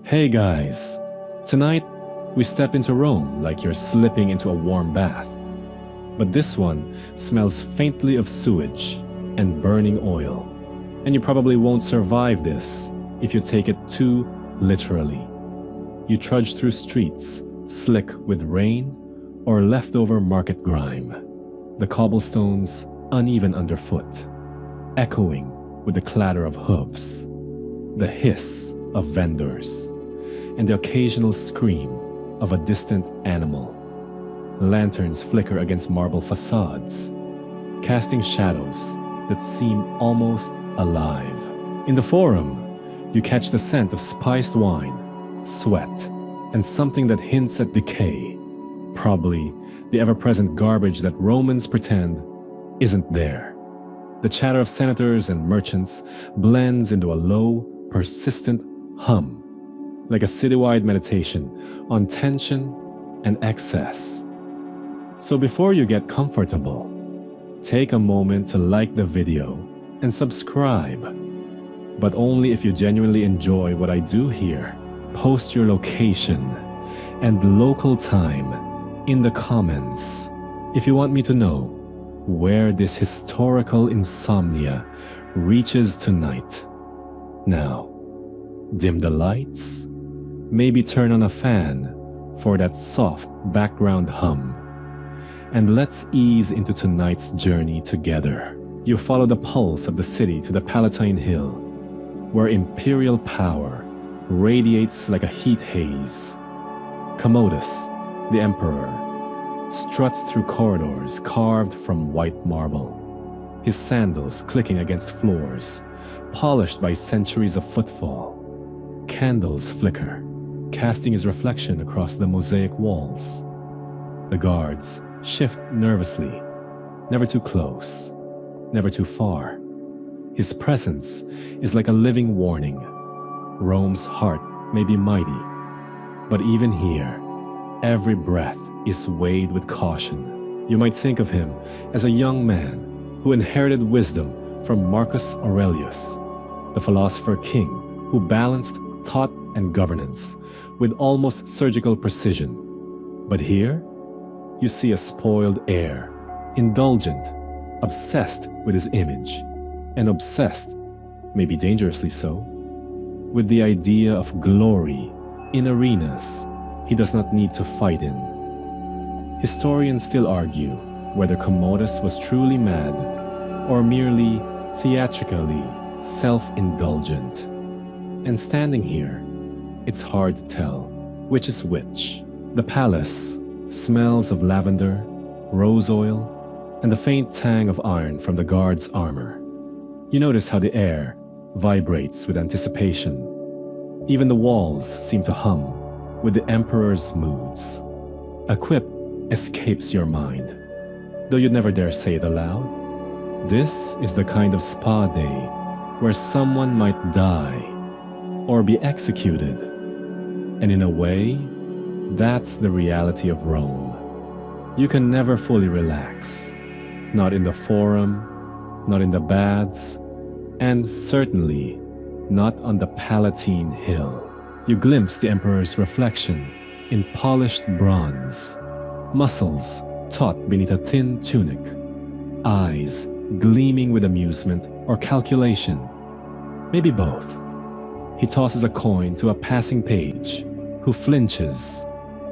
Hey guys, tonight we step into Rome like you're slipping into a warm bath. But this one smells faintly of sewage and burning oil, and you probably won't survive this if you take it too literally. You trudge through streets slick with rain or leftover market grime, the cobblestones uneven underfoot, echoing with the clatter of hooves, the hiss of vendors, and the occasional scream of a distant animal. Lanterns flicker against marble facades, casting shadows that seem almost alive. In the Forum, you catch the scent of spiced wine, sweat, and something that hints at decay, probably the ever-present garbage that Romans pretend isn't there. The chatter of senators and merchants blends into a low, persistent hum, like a citywide meditation on tension and excess. So before you get comfortable, take a moment to like the video and subscribe. But only if you genuinely enjoy what I do here. Post your location and local time in the comments if you want me to know where this historical insomnia reaches tonight. Now, dim the lights, maybe turn on a fan for that soft background hum, and let's ease into tonight's journey together. You follow the pulse of the city to the Palatine Hill, where imperial power radiates like a heat haze. Commodus, the emperor, struts through corridors carved from white marble, his sandals clicking against floors, polished by centuries of footfall. Candles flicker, casting his reflection across the mosaic walls. The guards shift nervously, never too close, never too far. His presence is like a living warning. Rome's heart may be mighty, but even here, every breath is weighed with caution. You might think of him as a young man who inherited wisdom from Marcus Aurelius, the philosopher-king who balanced thought and governance with almost surgical precision. But here, you see a spoiled heir, indulgent, obsessed with his image, and obsessed, maybe dangerously so, with the idea of glory in arenas he does not need to fight in. Historians still argue whether Commodus was truly mad or merely theatrically self-indulgent. And standing here, it's hard to tell which is which. The palace smells of lavender, rose oil, and the faint tang of iron from the guard's armor. You notice how the air vibrates with anticipation. Even the walls seem to hum with the emperor's moods. A quip escapes your mind, though you'd never dare say it aloud. This is the kind of spa day where someone might die or be executed. And in a way, that's the reality of Rome. You can never fully relax. Not in the Forum, not in the baths, and certainly not on the Palatine Hill. You glimpse the emperor's reflection in polished bronze, muscles taut beneath a thin tunic, eyes gleaming with amusement or calculation, maybe both. He tosses a coin to a passing page, who flinches,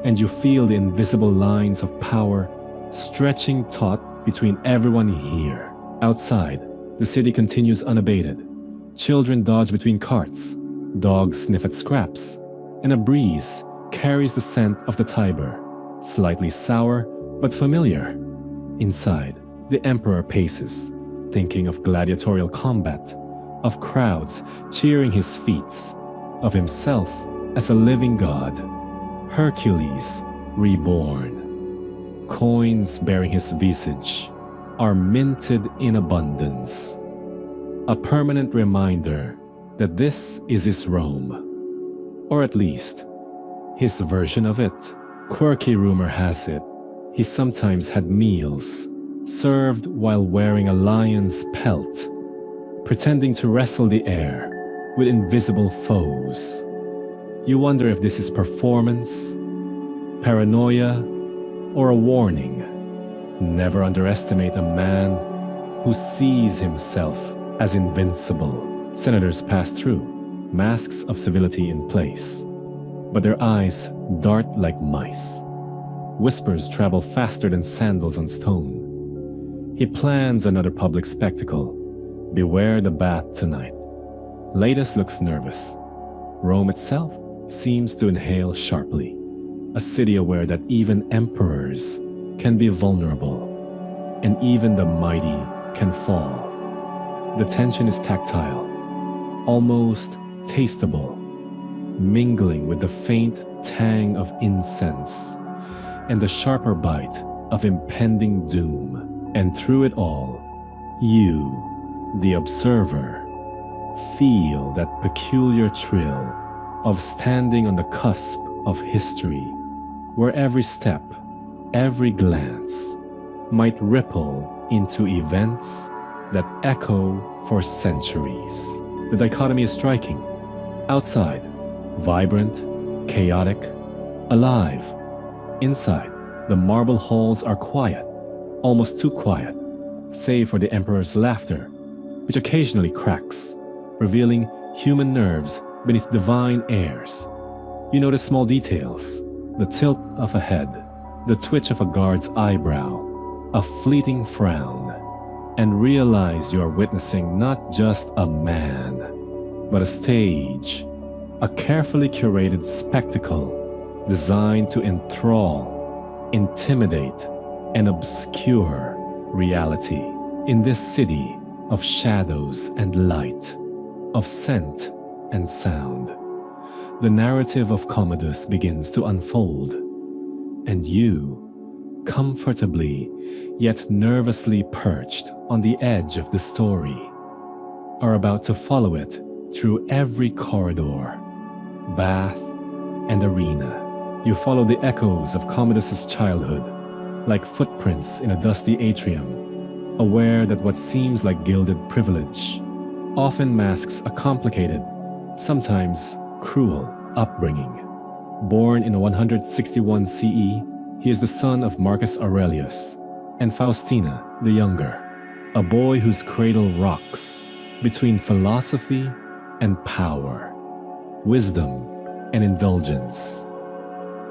and you feel the invisible lines of power stretching taut between everyone here. Outside, the city continues unabated. Children dodge between carts, dogs sniff at scraps, and a breeze carries the scent of the Tiber, slightly sour but familiar. Inside, the emperor paces, thinking of gladiatorial combat, of crowds cheering his feats, of himself as a living god, Hercules reborn. Coins bearing his visage are minted in abundance, a permanent reminder that this is his Rome, or at least his version of it. Quirky rumor has it, he sometimes had meals served while wearing a lion's pelt, pretending to wrestle the air with invisible foes. You wonder if this is performance, paranoia, or a warning. Never underestimate a man who sees himself as invincible. Senators pass through, masks of civility in place, but their eyes dart like mice. Whispers travel faster than sandals on stone. He plans another public spectacle. Beware the bath tonight. Latus looks nervous. Rome itself seems to inhale sharply. A city aware that even emperors can be vulnerable, and even the mighty can fall. The tension is tactile, almost tasteable, mingling with the faint tang of incense and the sharper bite of impending doom. And through it all, you, the observer, feel that peculiar thrill of standing on the cusp of history, where every step, every glance might ripple into events that echo for centuries. The dichotomy is striking. Outside, vibrant, chaotic, alive. Inside, the marble halls are quiet, almost too quiet, save for the emperor's laughter, which occasionally cracks, revealing human nerves beneath divine airs. You notice small details, the tilt of a head, the twitch of a guard's eyebrow, a fleeting frown, and realize you are witnessing not just a man, but a stage, a carefully curated spectacle designed to enthrall, intimidate, and obscure reality. In this city of shadows and light, of scent and sound, the narrative of Commodus begins to unfold, and you, comfortably yet nervously perched on the edge of the story, are about to follow it through every corridor, bath, and arena. You follow the echoes of Commodus's childhood, like footprints in a dusty atrium, aware that what seems like gilded privilege often masks a complicated, sometimes cruel, upbringing. Born in 161 CE, he is the son of Marcus Aurelius and Faustina the Younger, a boy whose cradle rocks between philosophy and power, wisdom and indulgence.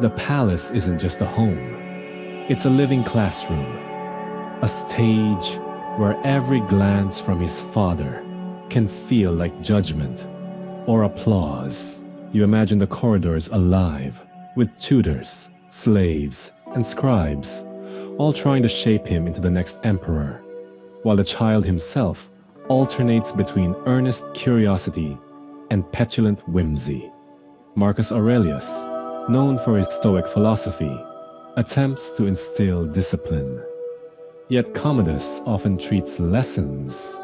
The palace isn't just a home, it's a living classroom, a stage where every glance from his father can feel like judgment or applause. You imagine the corridors alive with tutors, slaves, and scribes, all trying to shape him into the next emperor, while the child himself alternates between earnest curiosity and petulant whimsy. Marcus Aurelius, known for his Stoic philosophy, attempts to instill discipline. Yet Commodus often treats lessons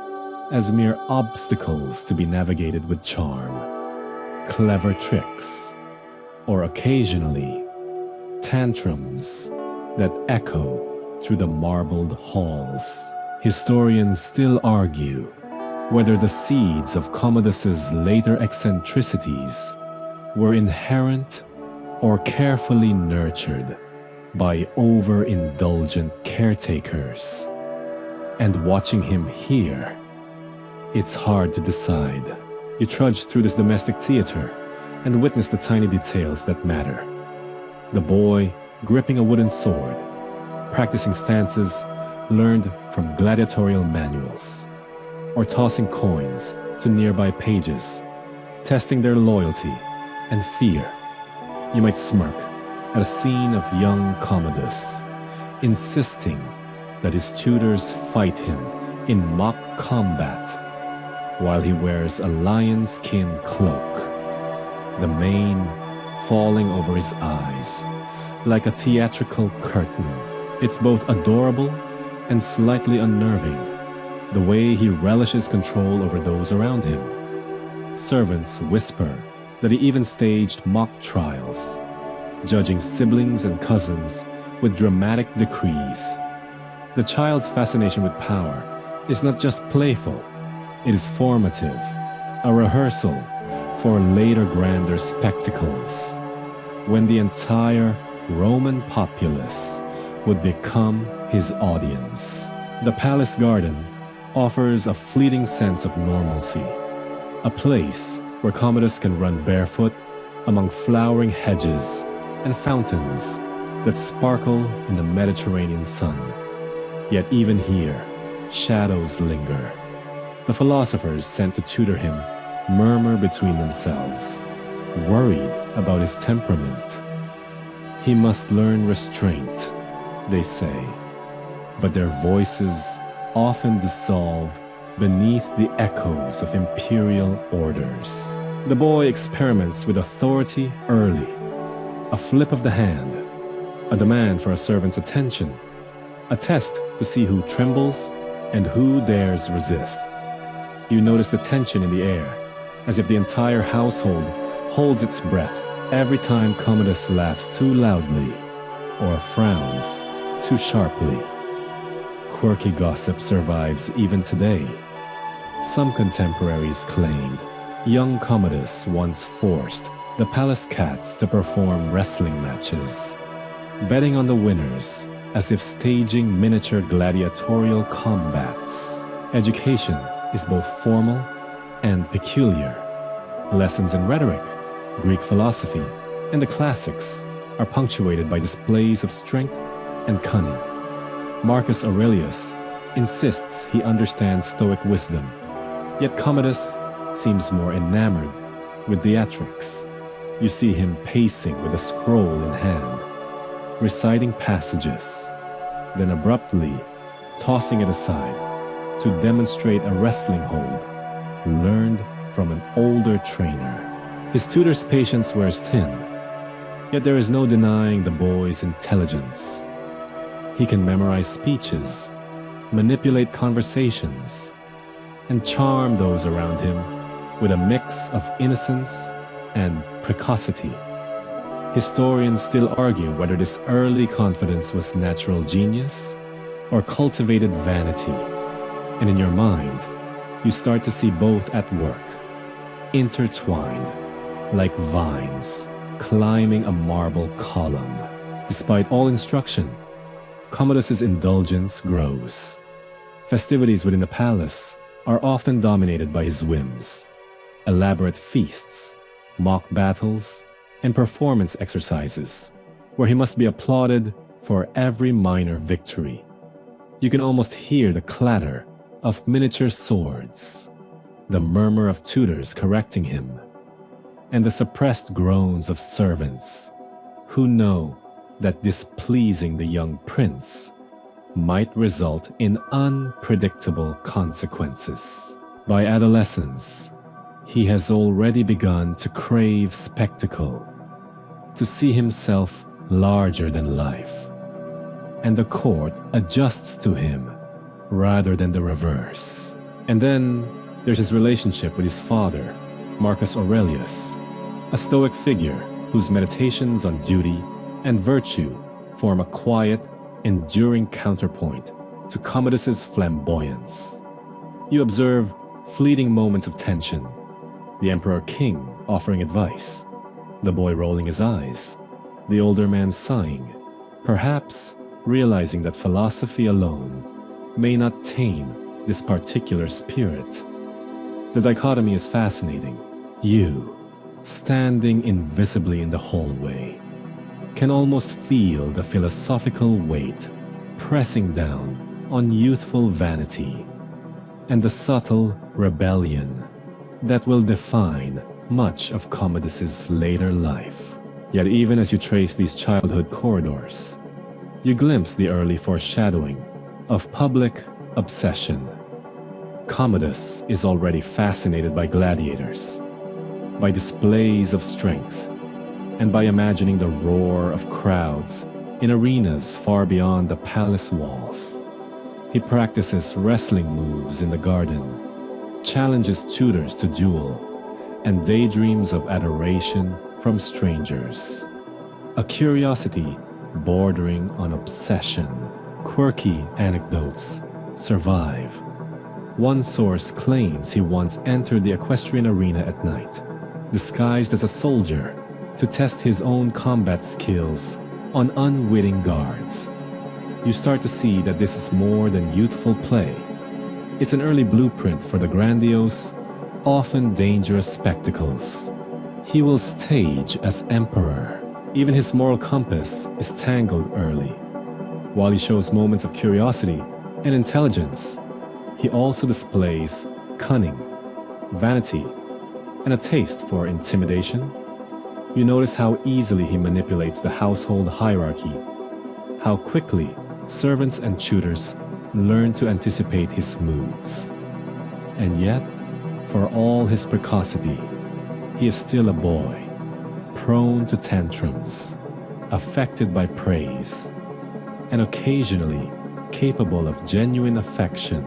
as mere obstacles to be navigated with charm, clever tricks, or occasionally tantrums that echo through the marbled halls. Historians still argue whether the seeds of Commodus's later eccentricities were inherent or carefully nurtured by overindulgent caretakers. And watching him here, it's hard to decide. You trudge through this domestic theater and witness the tiny details that matter. The boy gripping a wooden sword, practicing stances learned from gladiatorial manuals, or tossing coins to nearby pages, testing their loyalty and fear. You might smirk at a scene of young Commodus, insisting that his tutors fight him in mock combat while he wears a lion-skin cloak, the mane falling over his eyes like a theatrical curtain. It's both adorable and slightly unnerving, the way he relishes control over those around him. Servants whisper that he even staged mock trials, judging siblings and cousins with dramatic decrees. The child's fascination with power is not just playful, it is formative, a rehearsal for later grander spectacles, when the entire Roman populace would become his audience. The palace garden offers a fleeting sense of normalcy, a place where Commodus can run barefoot among flowering hedges and fountains that sparkle in the Mediterranean sun. Yet even here, shadows linger. The philosophers sent to tutor him murmur between themselves, worried about his temperament. He must learn restraint, they say, but their voices often dissolve beneath the echoes of imperial orders. The boy experiments with authority early. A flip of the hand, a demand for a servant's attention, a test to see who trembles and who dares resist. You notice the tension in the air, as if the entire household holds its breath every time Commodus laughs too loudly or frowns too sharply. Quirky gossip survives even today. Some contemporaries claimed young Commodus once forced the palace cats to perform wrestling matches, betting on the winners as if staging miniature gladiatorial combats. Education is both formal and peculiar. Lessons in rhetoric, Greek philosophy, and the classics are punctuated by displays of strength and cunning. Marcus Aurelius insists he understands Stoic wisdom, yet Commodus seems more enamored with theatrics. You see him pacing with a scroll in hand, reciting passages, then abruptly tossing it aside to demonstrate a wrestling hold learned from an older trainer. His tutor's patience wears thin, yet there is no denying the boy's intelligence. He can memorize speeches, manipulate conversations, and charm those around him with a mix of innocence and precocity. Historians still argue whether this early confidence was natural genius or cultivated vanity. And in your mind, you start to see both at work, intertwined like vines climbing a marble column. Despite all instruction, Commodus's indulgence grows. Festivities within the palace are often dominated by his whims. Elaborate feasts, mock battles, and performance exercises, where he must be applauded for every minor victory. You can almost hear the clatter of miniature swords, the murmur of tutors correcting him, and the suppressed groans of servants who know that displeasing the young prince might result in unpredictable consequences. By adolescence, he has already begun to crave spectacle, to see himself larger than life, and the court adjusts to him rather than the reverse. And then there's his relationship with his father, Marcus Aurelius, a stoic figure whose meditations on duty and virtue form a quiet, enduring counterpoint to Commodus's flamboyance. You observe fleeting moments of tension, the emperor-king offering advice, the boy rolling his eyes, the older man sighing, perhaps realizing that philosophy alone may not tame this particular spirit. The dichotomy is fascinating. You, standing invisibly in the hallway, can almost feel the philosophical weight pressing down on youthful vanity and the subtle rebellion that will define much of Commodus's later life. Yet even as you trace these childhood corridors, you glimpse the early foreshadowing of public obsession. Commodus is already fascinated by gladiators, by displays of strength, and by imagining the roar of crowds in arenas far beyond the palace walls. He practices wrestling moves in the garden, challenges tutors to duel, and daydreams of adoration from strangers. A curiosity bordering on obsession. Quirky anecdotes survive. One source claims he once entered the equestrian arena at night, disguised as a soldier to test his own combat skills on unwitting guards. You start to see that this is more than youthful play. It's an early blueprint for the grandiose, often dangerous spectacles he will stage as emperor. Even his moral compass is tangled early. While he shows moments of curiosity and intelligence, he also displays cunning, vanity, and a taste for intimidation. You notice how easily he manipulates the household hierarchy, how quickly servants and tutors learn to anticipate his moods. And yet, for all his precocity, he is still a boy, prone to tantrums, affected by praise, and occasionally capable of genuine affection,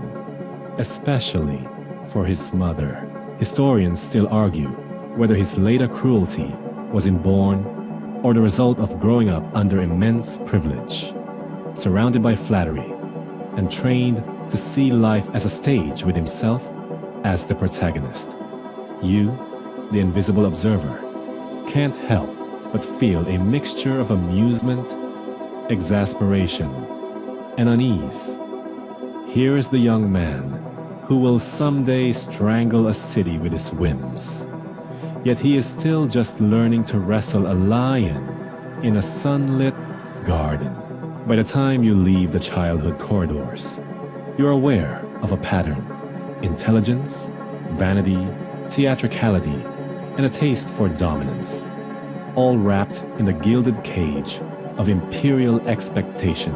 especially for his mother. Historians still argue whether his later cruelty was inborn or the result of growing up under immense privilege, surrounded by flattery, and trained to see life as a stage with himself as the protagonist. You, the invisible observer, can't help but feel a mixture of amusement, exasperation, and unease. Here is the young man who will someday strangle a city with his whims. Yet he is still just learning to wrestle a lion in a sunlit garden. By the time you leave the childhood corridors, you're aware of a pattern: intelligence, vanity, theatricality, and a taste for dominance, all wrapped in the gilded cage of imperial expectation.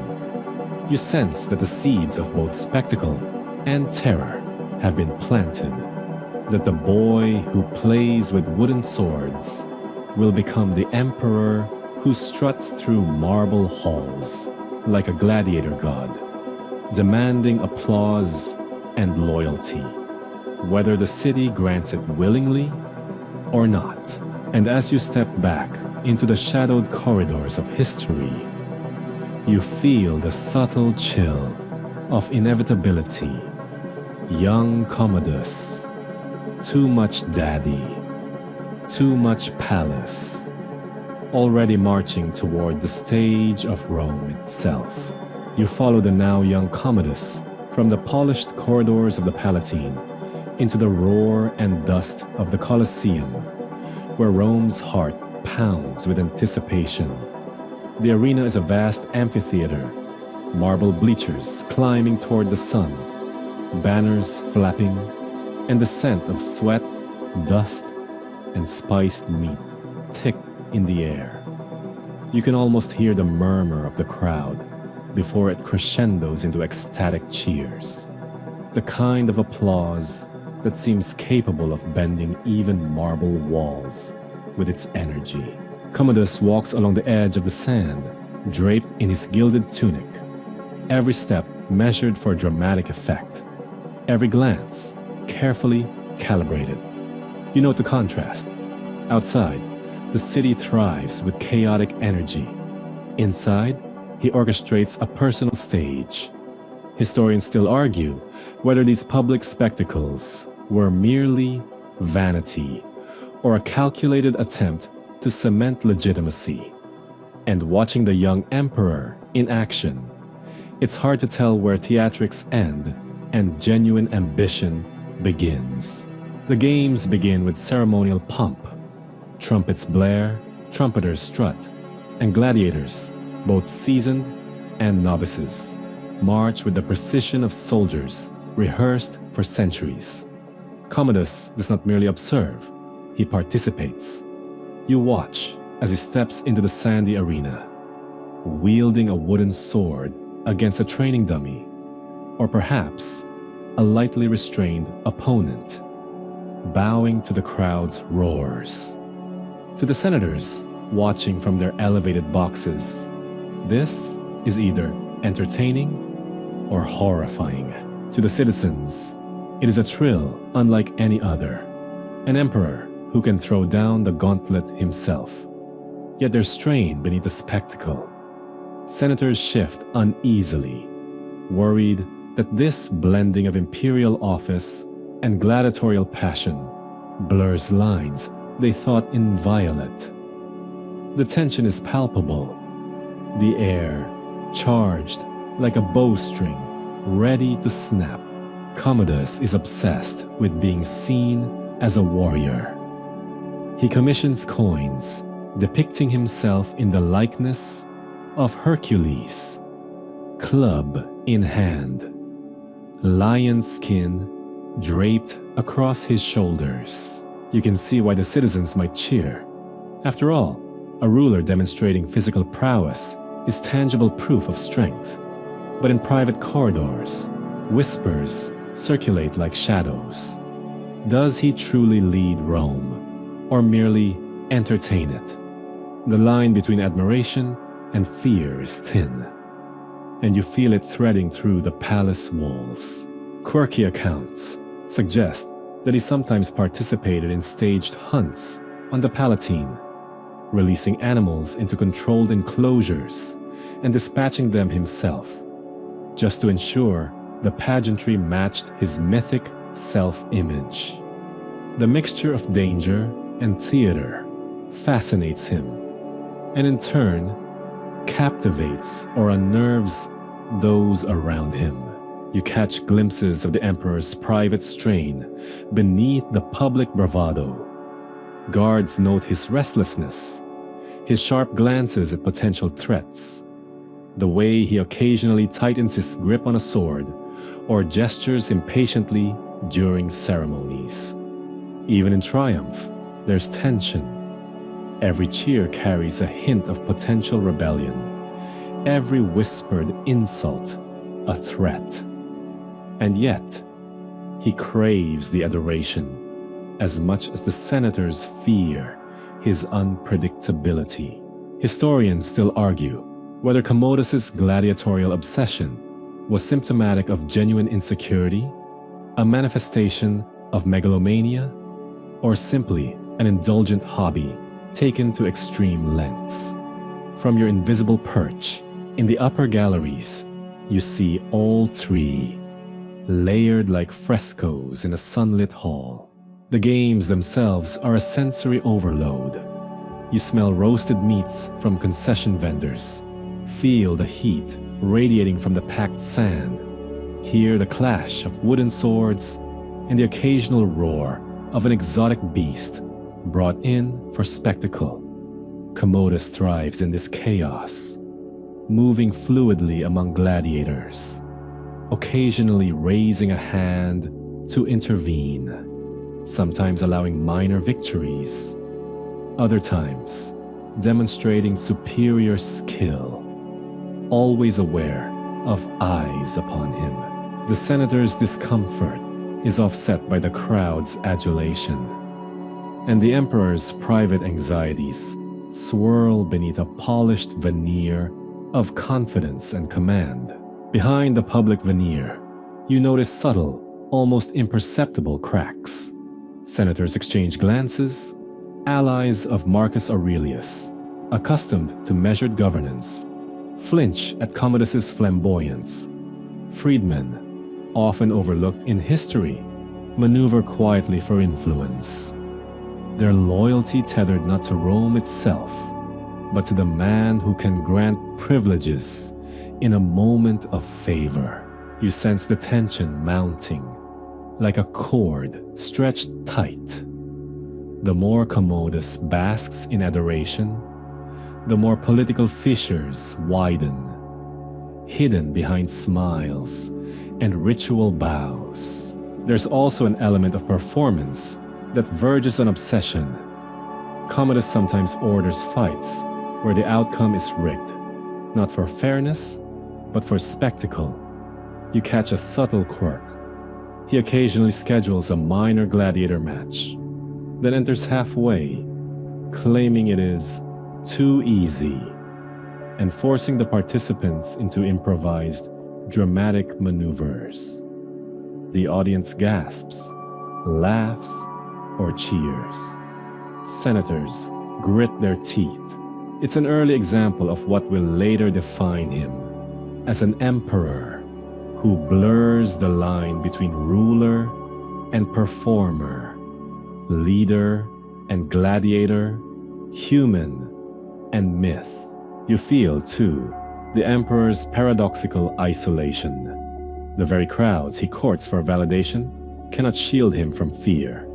You sense that the seeds of both spectacle and terror have been planted, that the boy who plays with wooden swords will become the emperor who struts through marble halls like a gladiator god, demanding applause and loyalty, whether the city grants it willingly or not. And as you step back into the shadowed corridors of history, you feel the subtle chill of inevitability. Young Commodus, too much daddy, too much palace, already marching toward the stage of Rome itself. You follow the now young Commodus from the polished corridors of the Palatine into the roar and dust of the Colosseum, where Rome's heart pounds with anticipation. The arena is a vast amphitheater, marble bleachers climbing toward the sun, banners flapping, and the scent of sweat, dust, and spiced meat thick in the air. You can almost hear the murmur of the crowd before it crescendos into ecstatic cheers, the kind of applause that seems capable of bending even marble walls with its energy. Commodus walks along the edge of the sand, draped in his gilded tunic, every step measured for dramatic effect, every glance carefully calibrated. You note the contrast. Outside, the city thrives with chaotic energy. Inside, he orchestrates a personal stage. Historians still argue whether these public spectacles were merely vanity or a calculated attempt to cement legitimacy. And watching the young emperor in action, it's hard to tell where theatrics end and genuine ambition begins. The games begin with ceremonial pomp. Trumpets blare, trumpeters strut, and gladiators, both seasoned and novices, march with the precision of soldiers rehearsed for centuries. Commodus does not merely observe, he participates. You watch as he steps into the sandy arena, wielding a wooden sword against a training dummy, or perhaps a lightly restrained opponent, bowing to the crowd's roars. To the senators watching from their elevated boxes, this is either entertaining or horrifying. To the citizens, it is a thrill unlike any other. An emperor who can throw down the gauntlet himself. Yet there's strain beneath the spectacle. Senators shift uneasily, worried that this blending of imperial office and gladiatorial passion blurs lines they thought inviolate. The tension is palpable, the air charged like a bowstring, ready to snap. Commodus is obsessed with being seen as a warrior. He commissions coins depicting himself in the likeness of Hercules, club in hand, lion skin draped across his shoulders. You can see why the citizens might cheer. After all, a ruler demonstrating physical prowess is tangible proof of strength. But in private corridors, whispers circulate like shadows. Does he truly lead Rome, or merely entertain it? The line between admiration and fear is thin, and you feel it threading through the palace walls. Quirky accounts suggest that he sometimes participated in staged hunts on the Palatine, releasing animals into controlled enclosures and dispatching them himself, just to ensure the pageantry matched his mythic self-image. The mixture of danger and theater fascinates him, and in turn, captivates or unnerves those around him. You catch glimpses of the emperor's private strain beneath the public bravado. Guards note his restlessness, his sharp glances at potential threats, the way he occasionally tightens his grip on a sword or gestures impatiently during ceremonies. Even in triumph, there's tension. Every cheer carries a hint of potential rebellion, every whispered insult a threat. And yet, he craves the adoration as much as the senators fear his unpredictability. Historians still argue whether Commodus's gladiatorial obsession was symptomatic of genuine insecurity, a manifestation of megalomania, or simply an indulgent hobby taken to extreme lengths. From your invisible perch, in the upper galleries, you see all three, layered like frescoes in a sunlit hall. The games themselves are a sensory overload. You smell roasted meats from concession vendors, feel the heat radiating from the packed sand, hear the clash of wooden swords, and the occasional roar of an exotic beast brought in for spectacle. Commodus thrives in this chaos, moving fluidly among gladiators, occasionally raising a hand to intervene, sometimes allowing minor victories, other times demonstrating superior skill, always aware of eyes upon him. The senator's discomfort is offset by the crowd's adulation, and the emperor's private anxieties swirl beneath a polished veneer of confidence and command. Behind the public veneer, you notice subtle, almost imperceptible cracks. Senators exchange glances, allies of Marcus Aurelius, accustomed to measured governance, flinch at Commodus's flamboyance. Freedmen, often overlooked in history, maneuver quietly for influence, their loyalty tethered not to Rome itself, but to the man who can grant privileges in a moment of favor. You sense the tension mounting, like a cord stretched tight. The more Commodus basks in adoration, the more political fissures widen, hidden behind smiles and ritual bows. There's also an element of performance that verges on obsession. Commodus sometimes orders fights where the outcome is rigged, not for fairness, but for spectacle. You catch a subtle quirk. He occasionally schedules a minor gladiator match, then enters halfway, claiming it is too easy, and forcing the participants into improvised, dramatic maneuvers. The audience gasps, laughs, or cheers. Senators grit their teeth. It's an early example of what will later define him as an emperor who blurs the line between ruler and performer, leader and gladiator, human, and myth. You feel, too, the emperor's paradoxical isolation. The very crowds he courts for validation cannot shield him from fear.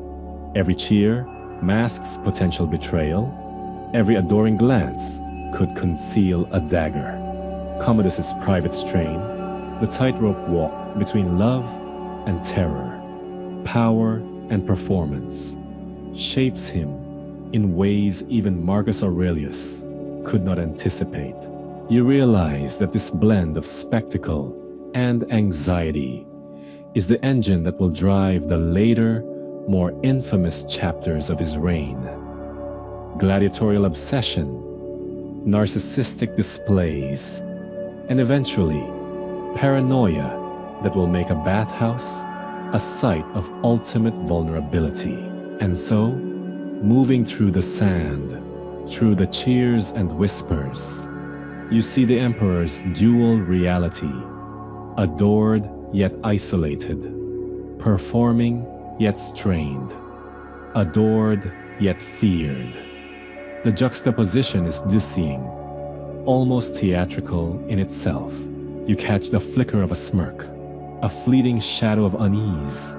Every cheer masks potential betrayal. Every adoring glance could conceal a dagger. Commodus's private strain, the tightrope walk between love and terror, power and performance, shapes him in ways even Marcus Aurelius could not anticipate. You realize that this blend of spectacle and anxiety is the engine that will drive the later, more infamous chapters of his reign. Gladiatorial obsession, narcissistic displays, and eventually, paranoia that will make a bathhouse a site of ultimate vulnerability. And so, moving through the sand, through the cheers and whispers, you see the emperor's dual reality, adored yet isolated, performing yet strained, adored yet feared. The juxtaposition is dizzying, almost theatrical in itself. You catch the flicker of a smirk, a fleeting shadow of unease,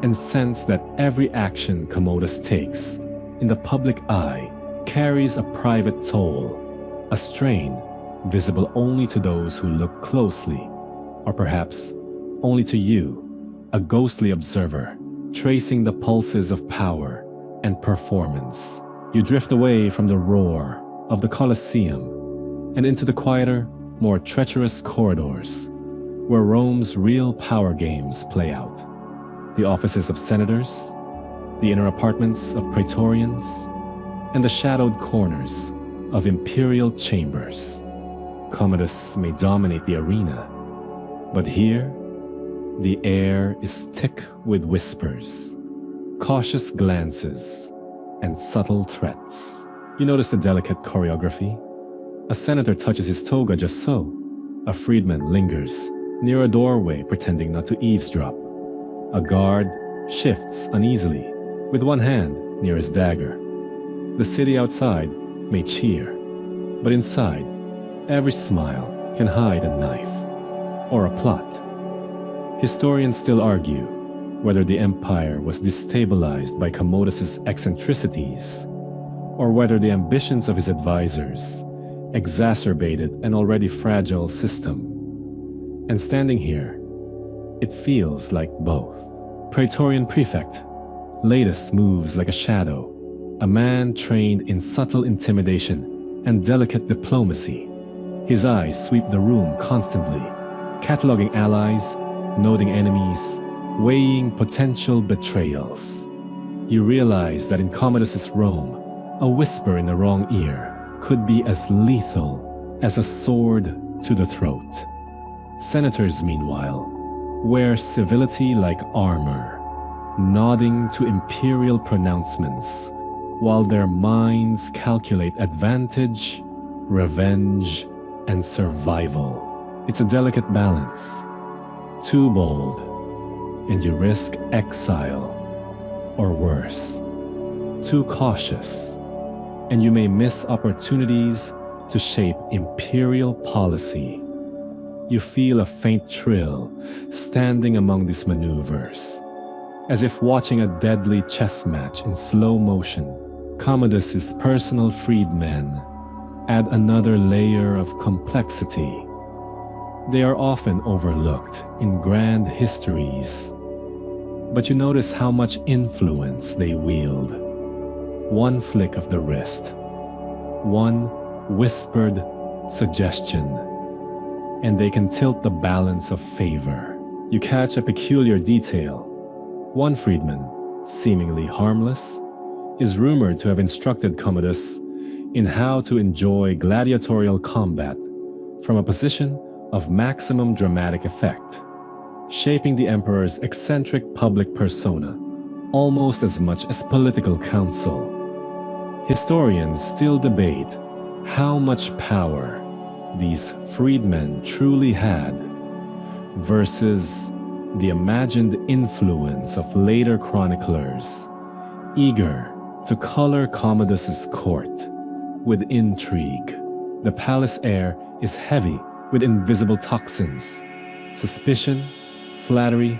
and sense that every action Commodus takes in the public eye carries a private toll, a strain visible only to those who look closely, or perhaps only to you, a ghostly observer, tracing the pulses of power and performance. You drift away from the roar of the Colosseum and into the quieter, more treacherous corridors where Rome's real power games play out. The offices of senators, the inner apartments of praetorians, and the shadowed corners of imperial chambers. Commodus may dominate the arena, but here, the air is thick with whispers, cautious glances, and subtle threats. You notice the delicate choreography. A senator touches his toga just so. A freedman lingers near a doorway pretending not to eavesdrop. A guard shifts uneasily with one hand near his dagger. The city outside may cheer, but inside, every smile can hide a knife or a plot. Historians still argue whether the empire was destabilized by Commodus's eccentricities or whether the ambitions of his advisors exacerbated an already fragile system. And standing here, it feels like both. Praetorian prefect, latest moves like a shadow, a man trained in subtle intimidation and delicate diplomacy. His eyes sweep the room constantly, cataloging allies, noting enemies, weighing potential betrayals. You realize that in Commodus's Rome, a whisper in the wrong ear could be as lethal as a sword to the throat. Senators, meanwhile, wear civility like armor, nodding to imperial pronouncements, while their minds calculate advantage, revenge, and survival. It's a delicate balance. Too bold, and you risk exile, or worse. Too cautious, and you may miss opportunities to shape imperial policy. You feel a faint thrill standing among these maneuvers, as if watching a deadly chess match in slow motion. Commodus's personal freedmen add another layer of complexity. They are often overlooked in grand histories, but you notice how much influence they wield. One flick of the wrist, one whispered suggestion, and they can tilt the balance of favor. You catch a peculiar detail. One freedman, seemingly harmless, is rumored to have instructed Commodus in how to enjoy gladiatorial combat from a position of maximum dramatic effect, shaping the emperor's eccentric public persona almost as much as political counsel. Historians still debate how much power these freedmen truly had versus the imagined influence of later chroniclers eager to color Commodus's court with intrigue. The palace air is heavy with invisible toxins, suspicion, flattery,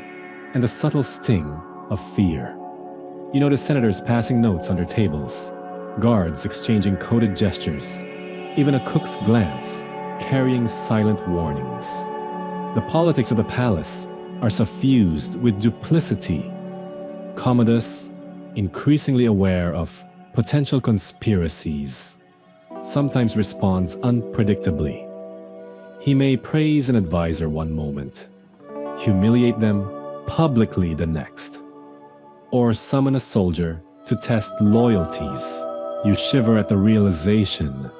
and the subtle sting of fear. You notice senators passing notes under tables, guards exchanging coded gestures, even a cook's glance carrying silent warnings. The politics of the palace are suffused with duplicity. Commodus, increasingly aware of potential conspiracies, sometimes responds unpredictably. He may praise an advisor one moment, humiliate them publicly the next, or summon a soldier to test loyalties. You shiver at the realization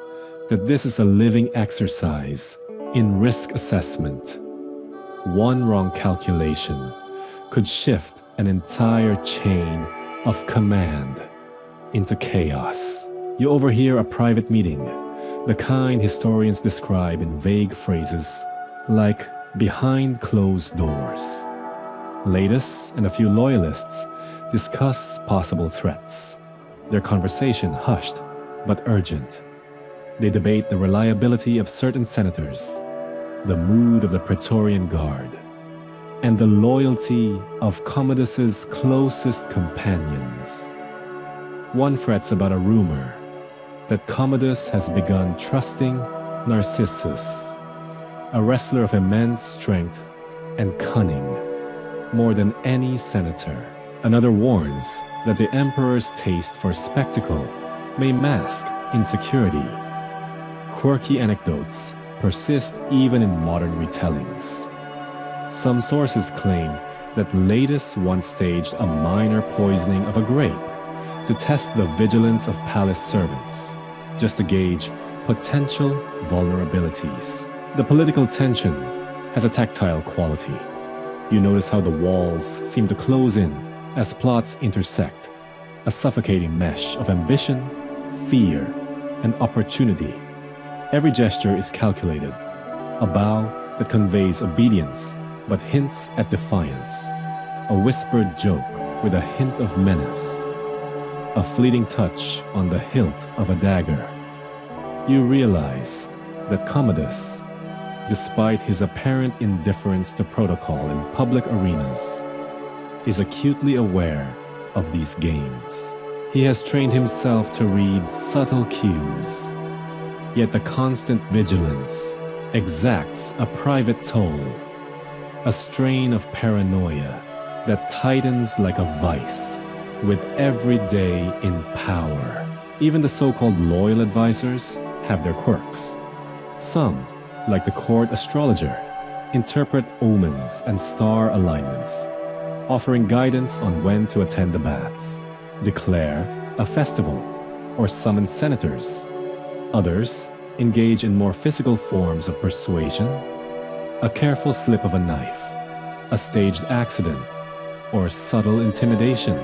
that this is a living exercise in risk assessment. One wrong calculation could shift an entire chain of command into chaos. You overhear a private meeting, the kind historians describe in vague phrases like behind closed doors. Latus and a few loyalists discuss possible threats, their conversation hushed but urgent. They debate the reliability of certain senators, the mood of the Praetorian Guard, and the loyalty of Commodus's closest companions. One frets about a rumor that Commodus has begun trusting Narcissus, a wrestler of immense strength and cunning, more than any senator. Another warns that the emperor's taste for spectacle may mask insecurity. Quirky anecdotes persist even in modern retellings. Some sources claim that Latus once staged a minor poisoning of a grape to test the vigilance of palace servants, just to gauge potential vulnerabilities. The political tension has a tactile quality. You notice how the walls seem to close in as plots intersect, a suffocating mesh of ambition, fear, and opportunity. Every gesture is calculated, a bow that conveys obedience but hints at defiance, a whispered joke with a hint of menace, a fleeting touch on the hilt of a dagger. You realize that Commodus, despite his apparent indifference to protocol in public arenas, is acutely aware of these games. He has trained himself to read subtle cues, yet the constant vigilance exacts a private toll, a strain of paranoia that tightens like a vice with every day in power. Even the so-called loyal advisors have their quirks. Some, like the court astrologer, interpret omens and star alignments, offering guidance on when to attend the baths, declare a festival, or summon senators. Others engage in more physical forms of persuasion, a careful slip of a knife, a staged accident, or subtle intimidation.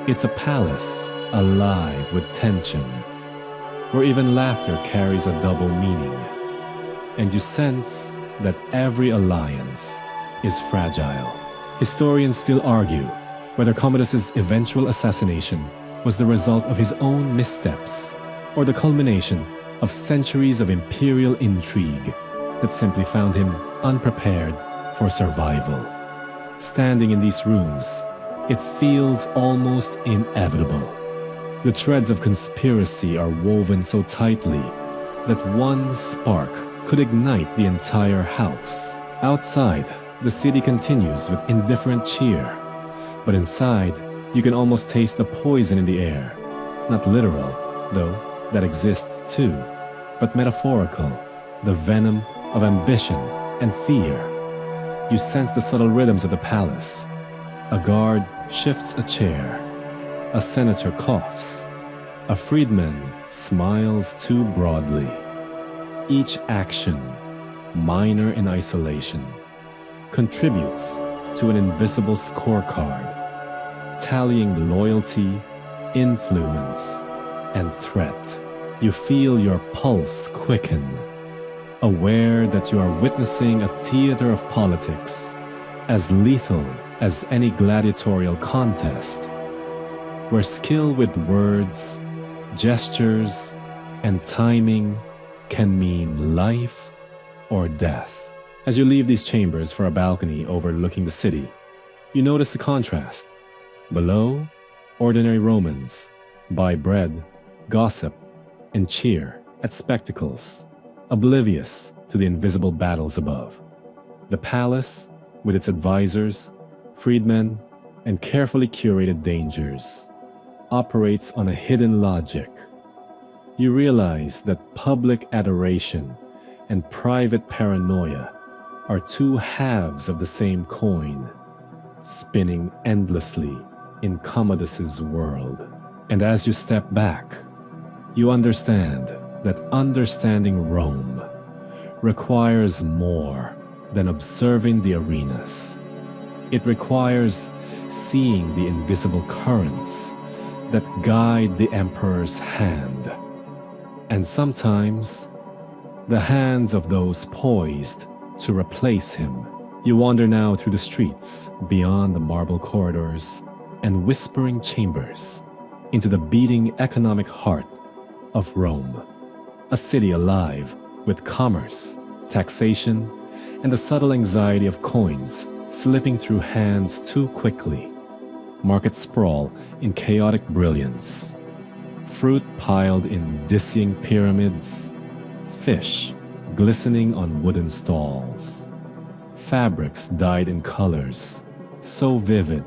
It's a palace alive with tension, where even laughter carries a double meaning, and you sense that every alliance is fragile. Historians still argue whether Commodus's eventual assassination was the result of his own missteps or the culmination of centuries of imperial intrigue that simply found him unprepared for survival. Standing in these rooms, it feels almost inevitable. The threads of conspiracy are woven so tightly that one spark could ignite the entire house. Outside, the city continues with indifferent cheer, but inside, you can almost taste the poison in the air. Not literal, though, that exists too, but metaphorical, the venom of ambition and fear. You sense the subtle rhythms of the palace. A guard shifts a chair. A senator coughs. A freedman smiles too broadly. Each action, minor in isolation, contributes to an invisible scorecard, tallying loyalty, influence, and threat. You feel your pulse quicken, aware that you are witnessing a theater of politics as lethal as any gladiatorial contest. where skill with words, gestures, and timing can mean life or death. As you leave these chambers for a balcony overlooking the city, you notice the contrast. Below, ordinary Romans buy bread, gossip, and cheer at spectacles, oblivious to the invisible battles above. The palace, with its advisors, freedmen, and carefully curated dangers, operates on a hidden logic. You realize that public adoration and private paranoia are two halves of the same coin, spinning endlessly in Commodus's world. And as you step back, you understand that understanding Rome requires more than observing the arenas. It requires seeing the invisible currents that guide the emperor's hand, and sometimes the hands of those poised to replace him. You wander now through the streets, beyond the marble corridors and whispering chambers, into the beating economic heart of Rome, a city alive with commerce, taxation, and the subtle anxiety of coins slipping through hands too quickly. Markets sprawl in chaotic brilliance, fruit piled in dizzying pyramids, fish glistening on wooden stalls, fabrics dyed in colors so vivid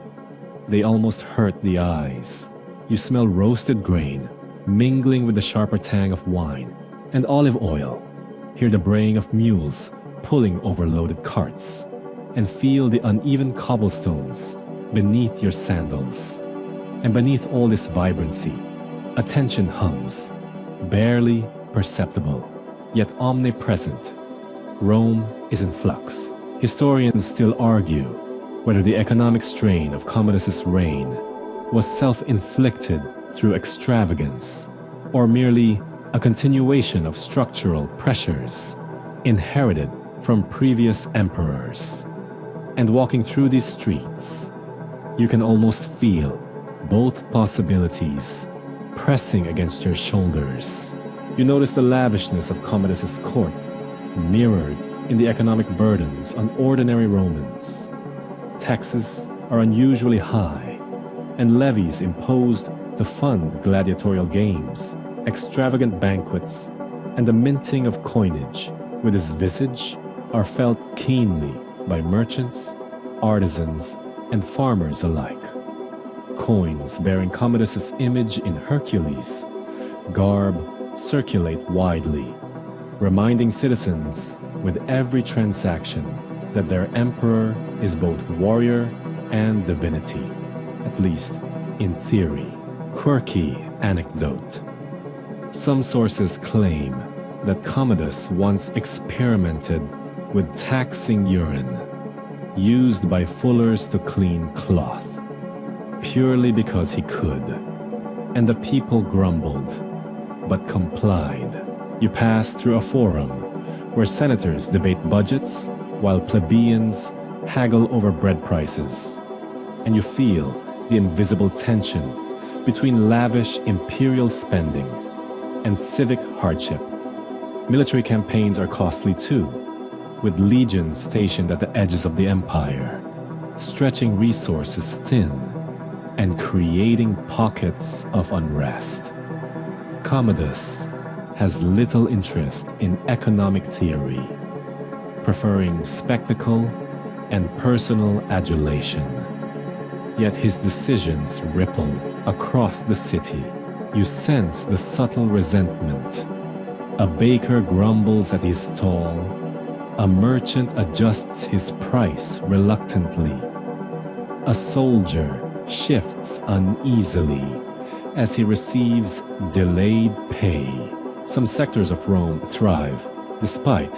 they almost hurt the eyes. You smell roasted grain mingling with the sharper tang of wine and olive oil, hear the braying of mules pulling overloaded carts, and feel the uneven cobblestones beneath your sandals. And beneath all this vibrancy, a tension hums, barely perceptible, yet omnipresent. Rome is in flux. Historians still argue whether the economic strain of Commodus's reign was self-inflicted through extravagance, or merely a continuation of structural pressures inherited from previous emperors. And walking through these streets, you can almost feel both possibilities pressing against your shoulders. You notice the lavishness of Commodus's court, mirrored in the economic burdens on ordinary Romans. Taxes are unusually high, and levies imposed to fund gladiatorial games, extravagant banquets, and the minting of coinage with his visage are felt keenly by merchants, artisans, and farmers alike. Coins bearing Commodus's image in Hercules garb circulate widely, reminding citizens with every transaction that their emperor is both warrior and divinity, at least in theory. Quirky anecdote. Some sources claim that Commodus once experimented with taxing urine used by fullers to clean cloth, purely because he could, and the people grumbled, but complied. You pass through a forum where senators debate budgets while plebeians haggle over bread prices, and you feel the invisible tension between lavish imperial spending and civic hardship. Military campaigns are costly too, with legions stationed at the edges of the empire, stretching resources thin and creating pockets of unrest. Commodus has little interest in economic theory, preferring spectacle and personal adulation. Yet his decisions ripple across the city. You sense the subtle resentment. A baker grumbles at his stall. A merchant adjusts his price reluctantly. A soldier shifts uneasily as he receives delayed pay. Some sectors of Rome thrive despite,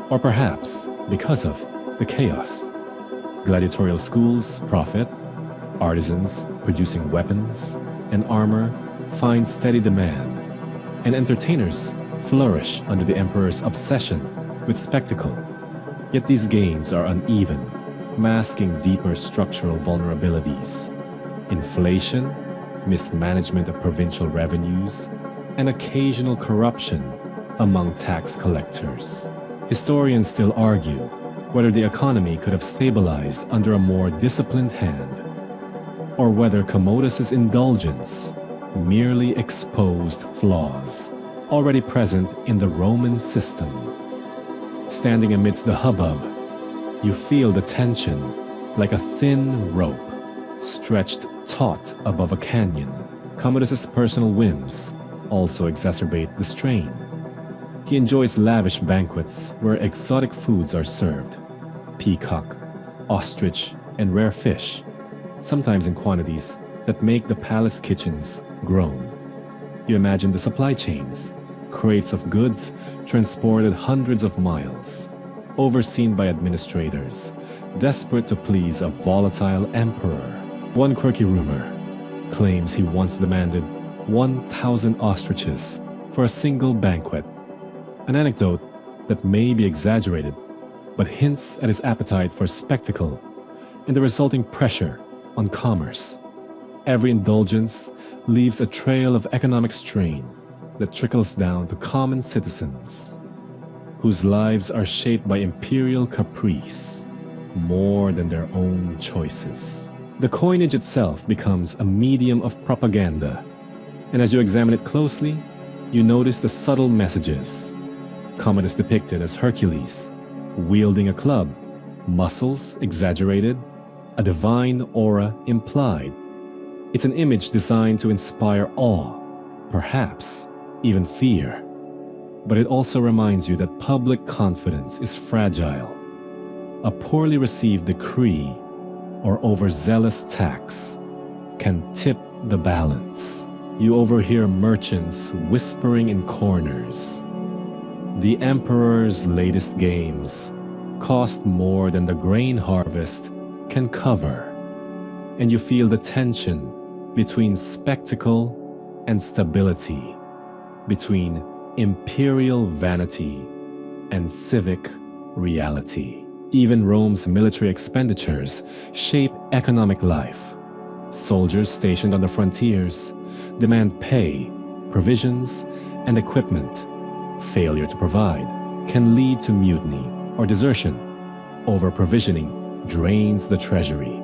or perhaps because of, the chaos. Gladiatorial schools profit, artisans producing weapons and armor find steady demand, and entertainers flourish under the emperor's obsession with spectacle. Yet these gains are uneven, masking deeper structural vulnerabilities. Inflation, mismanagement of provincial revenues, and occasional corruption among tax collectors. Historians still argue whether the economy could have stabilized under a more disciplined hand, or whether Commodus's indulgence merely exposed flaws already present in the Roman system. Standing amidst the hubbub, you feel the tension like a thin rope stretched taut above a canyon. Commodus's personal whims also exacerbate the strain. He enjoys lavish banquets where exotic foods are served: peacock, ostrich, and rare fish, sometimes in quantities that make the palace kitchens groan. You imagine the supply chains, crates of goods transported hundreds of miles, overseen by administrators, desperate to please a volatile emperor. One quirky rumor claims he once demanded 1,000 ostriches for a single banquet, an anecdote that may be exaggerated, but hints at his appetite for spectacle and the resulting pressure on commerce. Every indulgence leaves a trail of economic strain that trickles down to common citizens, whose lives are shaped by imperial caprice more than their own choices. The coinage itself becomes a medium of propaganda, and as you examine it closely, you notice the subtle messages. Commodus depicted as Hercules, wielding a club, muscles exaggerated, a divine aura implied. It's an image designed to inspire awe, perhaps even fear. But it also reminds you that public confidence is fragile. A poorly received decree or overzealous tax can tip the balance. You overhear merchants whispering in corners. The emperor's latest games cost more than the grain harvest can cover, and you feel the tension between spectacle and stability, between imperial vanity and civic reality. Even Rome's military expenditures shape economic life. Soldiers stationed on the frontiers demand pay, provisions, and equipment. Failure to provide can lead to mutiny or desertion. Over-provisioning drains the treasury.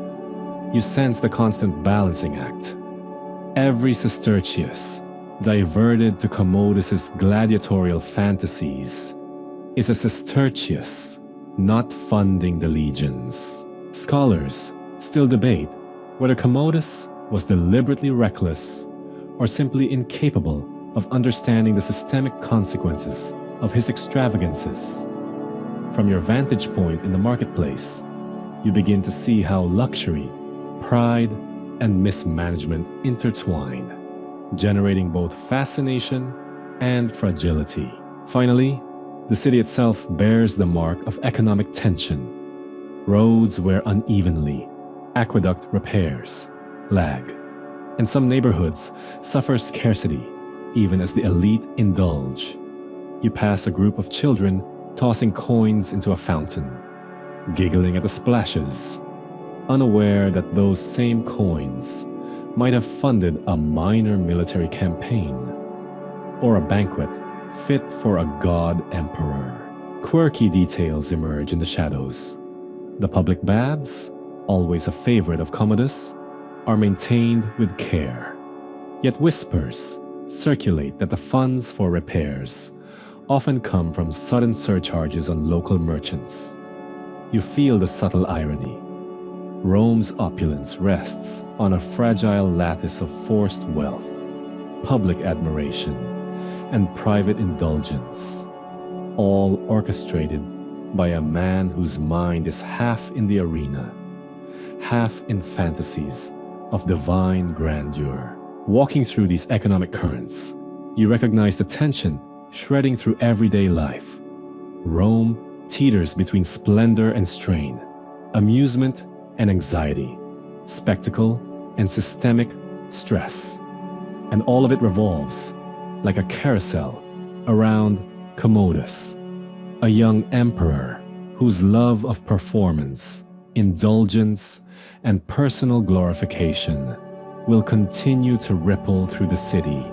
You sense the constant balancing act. Every sestertius diverted to Commodus's gladiatorial fantasies is a sestertius not funding the legions. Scholars still debate whether Commodus was deliberately reckless or simply incapable of understanding the systemic consequences of his extravagances. From your vantage point in the marketplace, you begin to see how luxury, pride, and mismanagement intertwine, generating both fascination and fragility. Finally, the city itself bears the mark of economic tension. Roads wear unevenly, aqueduct repairs lag, and some neighborhoods suffer scarcity even as the elite indulge. You pass a group of children tossing coins into a fountain, giggling at the splashes, unaware that those same coins might have funded a minor military campaign or a banquet fit for a god emperor. Quirky details emerge in the shadows. The public baths, always a favorite of Commodus, are maintained with care. Yet whispers circulate that the funds for repairs often come from sudden surcharges on local merchants. You feel the subtle irony. Rome's opulence rests on a fragile lattice of forced wealth, public admiration, and private indulgence, all orchestrated by a man whose mind is half in the arena, half in fantasies of divine grandeur. Walking through these economic currents, you recognize the tension shredding through everyday life. Rome teeters between splendor and strain, amusement and anxiety, spectacle and systemic stress. And all of it revolves like a carousel around Commodus, a young emperor whose love of performance, indulgence, and personal glorification will continue to ripple through the city,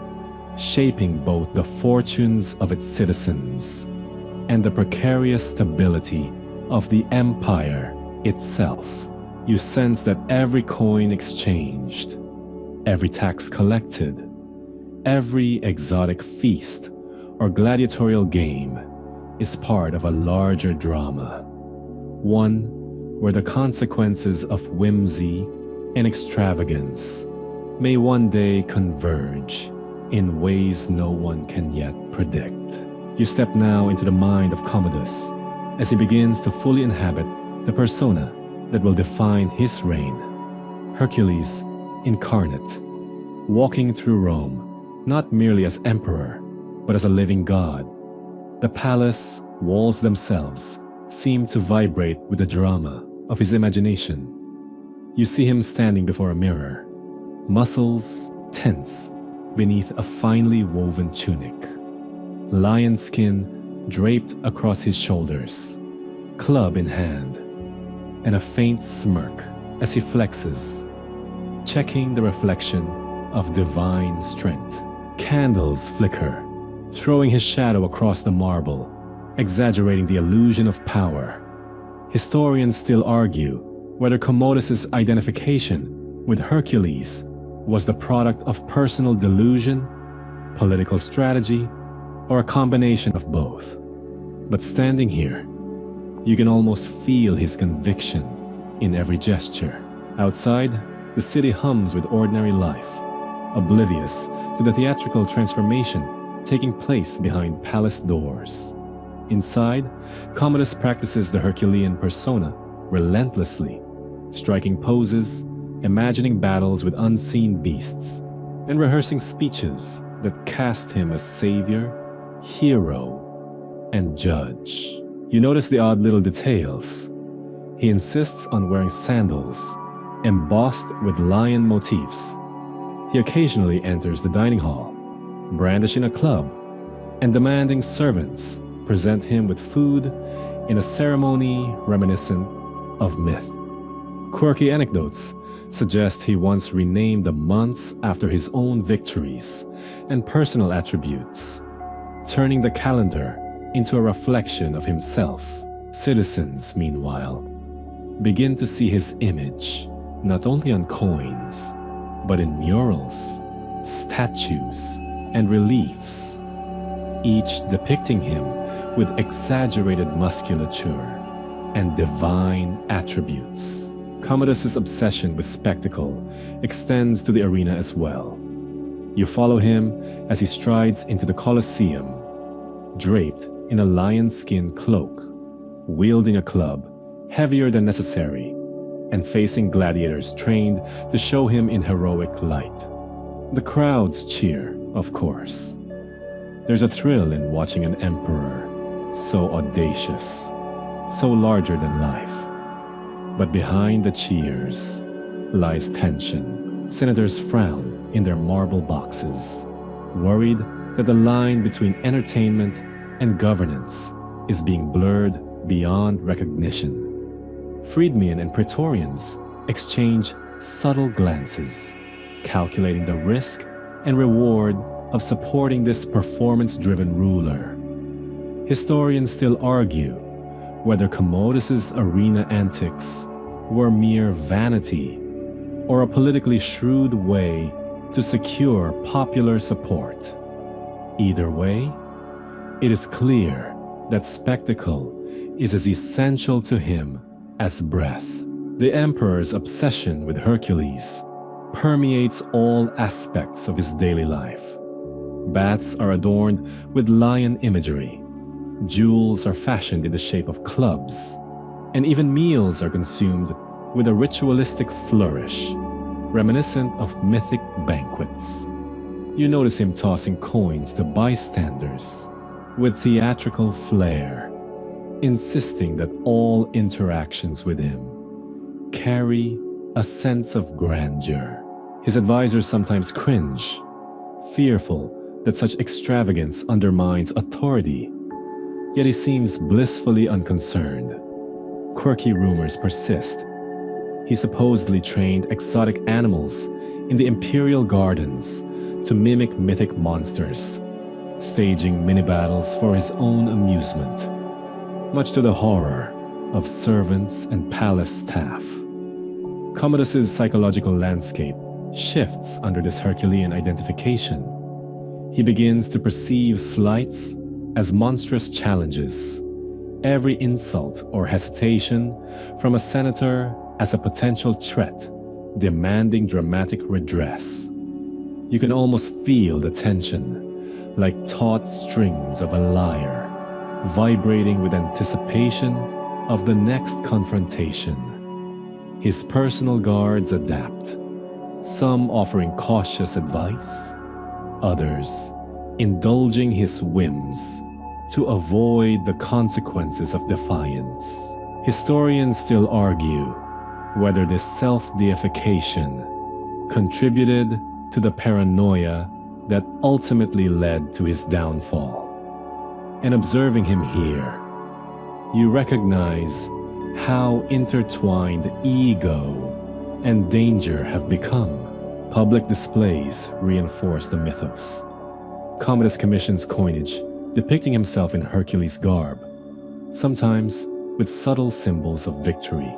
shaping both the fortunes of its citizens and the precarious stability of the empire itself. You sense that every coin exchanged, every tax collected, every exotic feast or gladiatorial game is part of a larger drama, one where the consequences of whimsy and extravagance may one day converge in ways no one can yet predict. You step now into the mind of Commodus as he begins to fully inhabit the persona that will define his reign. Hercules incarnate, walking through Rome, not merely as emperor, but as a living god. The palace walls themselves seem to vibrate with the drama of his imagination. You see him standing before a mirror, muscles tense beneath a finely woven tunic, lion skin draped across his shoulders, club in hand, and a faint smirk as he flexes, checking the reflection of divine strength. Candles flicker, throwing his shadow across the marble, exaggerating the illusion of power. Historians still argue whether Commodus's identification with Hercules was the product of personal delusion, political strategy, or a combination of both. But standing here, you can almost feel his conviction in every gesture. Outside, the city hums with ordinary life, oblivious to the theatrical transformation taking place behind palace doors. Inside, Commodus practices the Herculean persona relentlessly, striking poses, imagining battles with unseen beasts, and rehearsing speeches that cast him as savior, hero, and judge. You notice the odd little details. He insists on wearing sandals, embossed with lion motifs. He occasionally enters the dining hall, brandishing a club, and demanding servants present him with food in a ceremony reminiscent of myth. Quirky anecdotes suggest he once renamed the months after his own victories and personal attributes, turning the calendar into a reflection of himself. Citizens, meanwhile, begin to see his image not only on coins, but in murals, statues, and reliefs, each depicting him with exaggerated musculature and divine attributes. Commodus's obsession with spectacle extends to the arena as well. You follow him as he strides into the Colosseum, draped in a lion skin cloak, wielding a club heavier than necessary, and facing gladiators trained to show him in heroic light. The crowds cheer, of course. There's a thrill in watching an emperor so audacious, so larger than life. But behind the cheers lies tension. Senators frown in their marble boxes, worried that the line between entertainment and governance is being blurred beyond recognition. Freedmen and praetorians exchange subtle glances, calculating the risk and reward of supporting this performance-driven ruler. Historians still argue whether Commodus's arena antics were mere vanity or a politically shrewd way to secure popular support. Either way, it is clear that spectacle is as essential to him as breath. The emperor's obsession with Hercules permeates all aspects of his daily life. Baths are adorned with lion imagery, jewels are fashioned in the shape of clubs, and even meals are consumed with a ritualistic flourish, reminiscent of mythic banquets. You notice him tossing coins to bystanders with theatrical flair, insisting that all interactions with him carry a sense of grandeur. His advisors sometimes cringe, fearful that such extravagance undermines authority, yet he seems blissfully unconcerned. Quirky rumors persist. He supposedly trained exotic animals in the imperial gardens to mimic mythic monsters, staging mini-battles for his own amusement, much to the horror of servants and palace staff. Commodus's psychological landscape shifts under this Herculean identification. He begins to perceive slights as monstrous challenges, every insult or hesitation from a senator as a potential threat, demanding dramatic redress. You can almost feel the tension, like taut strings of a lyre, vibrating with anticipation of the next confrontation. His personal guards adapt, some offering cautious advice, others indulging his whims to avoid the consequences of defiance. Historians still argue whether this self-deification contributed to the paranoia that ultimately led to his downfall. And observing him here, you recognize how intertwined ego and danger have become. Public displays reinforce the mythos. Commodus commissions coinage depicting himself in Hercules garb, sometimes with subtle symbols of victory.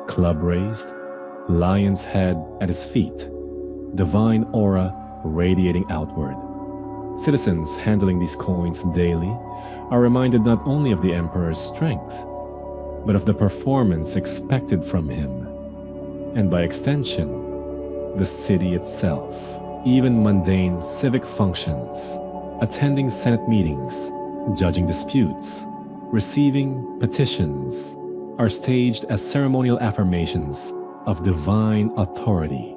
Club raised, lion's head at his feet, divine aura radiating outward. Citizens handling these coins daily are reminded not only of the emperor's strength, but of the performance expected from him, and by extension, the city itself. Even mundane civic functions, attending Senate meetings, judging disputes, receiving petitions, are staged as ceremonial affirmations of divine authority.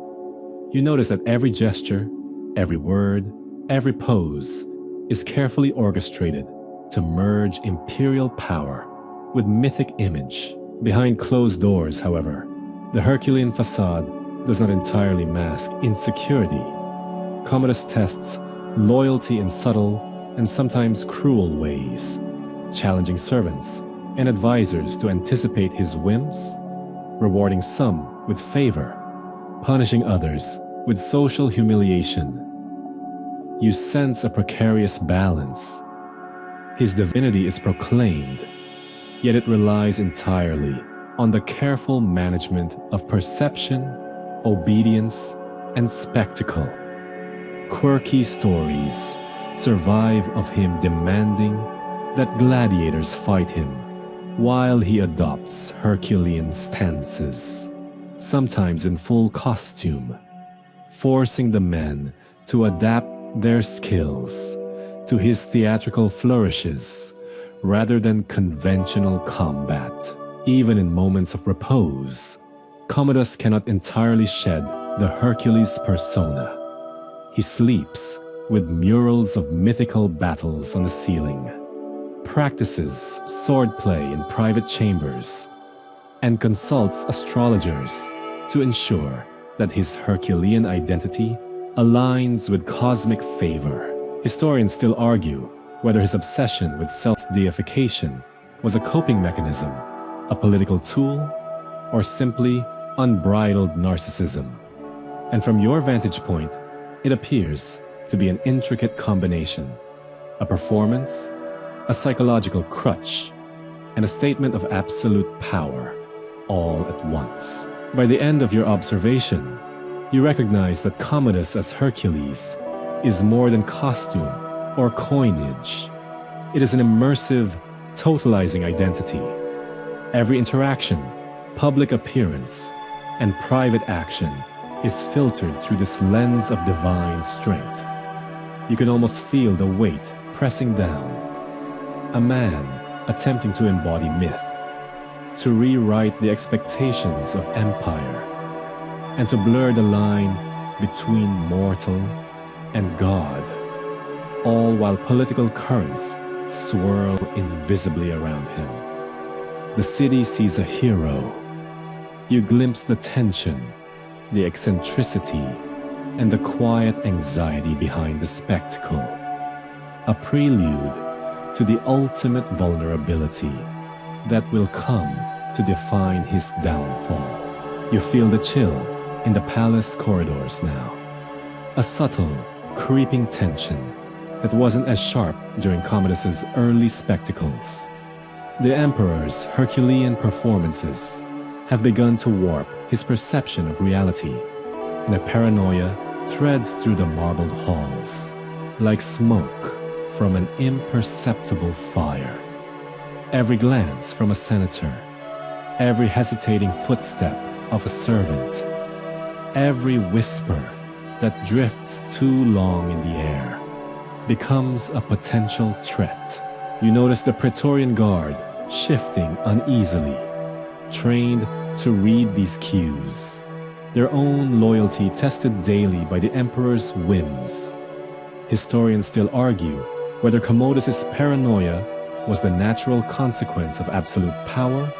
You notice that every gesture, every word, every pose is carefully orchestrated to merge imperial power with mythic image. Behind closed doors, however, the Herculean facade does not entirely mask insecurity. Commodus tests loyalty in subtle and sometimes cruel ways, challenging servants and advisors to anticipate his whims, rewarding some with favor, punishing others with social humiliation. You sense a precarious balance. His divinity is proclaimed, yet it relies entirely on the careful management of perception, obedience, and spectacle. Quirky stories survive of him demanding that gladiators fight him while he adopts Herculean stances, sometimes in full costume, forcing the men to adapt their skills to his theatrical flourishes rather than conventional combat. Even in moments of repose, Commodus cannot entirely shed the Hercules persona. He sleeps with murals of mythical battles on the ceiling, practices swordplay in private chambers, and consults astrologers to ensure that his Herculean identity aligns with cosmic favor. Historians still argue whether his obsession with self-deification was a coping mechanism, a political tool, or simply unbridled narcissism. And from your vantage point, it appears to be an intricate combination, a performance, a psychological crutch, and a statement of absolute power, all at once. By the end of your observation, you recognize that Commodus as Hercules is more than costume or coinage. It is an immersive, totalizing identity. Every interaction, public appearance, and private action is filtered through this lens of divine strength. You can almost feel the weight pressing down. A man attempting to embody myth, to rewrite the expectations of empire, and to blur the line between mortal and God, all while political currents swirl invisibly around him. The city sees a hero. You glimpse the tension, the eccentricity, and the quiet anxiety behind the spectacle, a prelude to the ultimate vulnerability that will come to define his downfall. You feel the chill in the palace corridors now. A subtle, creeping tension that wasn't as sharp during Commodus's early spectacles. The Emperor's Herculean performances have begun to warp his perception of reality, and a paranoia threads through the marbled halls, like smoke from an imperceptible fire. Every glance from a senator, every hesitating footstep of a servant, every whisper that drifts too long in the air becomes a potential threat. You notice the Praetorian Guard shifting uneasily, trained to read these cues, their own loyalty tested daily by the Emperor's whims. Historians still argue whether Commodus's paranoia was the natural consequence of absolute power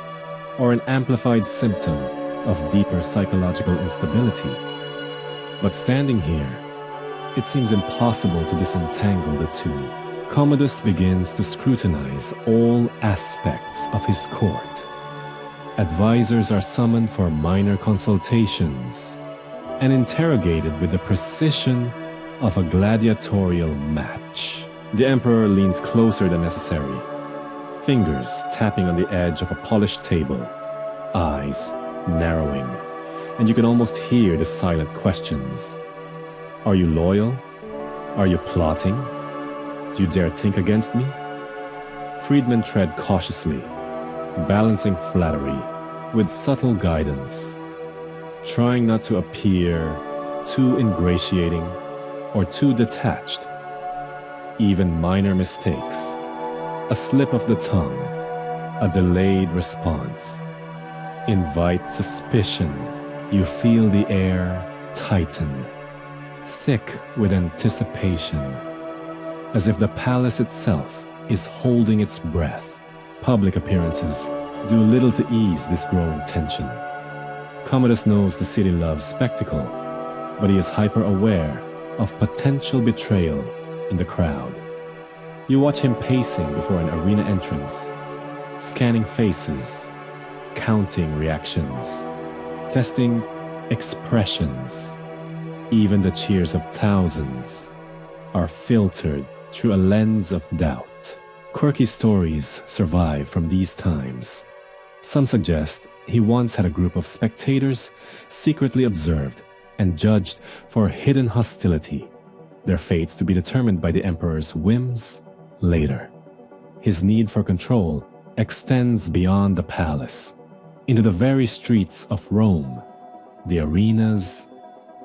or an amplified symptom of deeper psychological instability. But standing here, it seems impossible to disentangle the two. Commodus begins to scrutinize all aspects of his court. Advisors are summoned for minor consultations and interrogated with the precision of a gladiatorial match. The Emperor leans closer than necessary, fingers tapping on the edge of a polished table, eyes narrowing, and you can almost hear the silent questions. Are you loyal? Are you plotting? Do you dare think against me? Freedmen tread cautiously, balancing flattery with subtle guidance, trying not to appear too ingratiating or too detached. Even minor mistakes, a slip of the tongue, a delayed response, invite suspicion. You feel the air tighten, thick with anticipation, as if the palace itself is holding its breath. Public appearances do little to ease this growing tension. Commodus knows the city loves spectacle, but he is hyper-aware of potential betrayal in the crowd. You watch him pacing before an arena entrance, scanning faces, counting reactions, testing expressions. Even the cheers of thousands are filtered through a lens of doubt. Quirky stories survive from these times. Some suggest he once had a group of spectators secretly observed and judged for hidden hostility, their fates to be determined by the Emperor's whims later. His need for control extends beyond the palace, into the very streets of Rome, the arenas,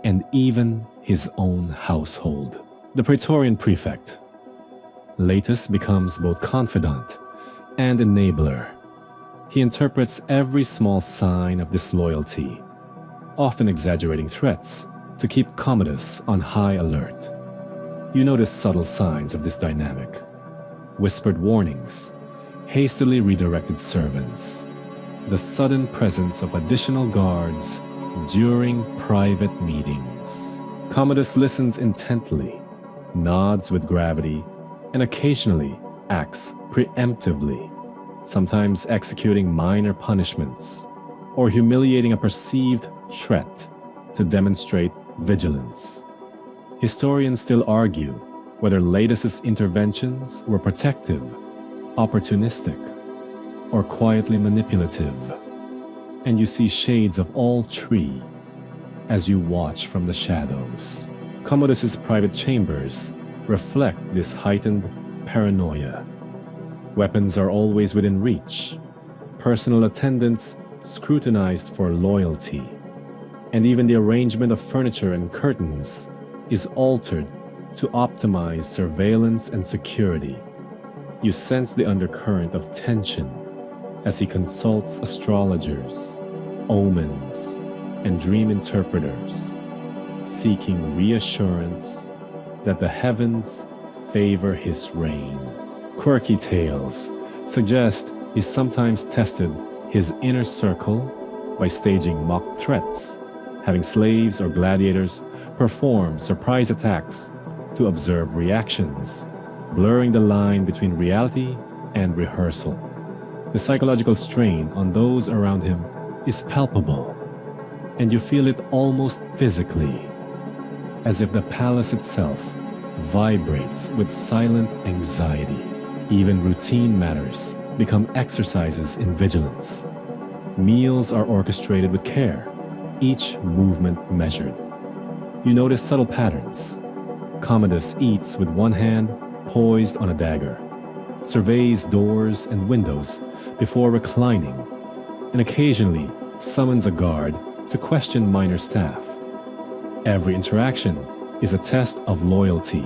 and even his own household. The Praetorian prefect, Latus, becomes both confidant and enabler. He interprets every small sign of disloyalty, often exaggerating threats to keep Commodus on high alert. You notice subtle signs of this dynamic: whispered warnings, hastily redirected servants, the sudden presence of additional guards during private meetings. Commodus listens intently, nods with gravity, and occasionally acts preemptively, sometimes executing minor punishments or humiliating a perceived threat to demonstrate vigilance. Historians still argue whether Latus's interventions were protective, opportunistic, or quietly manipulative, and you see shades of all three as you watch from the shadows. Commodus's private chambers reflect this heightened paranoia. Weapons are always within reach, personal attendants scrutinized for loyalty, and even the arrangement of furniture and curtains is altered to optimize surveillance and security. You sense the undercurrent of tension as he consults astrologers, omens, and dream interpreters, seeking reassurance that the heavens favor his reign. Quirky tales suggest he sometimes tested his inner circle by staging mock threats, having slaves or gladiators perform surprise attacks to observe reactions, blurring the line between reality and rehearsal. The psychological strain on those around him is palpable. and you feel it almost physically, as if the palace itself vibrates with silent anxiety. Even routine matters become exercises in vigilance. Meals are orchestrated with care, each movement measured. You notice subtle patterns. Commodus eats with one hand poised on a dagger, surveys doors and windows before reclining, and occasionally summons a guard to question minor staff. Every interaction is a test of loyalty,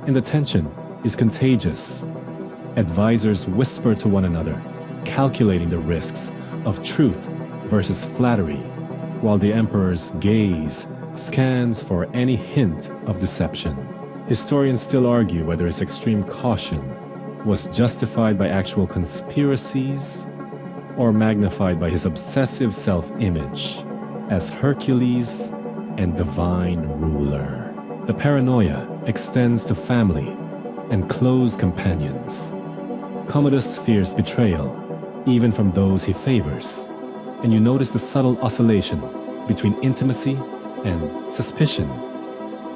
and the tension is contagious. Advisors whisper to one another, calculating the risks of truth versus flattery, while the emperor's gaze scans for any hint of deception. Historians still argue whether his extreme caution was justified by actual conspiracies or magnified by his obsessive self-image as Hercules and divine ruler. The paranoia extends to family and close companions. Commodus fears betrayal, even from those he favors, and you notice the subtle oscillation between intimacy and suspicion.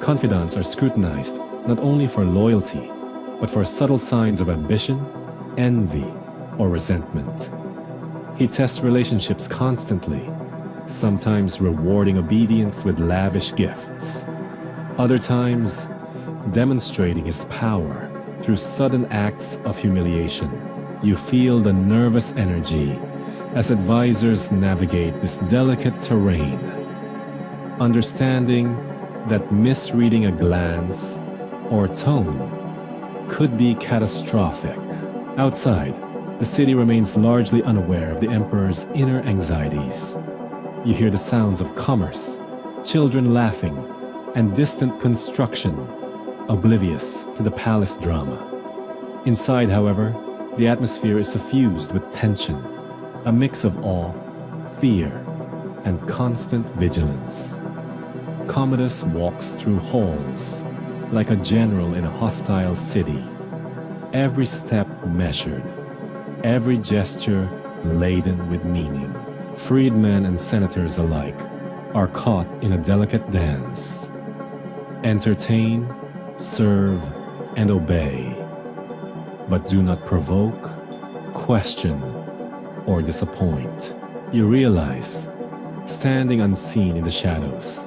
Confidants are scrutinized not only for loyalty, but for subtle signs of ambition, envy, or resentment. He tests relationships constantly, sometimes rewarding obedience with lavish gifts, other times demonstrating his power through sudden acts of humiliation. You feel the nervous energy as advisors navigate this delicate terrain, understanding that misreading a glance or tone could be catastrophic. Outside, the city remains largely unaware of the emperor's inner anxieties. You hear the sounds of commerce, children laughing, and distant construction, oblivious to the palace drama. Inside, however, the atmosphere is suffused with tension, a mix of awe, fear, and constant vigilance. Commodus walks through halls like a general in a hostile city, every step measured, every gesture laden with meaning. Freedmen and senators alike are caught in a delicate dance. Entertain, serve, and obey, but do not provoke, question, or disappoint. You realize, standing unseen in the shadows,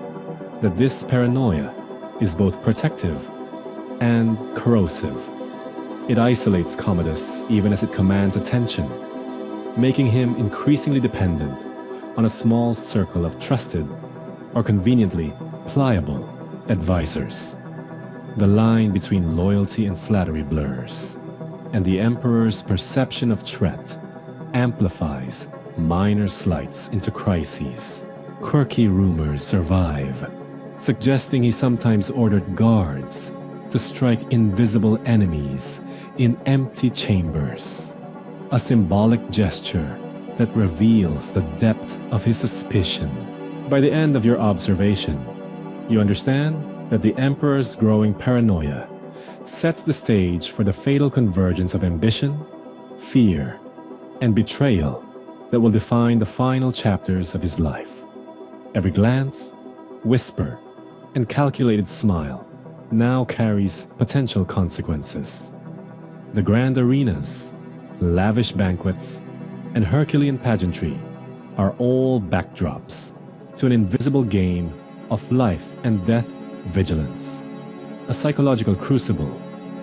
that this paranoia is both protective and corrosive. It isolates Commodus even as it commands attention, making him increasingly dependent on a small circle of trusted or conveniently pliable advisors. The line between loyalty and flattery blurs, and the emperor's perception of threat amplifies minor slights into crises. Quirky rumors survive, suggesting he sometimes ordered guards to strike invisible enemies in empty chambers, a symbolic gesture that reveals the depth of his suspicion. By the end of your observation, you understand that the emperor's growing paranoia sets the stage for the fatal convergence of ambition, fear, and betrayal that will define the final chapters of his life. Every glance, whisper, and calculated smile now carries potential consequences. The grand arenas, lavish banquets, and Herculean pageantry are all backdrops to an invisible game of life and death vigilance, a psychological crucible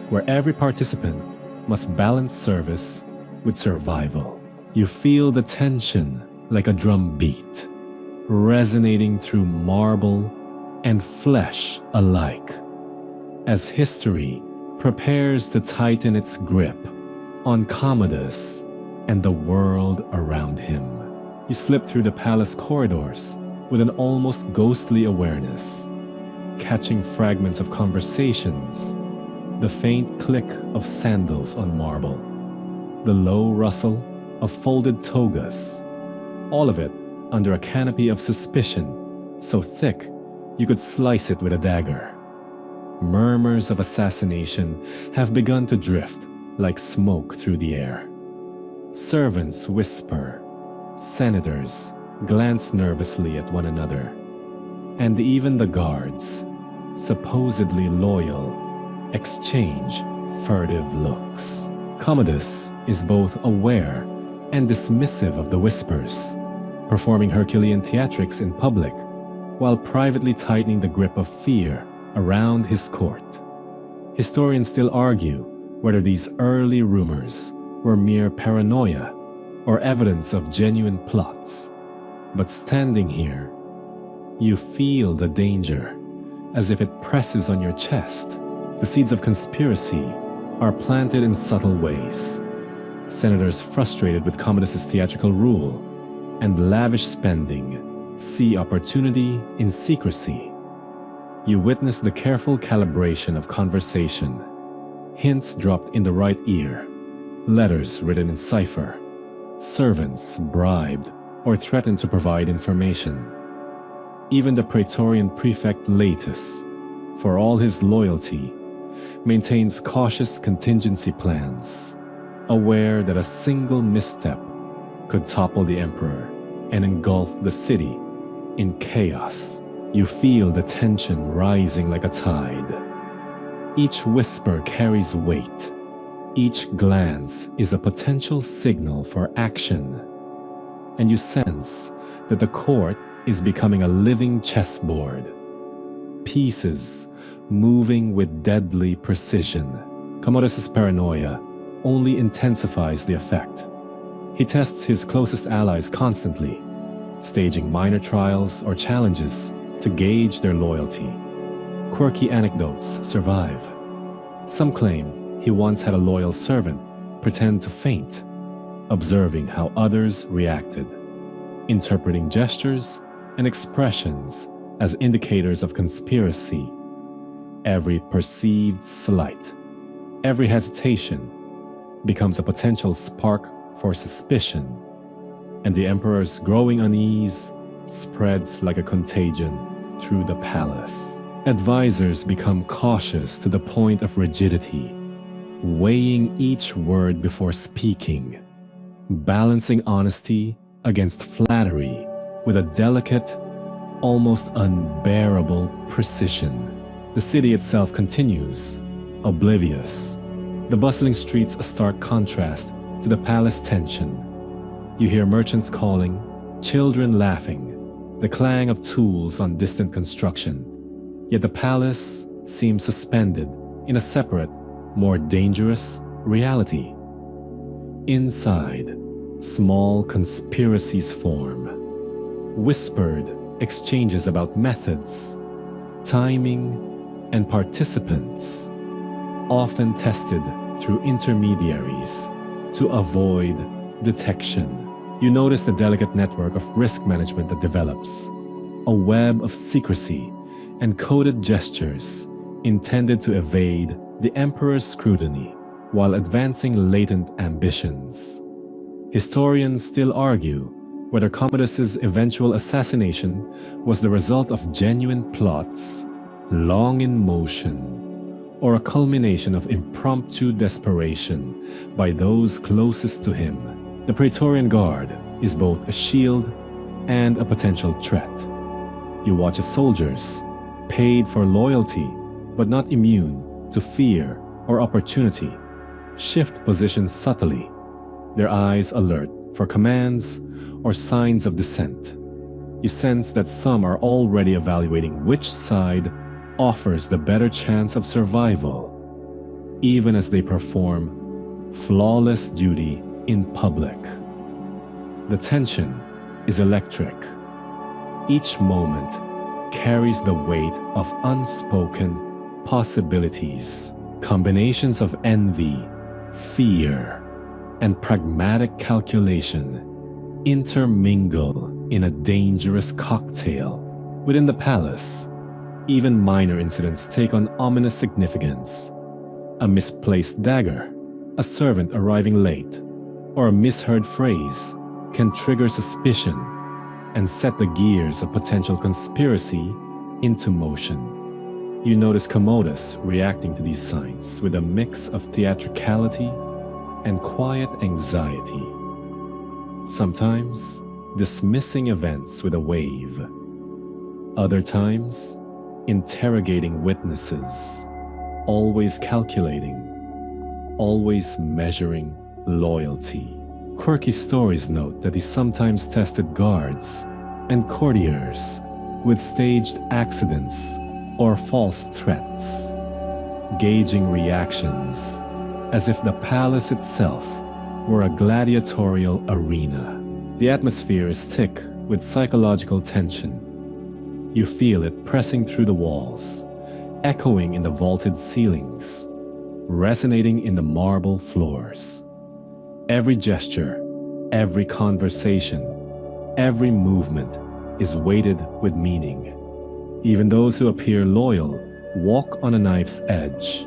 where every participant must balance service with survival. You feel the tension like a drum beat, resonating through marble and flesh alike, as history prepares to tighten its grip on Commodus and the world around him. You slip through the palace corridors with an almost ghostly awareness, catching fragments of conversations, the faint click of sandals on marble, the low rustle of folded togas, all of it under a canopy of suspicion so thick you could slice it with a dagger. Murmurs of assassination have begun to drift like smoke through the air. Servants whisper, senators glance nervously at one another, and even the guards, supposedly loyal, exchange furtive looks. Commodus is both aware and dismissive of the whispers, performing Herculean theatrics in public while privately tightening the grip of fear around his court. Historians still argue whether these early rumors were mere paranoia or evidence of genuine plots. But standing here, you feel the danger, as if it presses on your chest. The seeds of conspiracy are planted in subtle ways. Senators frustrated with Commodus's theatrical rule and lavish spending see opportunity in secrecy. You witness the careful calibration of conversation, hints dropped in the right ear, letters written in cipher, servants bribed or threatened to provide information. Even the Praetorian prefect Latus, for all his loyalty, maintains cautious contingency plans, aware that a single misstep could topple the emperor and engulf the city in chaos. You feel the tension rising like a tide. Each whisper carries weight. Each glance is a potential signal for action. And you sense that the court is becoming a living chessboard. Pieces moving with deadly precision. Commodus's paranoia only intensifies the effect. He tests his closest allies constantly, staging minor trials or challenges to gauge their loyalty. Quirky anecdotes survive. Some claim he once had a loyal servant pretend to faint, observing how others reacted, interpreting gestures and expressions as indicators of conspiracy. Every perceived slight, every hesitation becomes a potential spark for suspicion, and the emperor's growing unease spreads like a contagion through the palace. Advisors become cautious to the point of rigidity, weighing each word before speaking, balancing honesty against flattery with a delicate, almost unbearable precision. The city itself continues, oblivious. The bustling streets a stark contrast to the palace tension. You hear merchants calling, children laughing, the clang of tools on distant construction. Yet the palace seems suspended in a separate, more dangerous reality. Inside, small conspiracies form. Whispered exchanges about methods, timing, and participants, often tested through intermediaries to avoid detection. You notice the delicate network of risk management that develops, a web of secrecy and coded gestures intended to evade the emperor's scrutiny while advancing latent ambitions. Historians still argue whether Commodus's eventual assassination was the result of genuine plots, long in motion, or a culmination of impromptu desperation by those closest to him. The Praetorian Guard is both a shield and a potential threat. You watch as soldiers, paid for loyalty but not immune to fear or opportunity, shift positions subtly, their eyes alert for commands or signs of dissent. You sense that some are already evaluating which side offers the better chance of survival, even as they perform flawless duty in public. The tension is electric. Each moment carries the weight of unspoken possibilities. Combinations of envy, fear, and pragmatic calculation intermingle in a dangerous cocktail. Within the palace, even minor incidents take on ominous significance. A misplaced dagger, a servant arriving late, or a misheard phrase can trigger suspicion and set the gears of potential conspiracy into motion. You notice Commodus reacting to these signs with a mix of theatricality and quiet anxiety. Sometimes, dismissing events with a wave. Other times, interrogating witnesses, always calculating, always measuring loyalty. Quirky stories note that he sometimes tested guards and courtiers with staged accidents or false threats, gauging reactions as if the palace itself were a gladiatorial arena. The atmosphere is thick with psychological tension. You feel it pressing through the walls, echoing in the vaulted ceilings, resonating in the marble floors. Every gesture, every conversation, every movement is weighted with meaning. Even those who appear loyal walk on a knife's edge,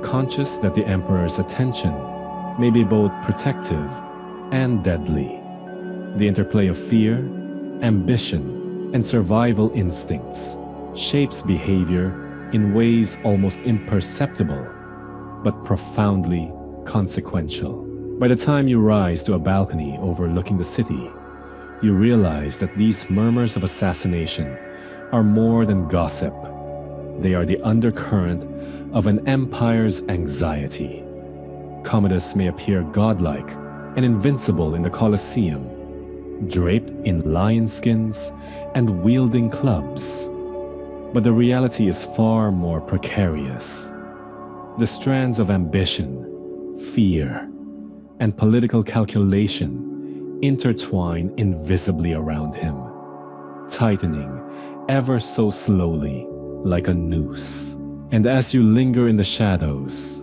conscious that the emperor's attention may be both protective and deadly. The interplay of fear, ambition, and survival instincts shapes behavior in ways almost imperceptible, but profoundly consequential. By the time you rise to a balcony overlooking the city, you realize that these murmurs of assassination are more than gossip. They are the undercurrent of an empire's anxiety. Commodus may appear godlike and invincible in the Colosseum, draped in lion skins and wielding clubs. But the reality is far more precarious. The strands of ambition, fear, and political calculation intertwine invisibly around him, tightening ever so slowly like a noose. And as you linger in the shadows,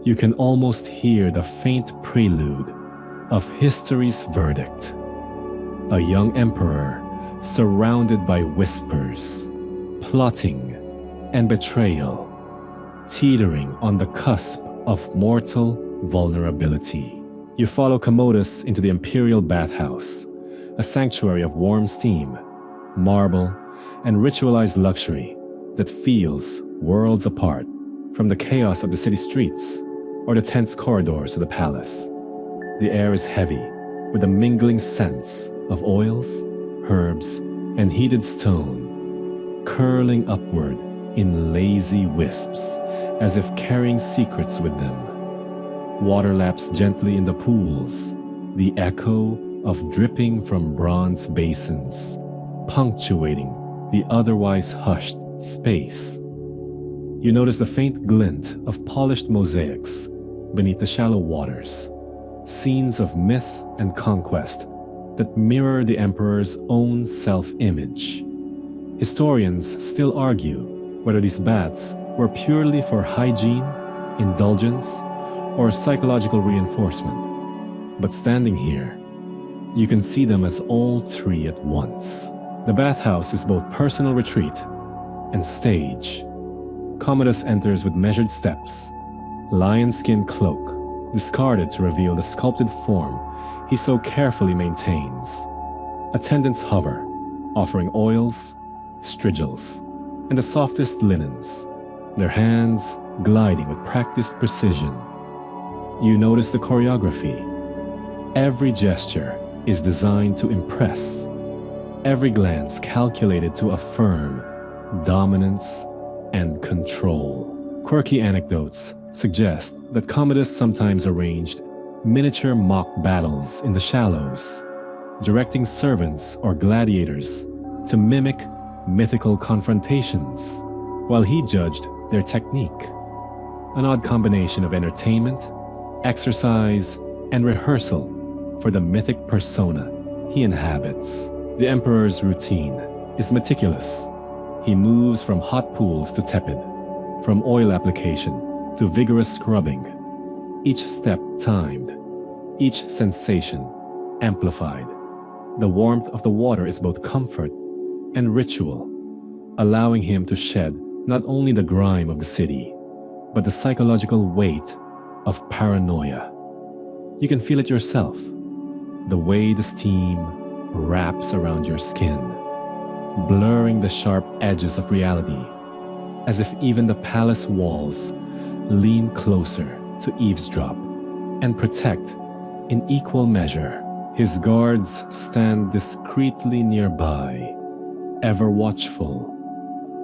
you can almost hear the faint prelude of history's verdict. A young emperor surrounded by whispers, plotting, and betrayal, teetering on the cusp of mortal vulnerability. You follow Commodus into the imperial bathhouse, a sanctuary of warm steam, marble, and ritualized luxury that feels worlds apart from the chaos of the city streets or the tense corridors of the palace. The air is heavy with a mingling scents of oils, herbs, and heated stone, curling upward in lazy wisps as if carrying secrets with them. Water laps gently in the pools, the echo of dripping from bronze basins, punctuating the otherwise hushed space. You notice the faint glint of polished mosaics beneath the shallow waters, scenes of myth and conquest that mirror the emperor's own self-image. Historians still argue whether these baths were purely for hygiene, indulgence, or psychological reinforcement. But standing here, you can see them as all three at once. The bathhouse is both personal retreat and stage. Commodus enters with measured steps, lion skin cloak discarded to reveal the sculpted form he so carefully maintains. Attendants hover, offering oils, strigils, and the softest linens, their hands gliding with practiced precision. You notice the choreography. Every gesture is designed to impress, every glance calculated to affirm dominance and control. Quirky anecdotes suggest that Commodus sometimes arranged miniature mock battles in the shallows, directing servants or gladiators to mimic mythical confrontations, while he judged their technique. An odd combination of entertainment, exercise, and rehearsal for the mythic persona he inhabits. The emperor's routine is meticulous. He moves from hot pools to tepid, from oil application to vigorous scrubbing, each step timed, each sensation amplified. The warmth of the water is both comfort and ritual, allowing him to shed not only the grime of the city, but the psychological weight of paranoia. You can feel it yourself, the way the steam wraps around your skin, blurring the sharp edges of reality, as if even the palace walls lean closer to eavesdrop and protect in equal measure. His guards stand discreetly nearby, ever watchful,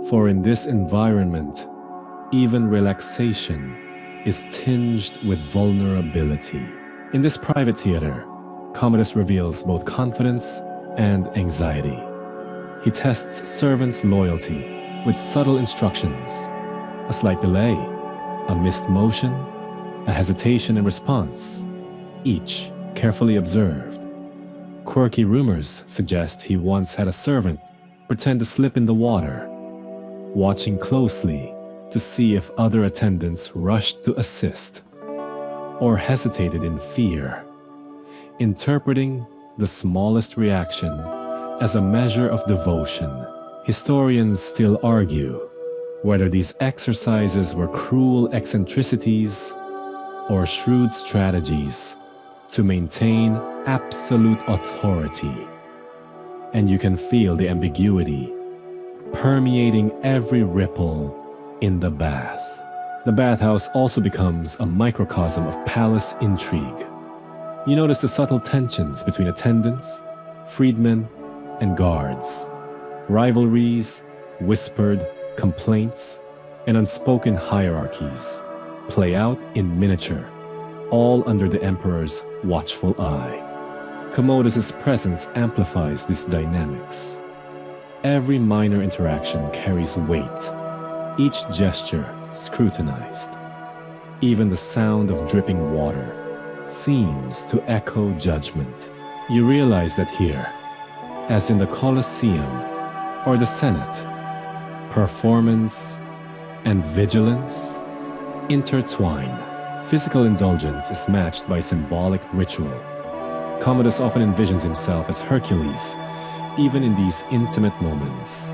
for in this environment, even relaxation is tinged with vulnerability. In this private theater, Commodus reveals both confidence and anxiety. He tests servants' loyalty with subtle instructions, a slight delay, a missed motion, a hesitation in response, each carefully observed. Quirky rumors suggest he once had a servant pretend to slip in the water, watching closely to see if other attendants rushed to assist or hesitated in fear, interpreting the smallest reaction as a measure of devotion. Historians still argue whether these exercises were cruel eccentricities or shrewd strategies to maintain absolute authority. And you can feel the ambiguity permeating every ripple in the bath. The bathhouse also becomes a microcosm of palace intrigue. You notice the subtle tensions between attendants, freedmen, and guards. Rivalries, whispered complaints, and unspoken hierarchies play out in miniature, all under the emperor's watchful eye. Commodus's presence amplifies these dynamics. Every minor interaction carries weight, each gesture scrutinized. Even the sound of dripping water seems to echo judgment. You realize that here, as in the Colosseum or the Senate, performance and vigilance intertwine. Physical indulgence is matched by symbolic ritual. Commodus often envisions himself as Hercules, even in these intimate moments,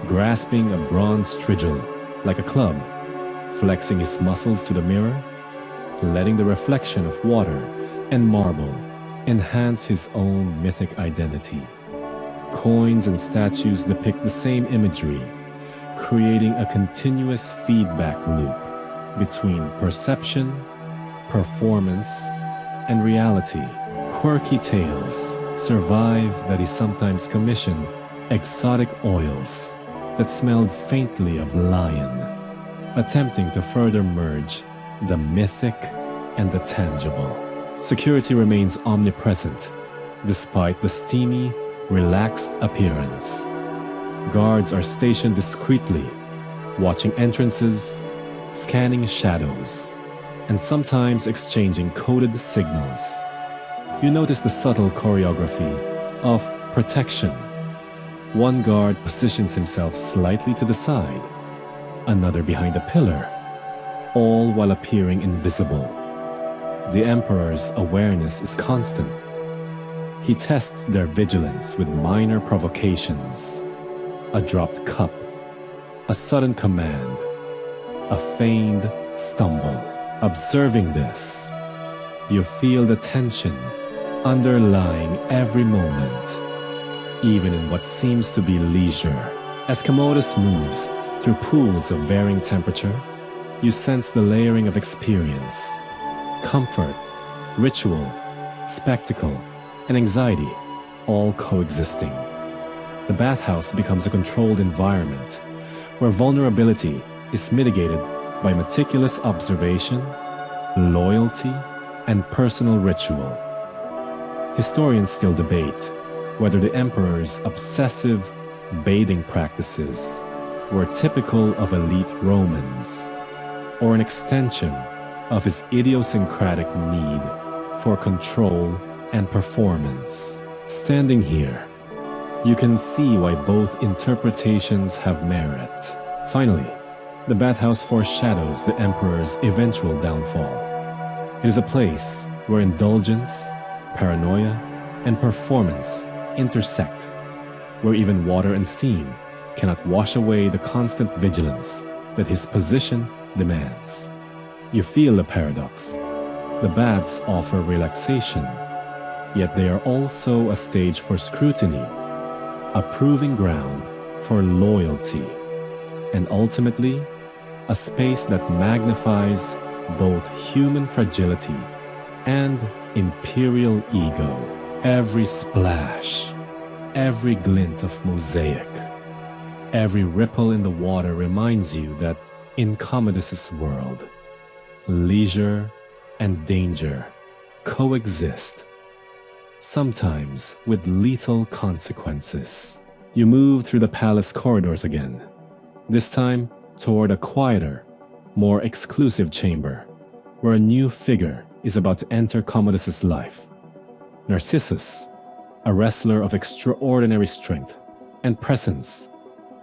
grasping a bronze strigil like a club, flexing his muscles to the mirror, letting the reflection of water and marble enhance his own mythic identity. Coins and statues depict the same imagery, creating a continuous feedback loop between perception, performance, and reality. Quirky tales survive that he sometimes commissioned exotic oils that smelled faintly of lion, attempting to further merge the mythic and the tangible. Security remains omnipresent, despite the steamy, relaxed appearance. Guards are stationed discreetly, watching entrances, scanning shadows, and sometimes exchanging coded signals. You notice the subtle choreography of protection. One guard positions himself slightly to the side, another behind a pillar, all while appearing invisible. The Emperor's awareness is constant. He tests their vigilance with minor provocations, a dropped cup, a sudden command, a feigned stumble. Observing this, you feel the tension underlying every moment, even in what seems to be leisure. As Commodus moves through pools of varying temperature, you sense the layering of experience, comfort, ritual, spectacle, and anxiety, all coexisting. The bathhouse becomes a controlled environment where vulnerability is mitigated by meticulous observation, loyalty, and personal ritual. Historians still debate whether the emperor's obsessive bathing practices were typical of elite Romans or an extension of his idiosyncratic need for control and performance. Standing here, you can see why both interpretations have merit. Finally, the bathhouse foreshadows the emperor's eventual downfall. It is a place where indulgence, paranoia, and performance intersect, where even water and steam cannot wash away the constant vigilance that his position demands. You feel the paradox. The baths offer relaxation, yet they are also a stage for scrutiny, a proving ground for loyalty, and ultimately, a space that magnifies both human fragility and imperial ego. Every splash, every glint of mosaic, every ripple in the water reminds you that in Commodus's world, leisure and danger coexist, sometimes with lethal consequences. You move through the palace corridors again, this time toward a quieter, more exclusive chamber, where a new figure is about to enter Commodus's life. Narcissus, a wrestler of extraordinary strength and presence,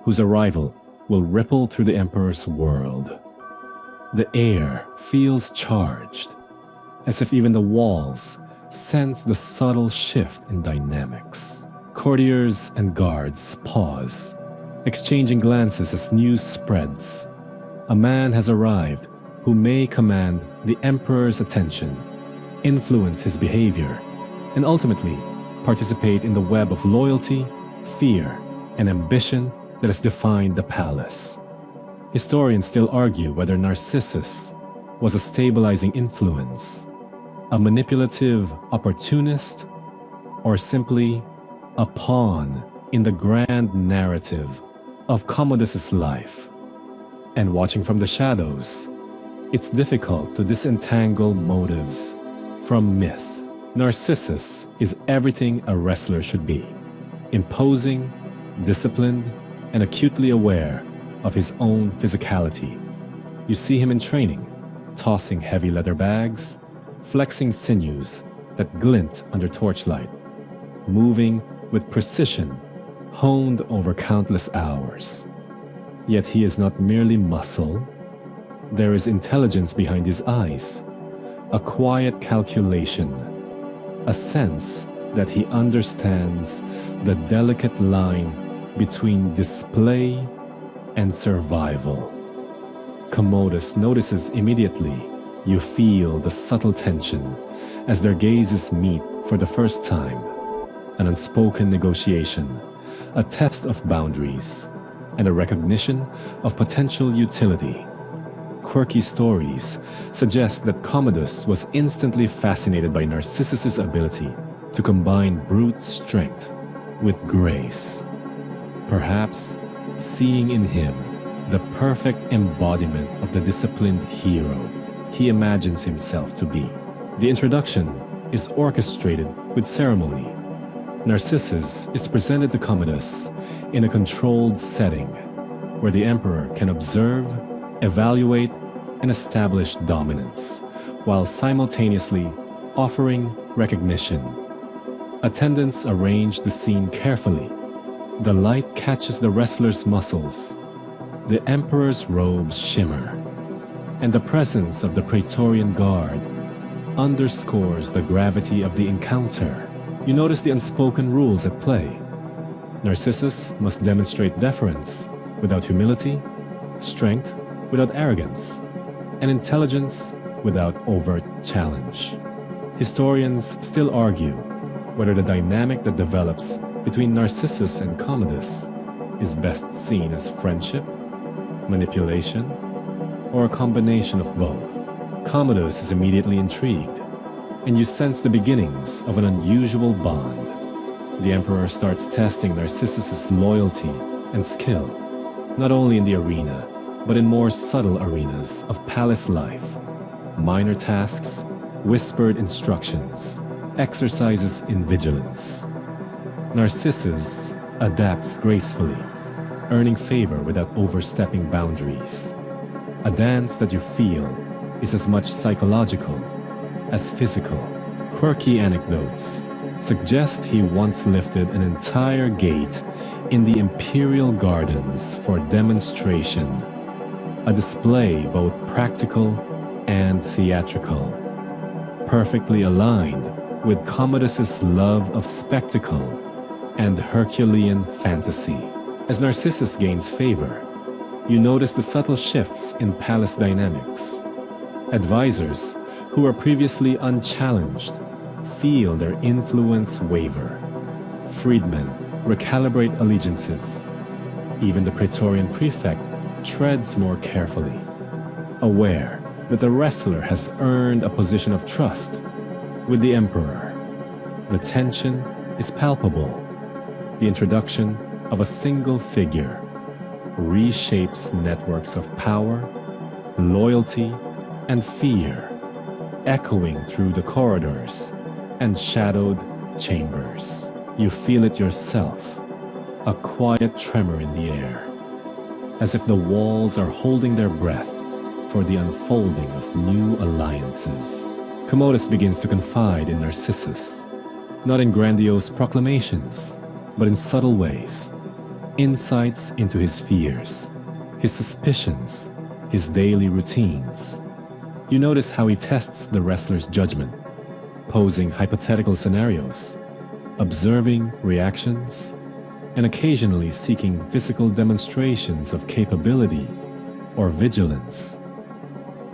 whose arrival will ripple through the Emperor's world. The air feels charged, as if even the walls sense the subtle shift in dynamics. Courtiers and guards pause, exchanging glances as news spreads. A man has arrived who may command the Emperor's attention, influence his behavior, and ultimately participate in the web of loyalty, fear, and ambition that has defined the palace. Historians still argue whether Narcissus was a stabilizing influence, a manipulative opportunist, or simply a pawn in the grand narrative of Commodus's life. And watching from the shadows, it's difficult to disentangle motives from myth. Narcissus is everything a wrestler should be: imposing, disciplined, and acutely aware of his own physicality. You see him in training, tossing heavy leather bags, flexing sinews that glint under torchlight, moving with precision honed over countless hours. Yet he is not merely muscle. There is intelligence behind his eyes, a quiet calculation, a sense that he understands the delicate line between display and survival. Commodus notices immediately. You feel the subtle tension as their gazes meet for the first time, an unspoken negotiation, a test of boundaries, and a recognition of potential utility. Quirky stories suggest that Commodus was instantly fascinated by Narcissus's ability to combine brute strength with grace, perhaps seeing in him the perfect embodiment of the disciplined hero he imagines himself to be. The introduction is orchestrated with ceremony. Narcissus is presented to Commodus in a controlled setting where the Emperor can observe, evaluate, and establish dominance, while simultaneously offering recognition. Attendants arrange the scene carefully. The light catches the wrestler's muscles. The Emperor's robes shimmer, and the presence of the Praetorian Guard underscores the gravity of the encounter. You notice the unspoken rules at play. Narcissus must demonstrate deference without humility, strength without arrogance, and intelligence without overt challenge. Historians still argue whether the dynamic that develops between Narcissus and Commodus is best seen as friendship, manipulation, or a combination of both. Commodus is immediately intrigued, and you sense the beginnings of an unusual bond. The Emperor starts testing Narcissus's loyalty and skill, not only in the arena, but in more subtle arenas of palace life. Minor tasks, whispered instructions, exercises in vigilance. Narcissus adapts gracefully, earning favor without overstepping boundaries. A dance that you feel is as much psychological as physical. Quirky anecdotes suggest he once lifted an entire gate in the imperial gardens for demonstration, a display both practical and theatrical, perfectly aligned with Commodus's love of spectacle and Herculean fantasy. As Narcissus gains favor, you notice the subtle shifts in palace dynamics. Advisors who were previously unchallenged feel their influence waver. Freedmen recalibrate allegiances. Even the Praetorian prefect treads more carefully, aware that the wrestler has earned a position of trust with the Emperor. The tension is palpable. The introduction of a single figure reshapes networks of power, loyalty, and fear, echoing through the corridors and shadowed chambers. You feel it yourself, a quiet tremor in the air, as if the walls are holding their breath for the unfolding of new alliances. Commodus begins to confide in Narcissus, not in grandiose proclamations, but in subtle ways, insights into his fears, his suspicions, his daily routines. You notice how he tests the wrestler's judgment, posing hypothetical scenarios, observing reactions, and occasionally seeking physical demonstrations of capability or vigilance.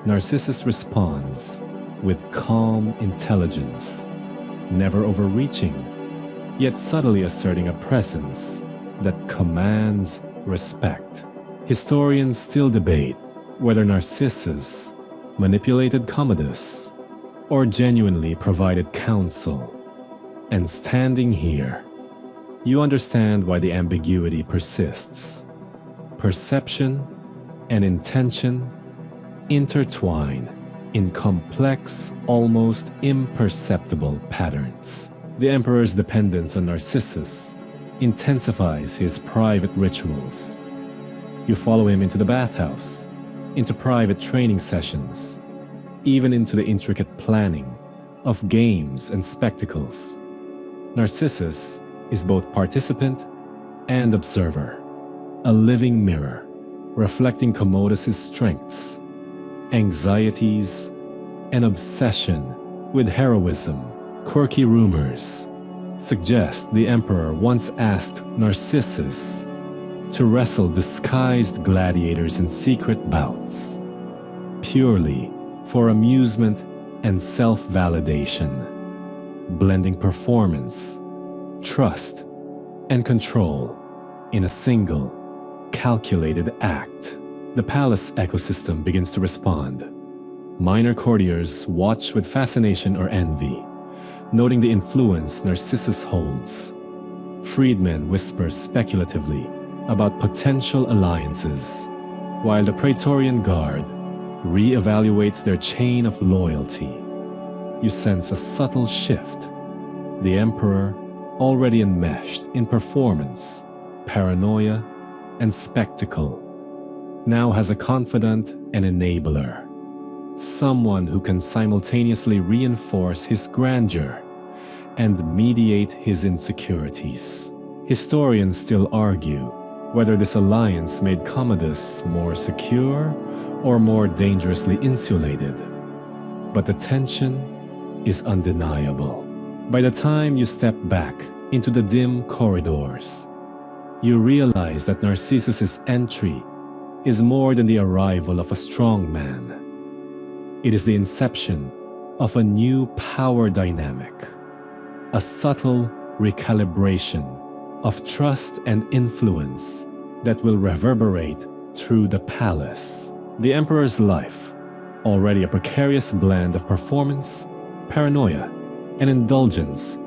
Narcissus responds with calm intelligence, never overreaching, yet subtly asserting a presence that commands respect. Historians still debate whether Narcissus manipulated Commodus or genuinely provided counsel. And standing here, you understand why the ambiguity persists. Perception and intention intertwine in complex, almost imperceptible patterns. The Emperor's dependence on Narcissus intensifies his private rituals. You follow him into the bathhouse, into private training sessions, even into the intricate planning of games and spectacles. Narcissus is both participant and observer, a living mirror reflecting Commodus's strengths, anxieties, and obsession with heroism. Quirky rumors suggest the Emperor once asked Narcissus to wrestle disguised gladiators in secret bouts, purely for amusement and self-validation, blending performance, trust, and control in a single, calculated act. The palace ecosystem begins to respond. Minor courtiers watch with fascination or envy, noting the influence Narcissus holds. Freedmen whisper speculatively about potential alliances, while the Praetorian Guard re-evaluates their chain of loyalty. You sense a subtle shift. The Emperor, already enmeshed in performance, paranoia, and spectacle, now has a confidant and enabler, someone who can simultaneously reinforce his grandeur and mediate his insecurities. Historians still argue whether this alliance made Commodus more secure or more dangerously insulated, but the tension is undeniable. By the time you step back into the dim corridors, you realize that Narcissus's entry is more than the arrival of a strong man. It is the inception of a new power dynamic, a subtle recalibration of trust and influence that will reverberate through the palace. The Emperor's life, already a precarious blend of performance, paranoia, and indulgence,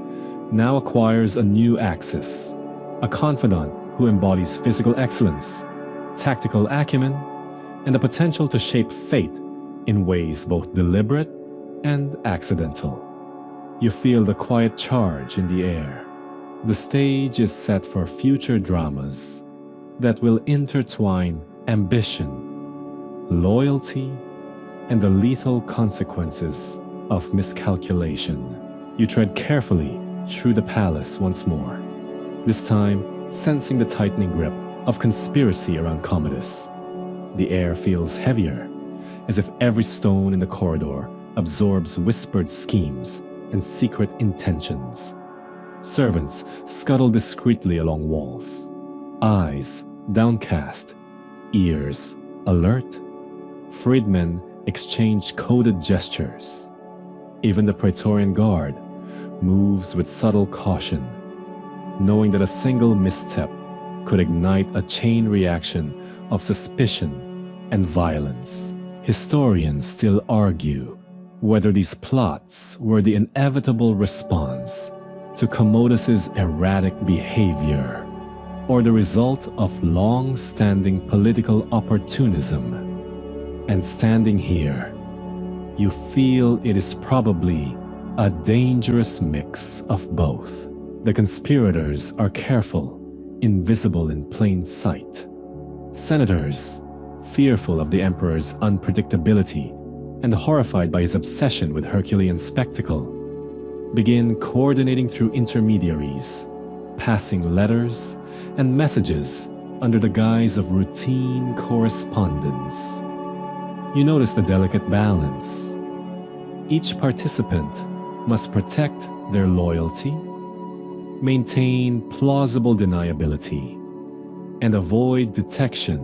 now acquires a new axis, a confidant who embodies physical excellence, tactical acumen, and the potential to shape fate in ways both deliberate and accidental. You feel the quiet charge in the air. The stage is set for future dramas that will intertwine ambition, loyalty, and the lethal consequences of miscalculation. You tread carefully through the palace once more, this time sensing the tightening grip of conspiracy around Commodus. The air feels heavier, as if every stone in the corridor absorbs whispered schemes and secret intentions. Servants scuttle discreetly along walls, eyes downcast, ears alert. Freedmen exchange coded gestures. Even the Praetorian Guard moves with subtle caution, knowing that a single misstep could ignite a chain reaction of suspicion and violence. Historians still argue whether these plots were the inevitable response to Commodus's erratic behavior, or the result of long-standing political opportunism. And standing here, you feel it is probably a dangerous mix of both. The conspirators are careful, invisible in plain sight. Senators, fearful of the emperor's unpredictability and horrified by his obsession with Herculean spectacle, begin coordinating through intermediaries, passing letters and messages under the guise of routine correspondence. You notice the delicate balance. Each participant must protect their loyalty, maintain plausible deniability, and avoid detection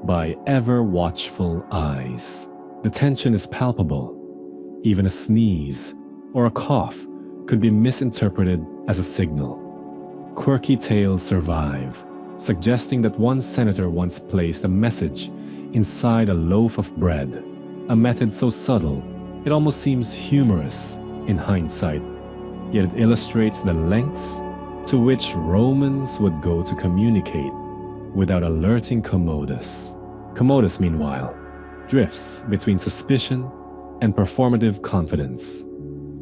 by ever-watchful eyes. The tension is palpable. Even a sneeze or a cough could be misinterpreted as a signal. Quirky tales survive, suggesting that one senator once placed a message inside a loaf of bread, a method so subtle it almost seems humorous in hindsight, yet it illustrates the lengths to which Romans would go to communicate without alerting Commodus. Commodus, meanwhile, drifts between suspicion and performative confidence.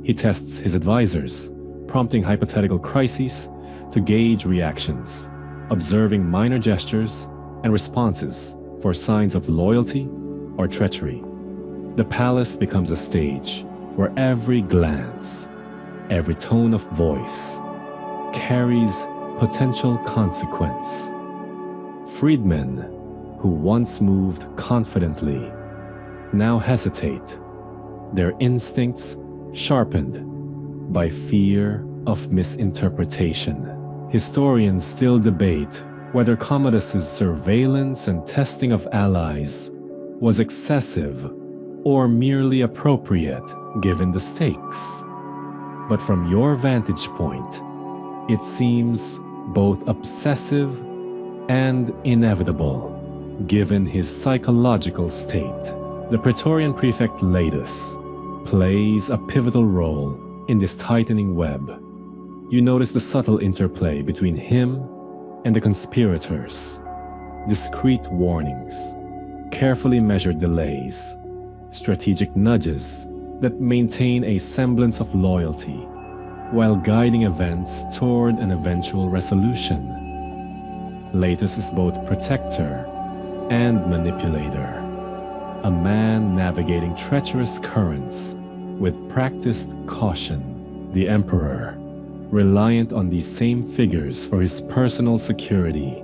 He tests his advisors, prompting hypothetical crises to gauge reactions, observing minor gestures and responses for signs of loyalty or treachery. The palace becomes a stage where every glance, every tone of voice carries potential consequence. Freedmen who once moved confidently now hesitate, their instincts sharpened by fear of misinterpretation. Historians still debate whether Commodus's surveillance and testing of allies was excessive or merely appropriate given the stakes. But from your vantage point, it seems both obsessive and inevitable given his psychological state. The Praetorian prefect Latus plays a pivotal role in this tightening web. You notice the subtle interplay between him and the conspirators. Discreet warnings, carefully measured delays, strategic nudges that maintain a semblance of loyalty while guiding events toward an eventual resolution. Latus is both protector and manipulator, a man navigating treacherous currents with practiced caution. The emperor, reliant on these same figures for his personal security,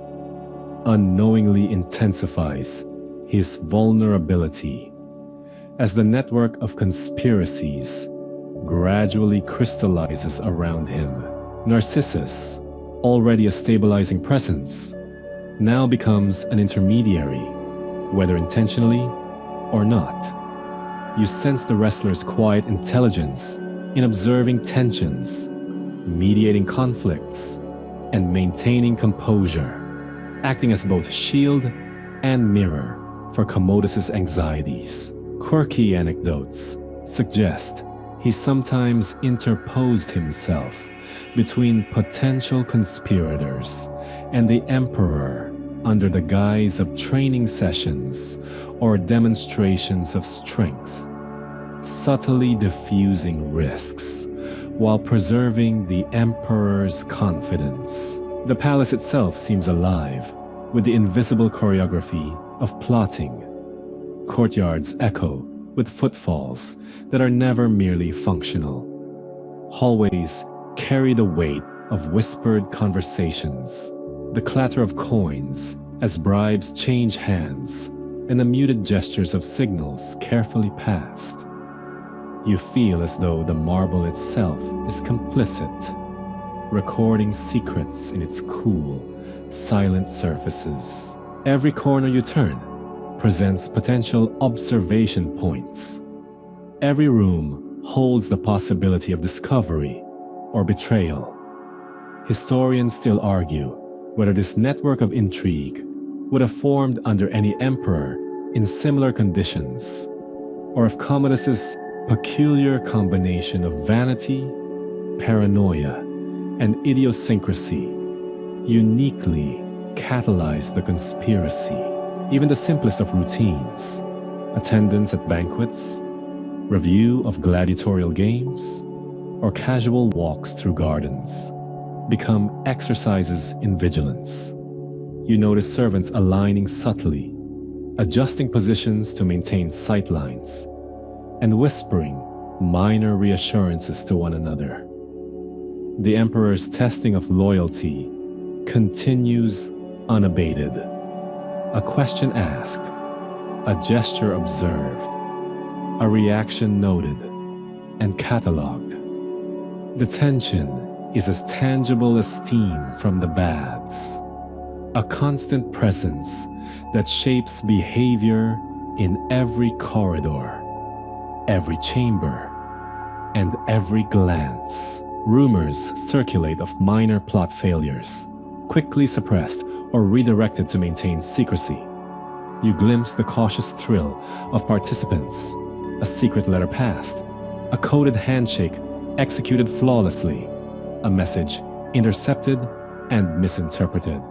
unknowingly intensifies his vulnerability as the network of conspiracies gradually crystallizes around him. Narcissus, already a stabilizing presence, now becomes an intermediary, whether intentionally or not. You sense the wrestler's quiet intelligence in observing tensions, mediating conflicts, and maintaining composure, acting as both shield and mirror for Commodus's anxieties. Quirky anecdotes suggest he sometimes interposed himself between potential conspirators and the emperor under the guise of training sessions or demonstrations of strength, subtly diffusing risks while preserving the emperor's confidence. The palace itself seems alive with the invisible choreography of plotting. Courtyards echo with footfalls that are never merely functional. Hallways carry the weight of whispered conversations, the clatter of coins as bribes change hands, and the muted gestures of signals carefully passed. You feel as though the marble itself is complicit, recording secrets in its cool, silent surfaces. Every corner you turn presents potential observation points. Every room holds the possibility of discovery or betrayal. Historians still argue whether this network of intrigue would have formed under any emperor in similar conditions, or if Commodus's peculiar combination of vanity, paranoia, and idiosyncrasy uniquely catalyze the conspiracy. Even the simplest of routines, attendance at banquets, review of gladiatorial games, or casual walks through gardens, become exercises in vigilance. You notice servants aligning subtly, adjusting positions to maintain sight lines, and whispering minor reassurances to one another. The emperor's testing of loyalty continues unabated. A question asked, a gesture observed, a reaction noted and catalogued. The tension is as tangible as steam from the baths, a constant presence that shapes behavior in every corridor, every chamber, and every glance. Rumors circulate of minor plot failures, quickly suppressed or redirected to maintain secrecy. You glimpse the cautious thrill of participants, a secret letter passed, a coded handshake executed flawlessly, a message intercepted and misinterpreted.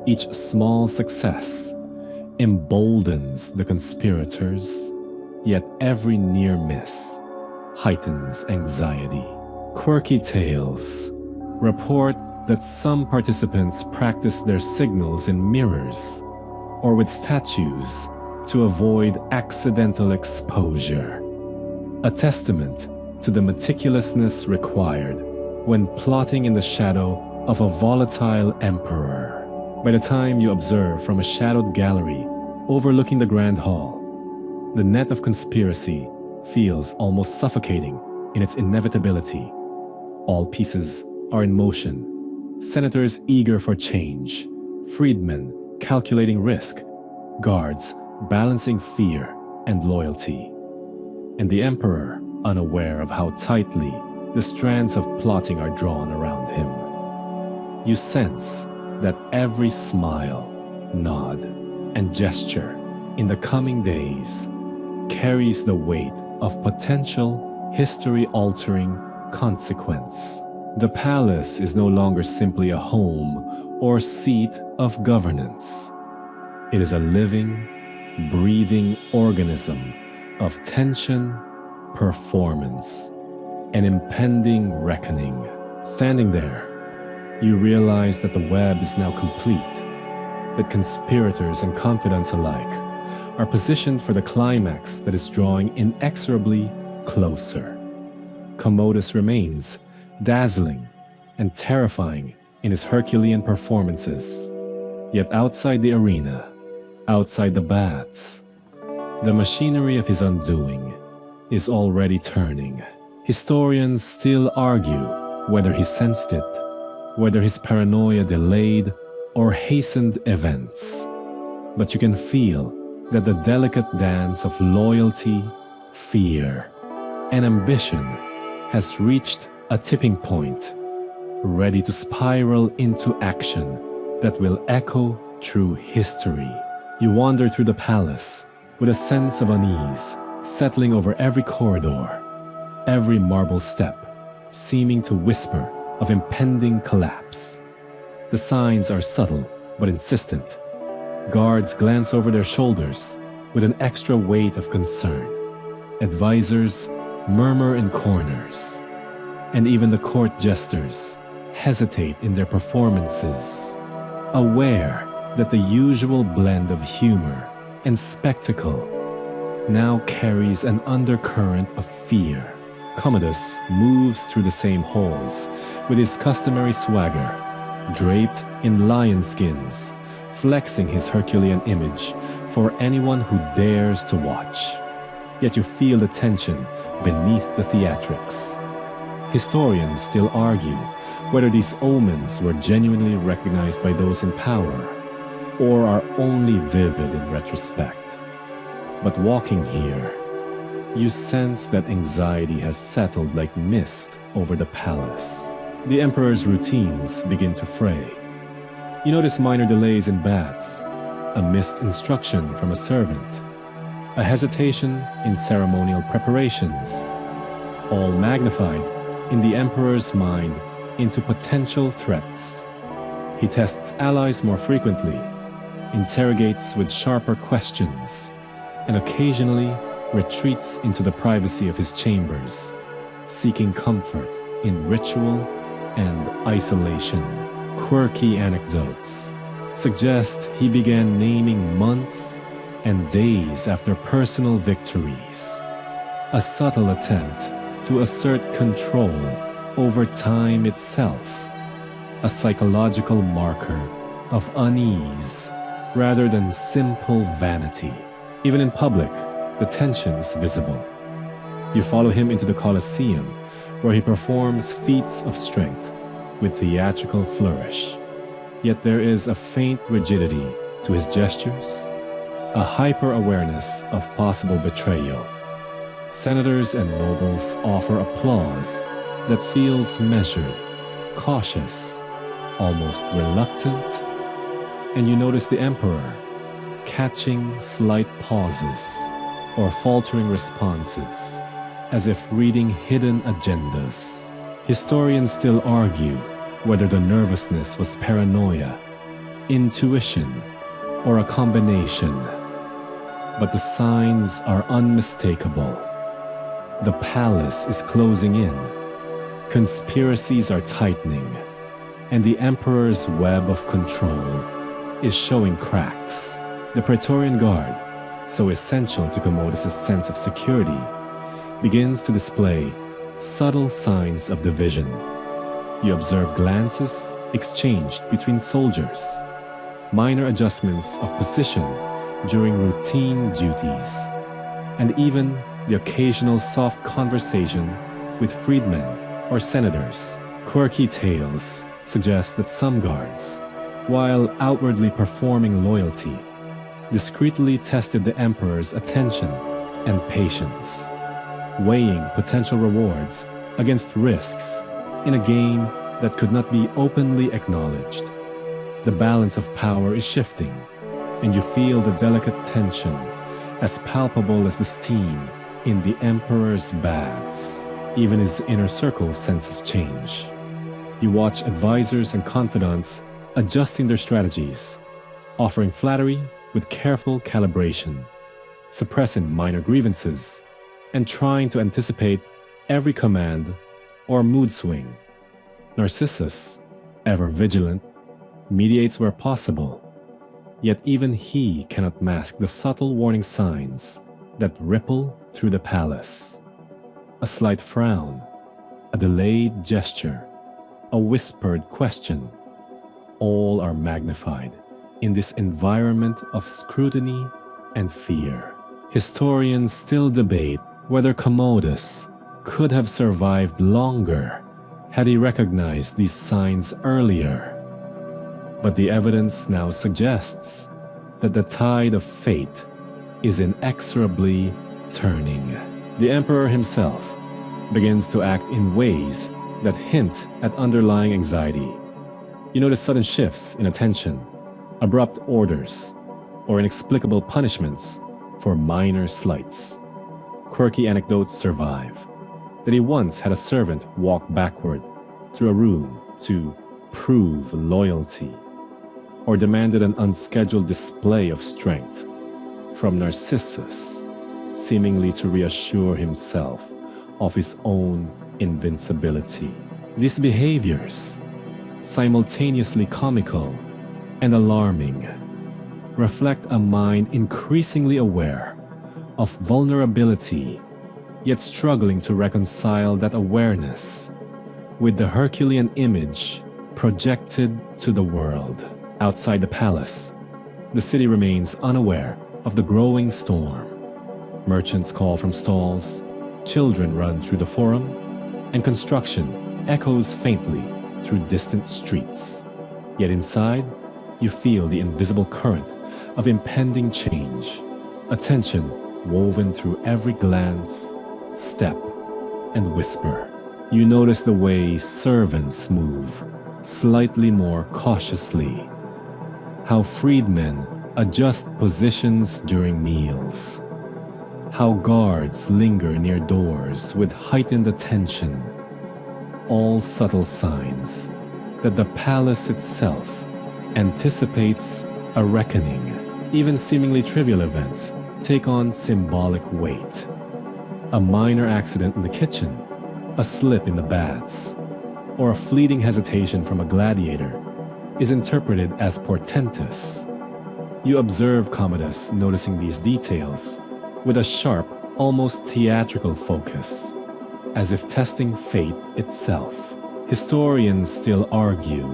Each small success emboldens the conspirators, yet every near miss heightens anxiety. Quirky tales report that some participants practice their signals in mirrors or with statues to avoid accidental exposure, a testament to the meticulousness required when plotting in the shadow of a volatile emperor. By the time you observe from a shadowed gallery overlooking the Grand Hall, the net of conspiracy feels almost suffocating in its inevitability. All pieces are in motion, senators eager for change, freedmen calculating risk, guards balancing fear and loyalty, and the emperor unaware of how tightly the strands of plotting are drawn around him. You sense that every smile, nod, and gesture in the coming days carries the weight of potential history-altering consequence. The palace is no longer simply a home or seat of governance. It is a living, breathing organism of tension, performance, and impending reckoning. Standing there, you realize that the web is now complete, that conspirators and confidants alike are positioned for the climax that is drawing inexorably closer. Commodus remains dazzling and terrifying in his Herculean performances. Yet outside the arena, outside the baths, the machinery of his undoing is already turning. Historians still argue whether he sensed it, whether his paranoia delayed or hastened events. But you can feel that the delicate dance of loyalty, fear, and ambition has reached a tipping point, ready to spiral into action that will echo through history. You wander through the palace with a sense of unease settling over every corridor, every marble step seeming to whisper of impending collapse. The signs are subtle but insistent. Guards glance over their shoulders with an extra weight of concern. Advisors murmur in corners, and even the court jesters hesitate in their performances, aware that the usual blend of humor and spectacle now carries an undercurrent of fear. Commodus moves through the same halls with his customary swagger, draped in lion skins, flexing his Herculean image for anyone who dares to watch. Yet you feel the tension beneath the theatrics. Historians still argue whether these omens were genuinely recognized by those in power or are only vivid in retrospect. But walking here, you sense that anxiety has settled like mist over the palace. The emperor's routines begin to fray. You notice minor delays in baths, a missed instruction from a servant, a hesitation in ceremonial preparations, all magnified in the emperor's mind into potential threats. He tests allies more frequently, interrogates with sharper questions, and occasionally retreats into the privacy of his chambers, seeking comfort in ritual and isolation. Quirky anecdotes suggest he began naming months and days after personal victories, a subtle attempt to assert control over time itself, a psychological marker of unease rather than simple vanity. Even in public, the tension is visible. You follow him into the Colosseum, where he performs feats of strength with theatrical flourish. Yet there is a faint rigidity to his gestures, a hyper-awareness of possible betrayal. Senators and nobles offer applause that feels measured, cautious, almost reluctant, and you notice the emperor catching slight pauses or faltering responses, as if reading hidden agendas. Historians still argue whether the nervousness was paranoia, intuition, or a combination. But the signs are unmistakable. The palace is closing in, conspiracies are tightening, and the emperor's web of control is showing cracks. The Praetorian Guard, so essential to Commodus' sense of security, begins to display subtle signs of division. You observe glances exchanged between soldiers, minor adjustments of position during routine duties, and even the occasional soft conversation with freedmen or senators. Quirky tales suggest that some guards, while outwardly performing loyalty, discreetly tested the emperor's attention and patience, weighing potential rewards against risks in a game that could not be openly acknowledged. The balance of power is shifting, and you feel the delicate tension as palpable as the steam in the emperor's baths. Even his inner circle senses change. You watch advisors and confidants adjusting their strategies, offering flattery with careful calibration, suppressing minor grievances, and trying to anticipate every command or mood swing. Narcissus, ever vigilant, mediates where possible, yet even he cannot mask the subtle warning signs that ripple through the palace. A slight frown, a delayed gesture, a whispered question, all are magnified in this environment of scrutiny and fear. Historians still debate whether Commodus could have survived longer had he recognized these signs earlier. But the evidence now suggests that the tide of fate is inexorably turning. The emperor himself begins to act in ways that hint at underlying anxiety. You notice sudden shifts in attention, abrupt orders, or inexplicable punishments for minor slights. Quirky anecdotes survive, that he once had a servant walk backward through a room to prove loyalty, or demanded an unscheduled display of strength from Narcissus, seemingly to reassure himself of his own invincibility. These behaviors, simultaneously comical and alarming, reflect a mind increasingly aware of vulnerability, yet struggling to reconcile that awareness with the Herculean image projected to the world. Outside the palace, the city remains unaware of the growing storm. Merchants call from stalls, children run through the forum, and construction echoes faintly through distant streets. Yet inside, you feel the invisible current of impending change, a tension woven through every glance, step, and whisper. You notice the way servants move, slightly more cautiously, how freedmen adjust positions during meals, how guards linger near doors with heightened attention, all subtle signs that the palace itself anticipates a reckoning. Even seemingly trivial events take on symbolic weight. A minor accident in the kitchen, a slip in the baths, or a fleeting hesitation from a gladiator is interpreted as portentous. You observe Commodus noticing these details with a sharp, almost theatrical focus, as if testing fate itself. Historians still argue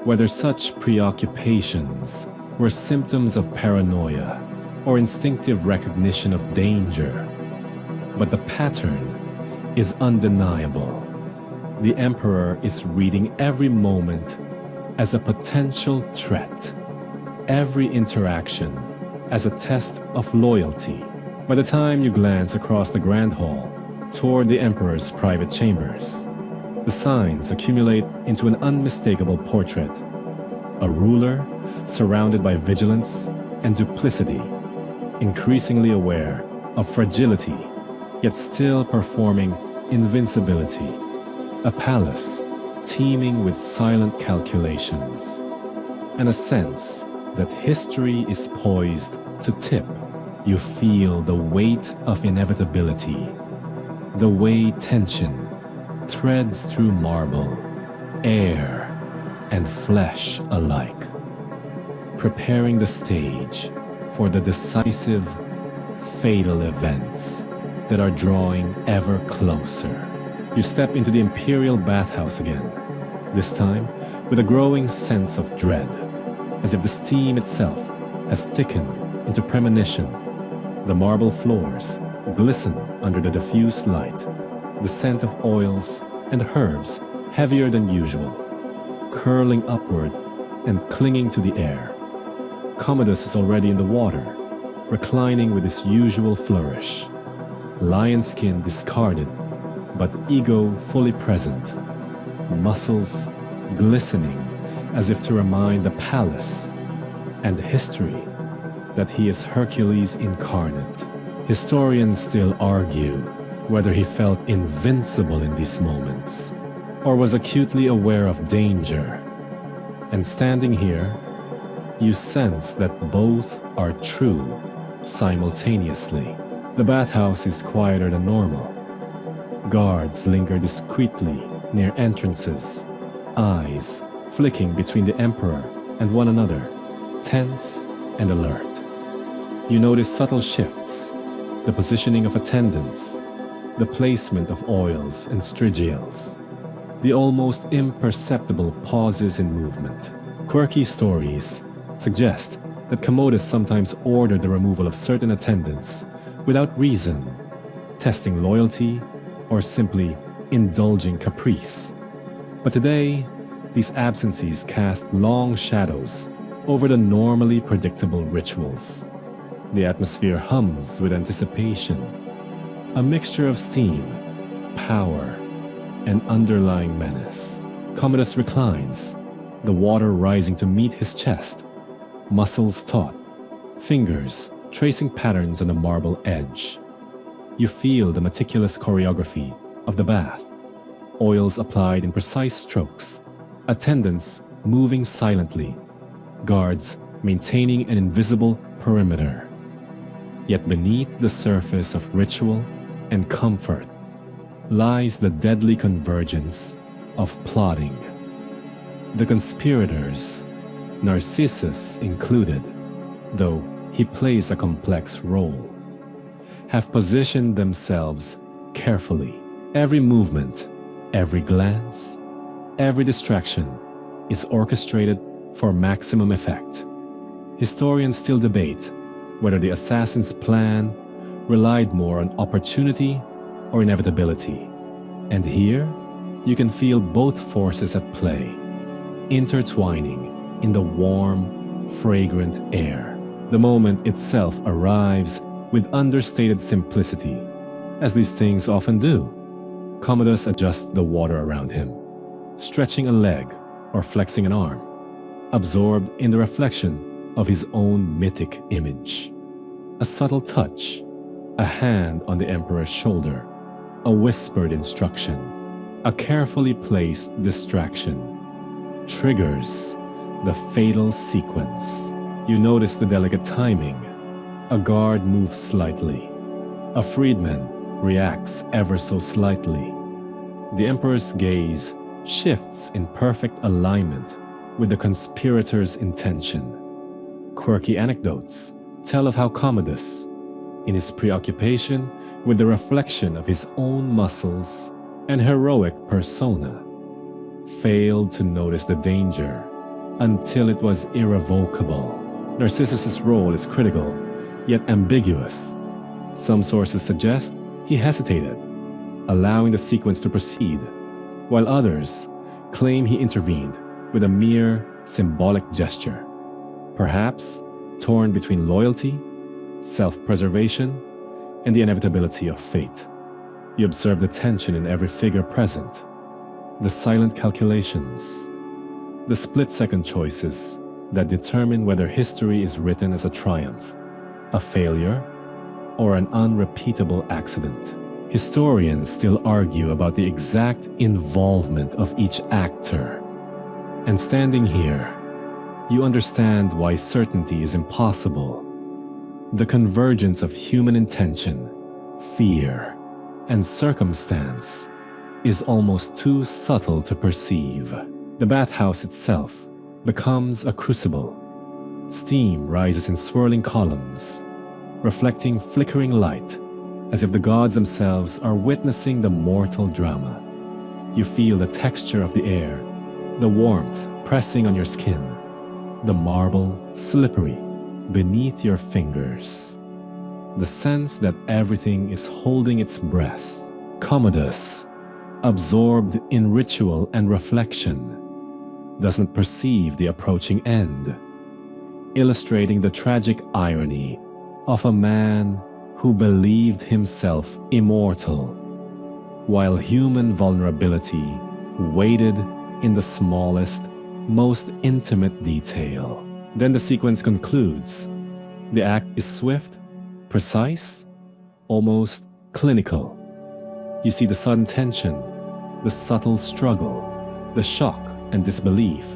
whether such preoccupations were symptoms of paranoia or instinctive recognition of danger. But the pattern is undeniable. The emperor is reading every moment as a potential threat, every interaction as a test of loyalty. By the time you glance across the grand hall toward the emperor's private chambers, the signs accumulate into an unmistakable portrait. A ruler surrounded by vigilance and duplicity, increasingly aware of fragility, yet still performing invincibility. A palace teeming with silent calculations, and a sense that history is poised to tip. You feel the weight of inevitability, the way tension threads through marble, air, and flesh alike, preparing the stage for the decisive, fatal events that are drawing ever closer. You step into the imperial bathhouse again, this time with a growing sense of dread, as if the steam itself has thickened into premonition. The marble floors glisten under the diffuse light, the scent of oils and herbs heavier than usual, curling upward and clinging to the air. Commodus is already in the water, reclining with his usual flourish, lion skin discarded, but ego fully present, muscles glistening as if to remind the palace and history that he is Hercules incarnate. Historians still argue whether he felt invincible in these moments or was acutely aware of danger. And standing here, you sense that both are true simultaneously. The bathhouse is quieter than normal. Guards linger discreetly near entrances, eyes flicking between the emperor and one another, tense and alert. You notice subtle shifts, the positioning of attendants, the placement of oils and strigials, the almost imperceptible pauses in movement. Quirky stories suggest that Commodus sometimes ordered the removal of certain attendants without reason, testing loyalty or simply indulging caprice. But today, these absences cast long shadows over the normally predictable rituals. The atmosphere hums with anticipation, a mixture of steam, power, and underlying menace. Commodus reclines, the water rising to meet his chest, muscles taut, fingers tracing patterns on the marble edge. You feel the meticulous choreography of the bath, oils applied in precise strokes, attendants moving silently, guards maintaining an invisible perimeter. Yet beneath the surface of ritual and comfort lies the deadly convergence of plotting. The conspirators, Narcissus included, though he plays a complex role, have positioned themselves carefully. Every movement, every glance, every distraction is orchestrated for maximum effect. Historians still debate whether the assassin's plan relied more on opportunity or inevitability. And here, you can feel both forces at play, intertwining in the warm, fragrant air. The moment itself arrives with understated simplicity, as these things often do. Commodus adjusts the water around him, stretching a leg or flexing an arm, absorbed in the reflection of his own mythic image. A subtle touch, a hand on the emperor's shoulder, a whispered instruction, A carefully placed distraction triggers the fatal sequence. You notice the delicate timing. A guard moves slightly. A freedman reacts ever so slightly. The emperor's gaze shifts in perfect alignment with the conspirator's intention. Quirky anecdotes tell of how Commodus, in his preoccupation with the reflection of his own muscles and heroic persona, failed to notice the danger until it was irrevocable. Narcissus' role is critical, yet ambiguous. Some sources suggest he hesitated, allowing the sequence to proceed, while others claim he intervened with a mere symbolic gesture, perhaps torn between loyalty, self-preservation, and the inevitability of fate. You observe the tension in every figure present, the silent calculations, the split-second choices that determine whether history is written as a triumph, a failure, or an unrepeatable accident. Historians still argue about the exact involvement of each actor. And standing here, you understand why certainty is impossible. The convergence of human intention, fear, and circumstance is almost too subtle to perceive. The bathhouse itself becomes a crucible. Steam rises in swirling columns, reflecting flickering light, as if the gods themselves are witnessing the mortal drama. You feel the texture of the air, the warmth pressing on your skin, the marble slippery beneath your fingers. The sense that everything is holding its breath. Commodus, absorbed in ritual and reflection, doesn't perceive the approaching end, illustrating the tragic irony of a man who believed himself immortal, while human vulnerability waited in the smallest, most intimate detail. Then the sequence concludes. The act is swift, precise, almost clinical. You see the sudden tension, the subtle struggle, the shock and disbelief,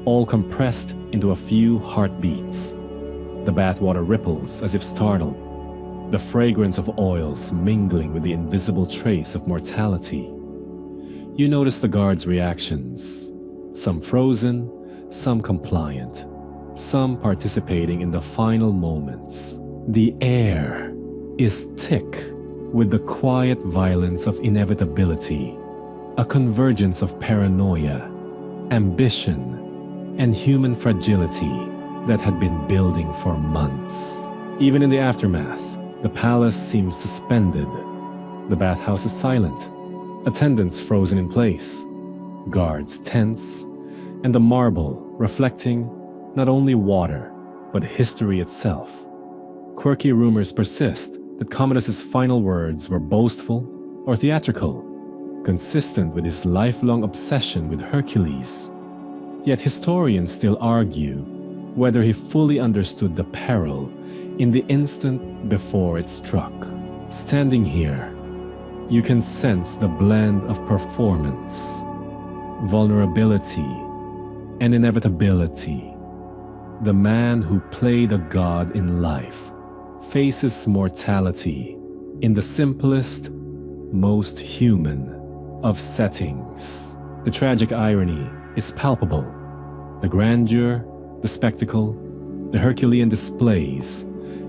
all compressed into a few heartbeats. The bathwater ripples as if startled, the fragrance of oils mingling with the invisible trace of mortality. You notice the guards' reactions, some frozen, some compliant, some participating in the final moments. The air is thick with the quiet violence of inevitability, a convergence of paranoia, ambition, and human fragility that had been building for months. Even in the aftermath, the palace seems suspended. The bathhouse is silent, attendants frozen in place, guards tense, and the marble reflecting not only water, but history itself. Quirky rumors persist that Commodus's final words were boastful or theatrical, consistent with his lifelong obsession with Hercules. Yet historians still argue whether he fully understood the peril in the instant before it struck. Standing here, you can sense the blend of performance, vulnerability, and inevitability. The man who played a god in life faces mortality in the simplest, most human of settings. The tragic irony is palpable. The grandeur, the spectacle, the Herculean displays,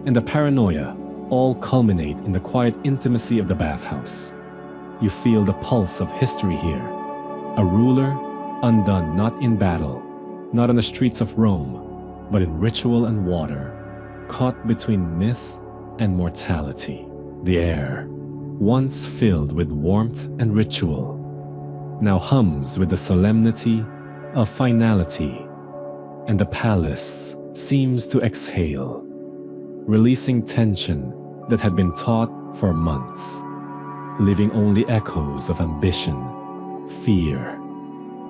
and the paranoia all culminate in the quiet intimacy of the bathhouse. You feel the pulse of history here. A ruler undone not in battle, not on the streets of Rome, but in ritual and water, caught between myth and mortality. The air, once filled with warmth and ritual, now hums with the solemnity of finality, and the palace seems to exhale, releasing tension that had been taut for months, leaving only echoes of ambition, fear,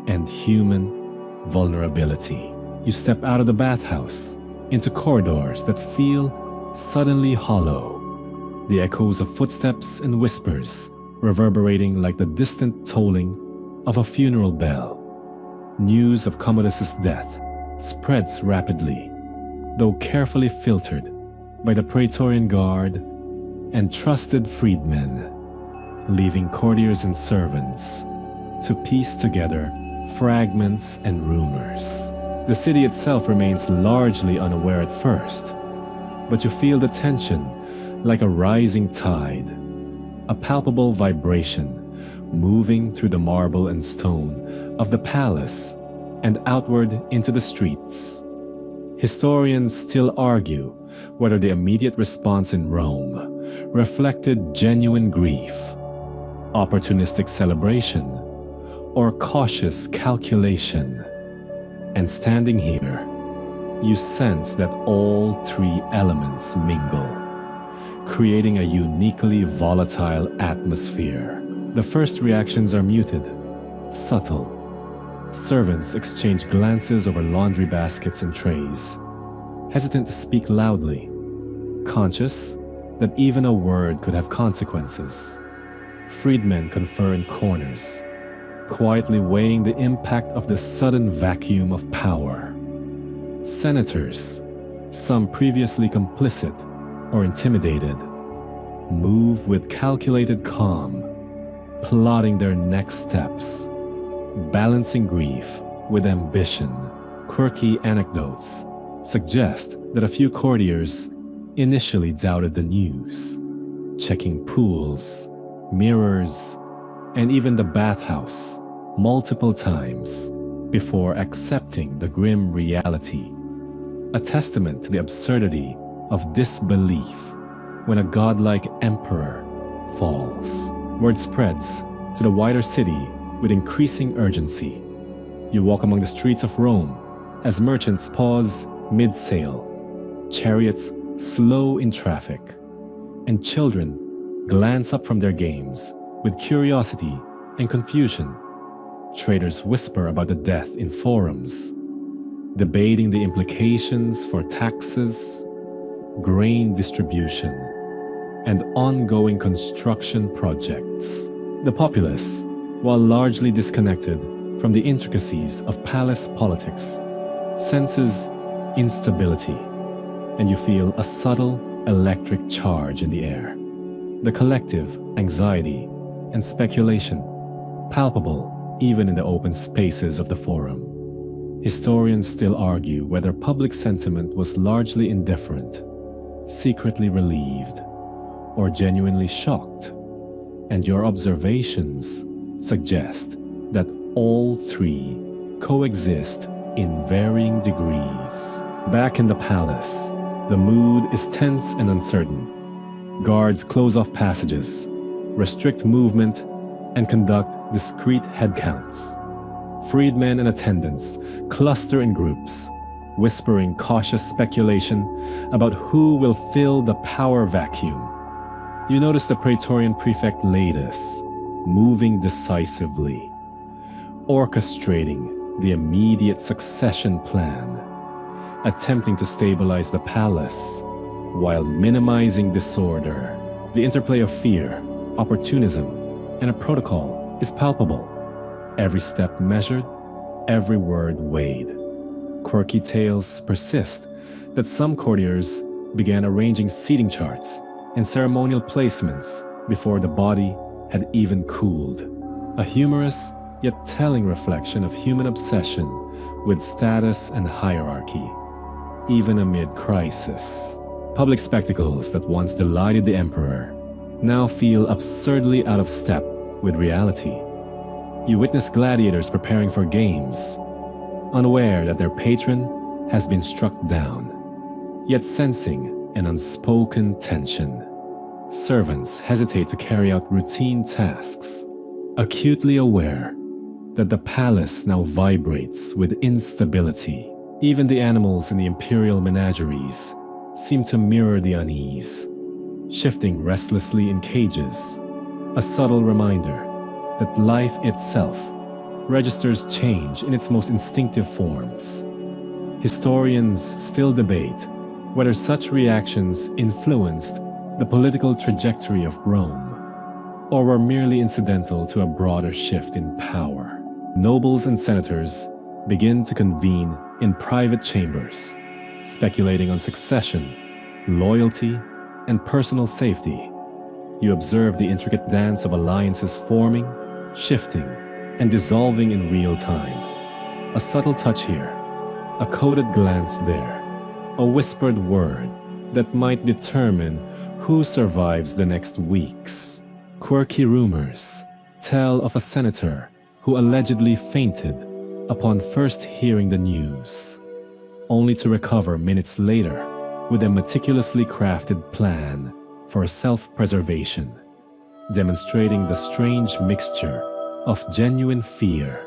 and human vulnerability. You step out of the bathhouse into corridors that feel suddenly hollow, the echoes of footsteps and whispers reverberating like the distant tolling of a funeral bell. News of Commodus's death spreads rapidly, though carefully filtered by the Praetorian Guard and trusted freedmen, leaving courtiers and servants to piece together fragments and rumors. The city itself remains largely unaware at first, but you feel the tension like a rising tide, a palpable vibration moving through the marble and stone of the palace and outward into the streets. Historians still argue whether the immediate response in Rome reflected genuine grief, opportunistic celebration, or cautious calculation. And standing here, you sense that all three elements mingle, creating a uniquely volatile atmosphere. The first reactions are muted, subtle. Servants exchange glances over laundry baskets and trays, hesitant to speak loudly, conscious that even a word could have consequences. Freedmen confer in corners, quietly weighing the impact of the sudden vacuum of power. Senators, some previously complicit or intimidated, move with calculated calm, plotting their next steps, balancing grief with ambition. Quirky anecdotes suggest that a few courtiers initially doubted the news, checking pools, mirrors, and even the bathhouse multiple times before accepting the grim reality, a testament to the absurdity of disbelief when a godlike emperor falls. Word spreads to the wider city with increasing urgency. You walk among the streets of Rome as merchants pause mid-sale, chariots slow in traffic, and children glance up from their games with curiosity and confusion. Traders whisper about the death in forums, debating the implications for taxes, grain distribution, and ongoing construction projects. The populace, while largely disconnected from the intricacies of palace politics, senses instability, and you feel a subtle electric charge in the air. The collective anxiety and speculation, palpable even in the open spaces of the forum. Historians still argue whether public sentiment was largely indifferent, secretly relieved, or genuinely shocked, and your observations suggest that all three coexist in varying degrees. Back in the palace, the mood is tense and uncertain. Guards close off passages, restrict movement, and conduct discreet headcounts. Freedmen and attendants cluster in groups, whispering cautious speculation about who will fill the power vacuum. You notice the Praetorian prefect Latus moving decisively, orchestrating the immediate succession plan, attempting to stabilize the palace while minimizing disorder. The interplay of fear, opportunism, and a protocol is palpable. Every step measured, every word weighed. Quirky tales persist that some courtiers began arranging seating charts and ceremonial placements before the body had even cooled. A humorous yet telling reflection of human obsession with status and hierarchy, even amid crisis. Public spectacles that once delighted the emperor now feel absurdly out of step with reality. You witness gladiators preparing for games, unaware that their patron has been struck down, yet sensing an unspoken tension. Servants hesitate to carry out routine tasks, acutely aware that the palace now vibrates with instability. Even the animals in the imperial menageries seem to mirror the unease, shifting restlessly in cages, a subtle reminder that life itself registers change in its most instinctive forms. Historians still debate whether such reactions influenced the political trajectory of Rome, or were merely incidental to a broader shift in power. Nobles and senators begin to convene in private chambers, speculating on succession, loyalty, and personal safety. You observe the intricate dance of alliances forming, shifting, and dissolving in real time. A subtle touch here, a coded glance there, a whispered word that might determine who survives the next weeks. Quirky rumors tell of a senator who allegedly fainted upon first hearing the news, only to recover minutes later with a meticulously crafted plan for self-preservation, demonstrating the strange mixture of genuine fear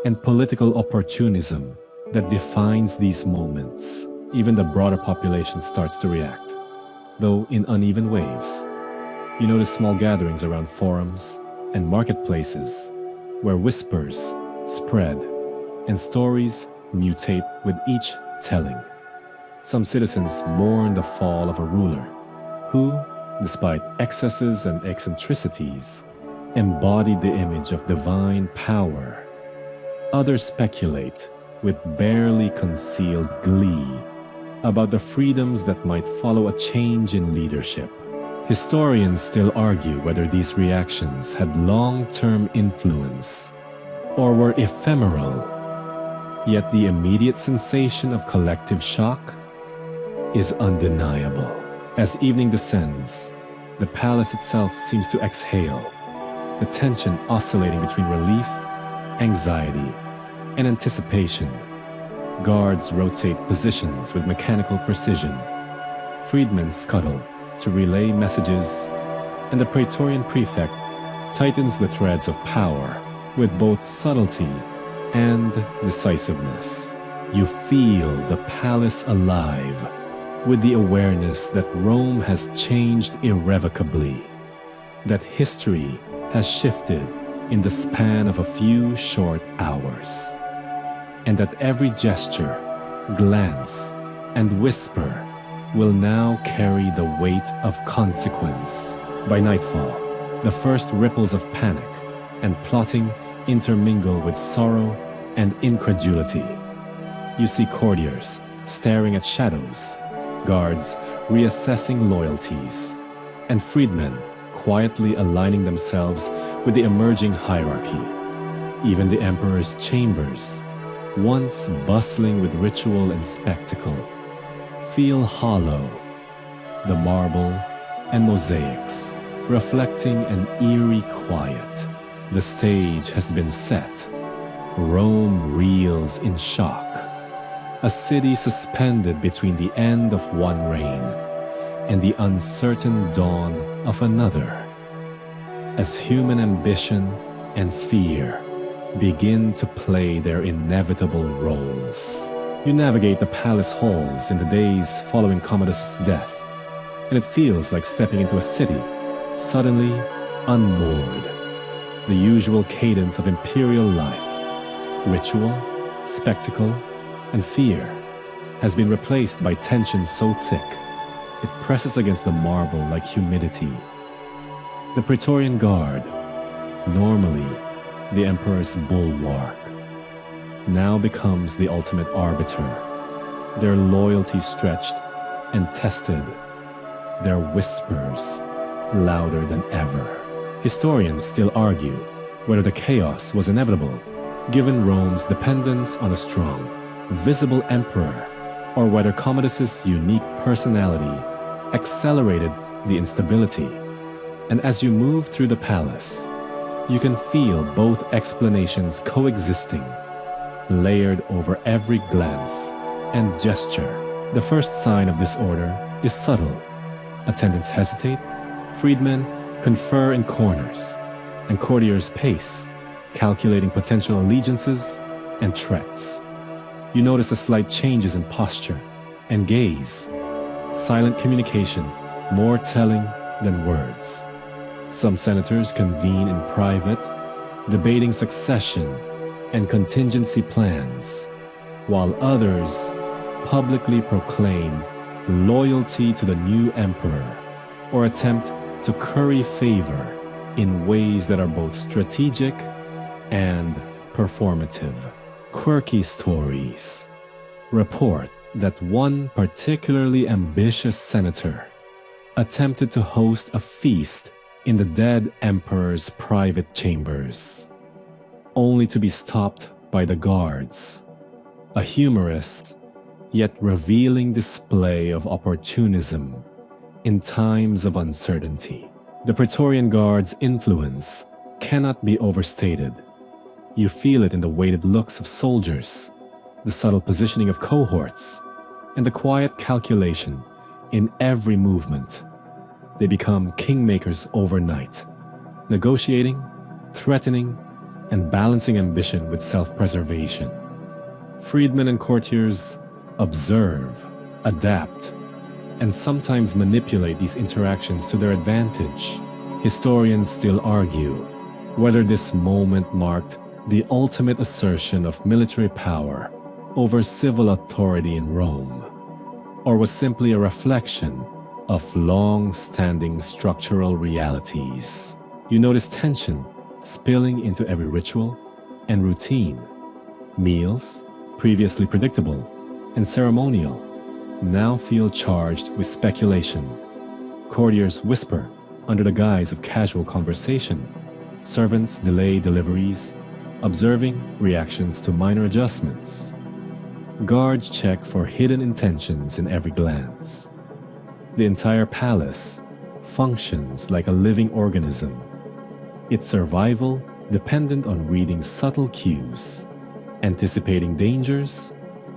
and political opportunism that defines these moments. Even the broader population starts to react, though in uneven waves. You notice small gatherings around forums and marketplaces where whispers spread and stories mutate with each telling. Some citizens mourn the fall of a ruler who, despite excesses and eccentricities, embodied the image of divine power. Others speculate with barely concealed glee about the freedoms that might follow a change in leadership. Historians still argue whether these reactions had long-term influence or were ephemeral, yet the immediate sensation of collective shock is undeniable. As evening descends, the palace itself seems to exhale, the tension oscillating between relief, anxiety, and anticipation. Guards rotate positions with mechanical precision. Freedmen scuttle to relay messages, and the Praetorian prefect tightens the threads of power with both subtlety and decisiveness. You feel the palace alive with the awareness that Rome has changed irrevocably, that history has shifted in the span of a few short hours, and that every gesture, glance, and whisper will now carry the weight of consequence. By nightfall, the first ripples of panic and plotting intermingle with sorrow and incredulity. You see courtiers staring at shadows, guards reassessing loyalties, and freedmen quietly aligning themselves with the emerging hierarchy. Even the emperor's chambers, once bustling with ritual and spectacle, feel hollow, the marble and mosaics reflecting an eerie quiet. The stage has been set. Rome reels in shock, a city suspended between the end of one reign and the uncertain dawn of another. As human ambition and fear begin to play their inevitable roles. You navigate the palace halls in the days following Commodus' death, and it feels like stepping into a city, suddenly unmoored. The usual cadence of imperial life, ritual, spectacle, and fear, has been replaced by tension so thick, it presses against the marble like humidity. The Praetorian Guard, normally the emperor's bulwark, now becomes the ultimate arbiter, their loyalty stretched and tested, their whispers louder than ever. Historians still argue whether the chaos was inevitable, given Rome's dependence on a strong, visible emperor, or whether Commodus' unique personality accelerated the instability. And as you move through the palace, you can feel both explanations coexisting, layered over every glance and gesture. The first sign of disorder is subtle. Attendants hesitate, freedmen confer in corners, and courtiers pace, calculating potential allegiances and threats. You notice the slight changes in posture and gaze, silent communication more telling than words. Some senators convene in private, debating succession and contingency plans, while others publicly proclaim loyalty to the new emperor or attempt to curry favor in ways that are both strategic and performative. Quirky stories report that one particularly ambitious senator attempted to host a feast in the dead emperor's private chambers, only to be stopped by the guards. A humorous yet revealing display of opportunism in times of uncertainty. The Praetorian Guard's influence cannot be overstated. You feel it in the weighted looks of soldiers, the subtle positioning of cohorts, and the quiet calculation in every movement. They become kingmakers overnight, negotiating, threatening, and balancing ambition with self-preservation. Freedmen and courtiers observe, adapt, and sometimes manipulate these interactions to their advantage. Historians still argue whether this moment marked the ultimate assertion of military power over civil authority in Rome, or was simply a reflection of long-standing structural realities. You notice tension spilling into every ritual and routine. Meals, previously predictable and ceremonial, now feel charged with speculation. Courtiers whisper under the guise of casual conversation. Servants delay deliveries, observing reactions to minor adjustments. Guards check for hidden intentions in every glance. The entire palace functions like a living organism, its survival dependent on reading subtle cues, anticipating dangers,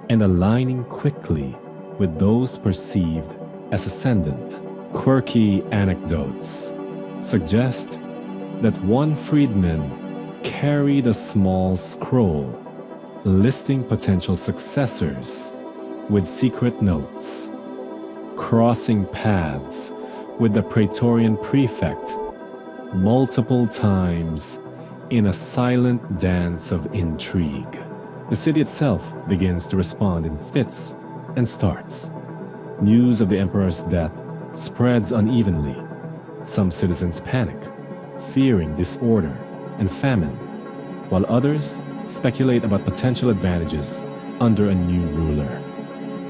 and aligning quickly with those perceived as ascendant. Quirky anecdotes suggest that one freedman carried a small scroll listing potential successors with secret notes, crossing paths with the Praetorian prefect multiple times in a silent dance of intrigue. The city itself begins to respond in fits and starts. News of the emperor's death spreads unevenly. Some citizens panic, fearing disorder and famine, while others speculate about potential advantages under a new ruler.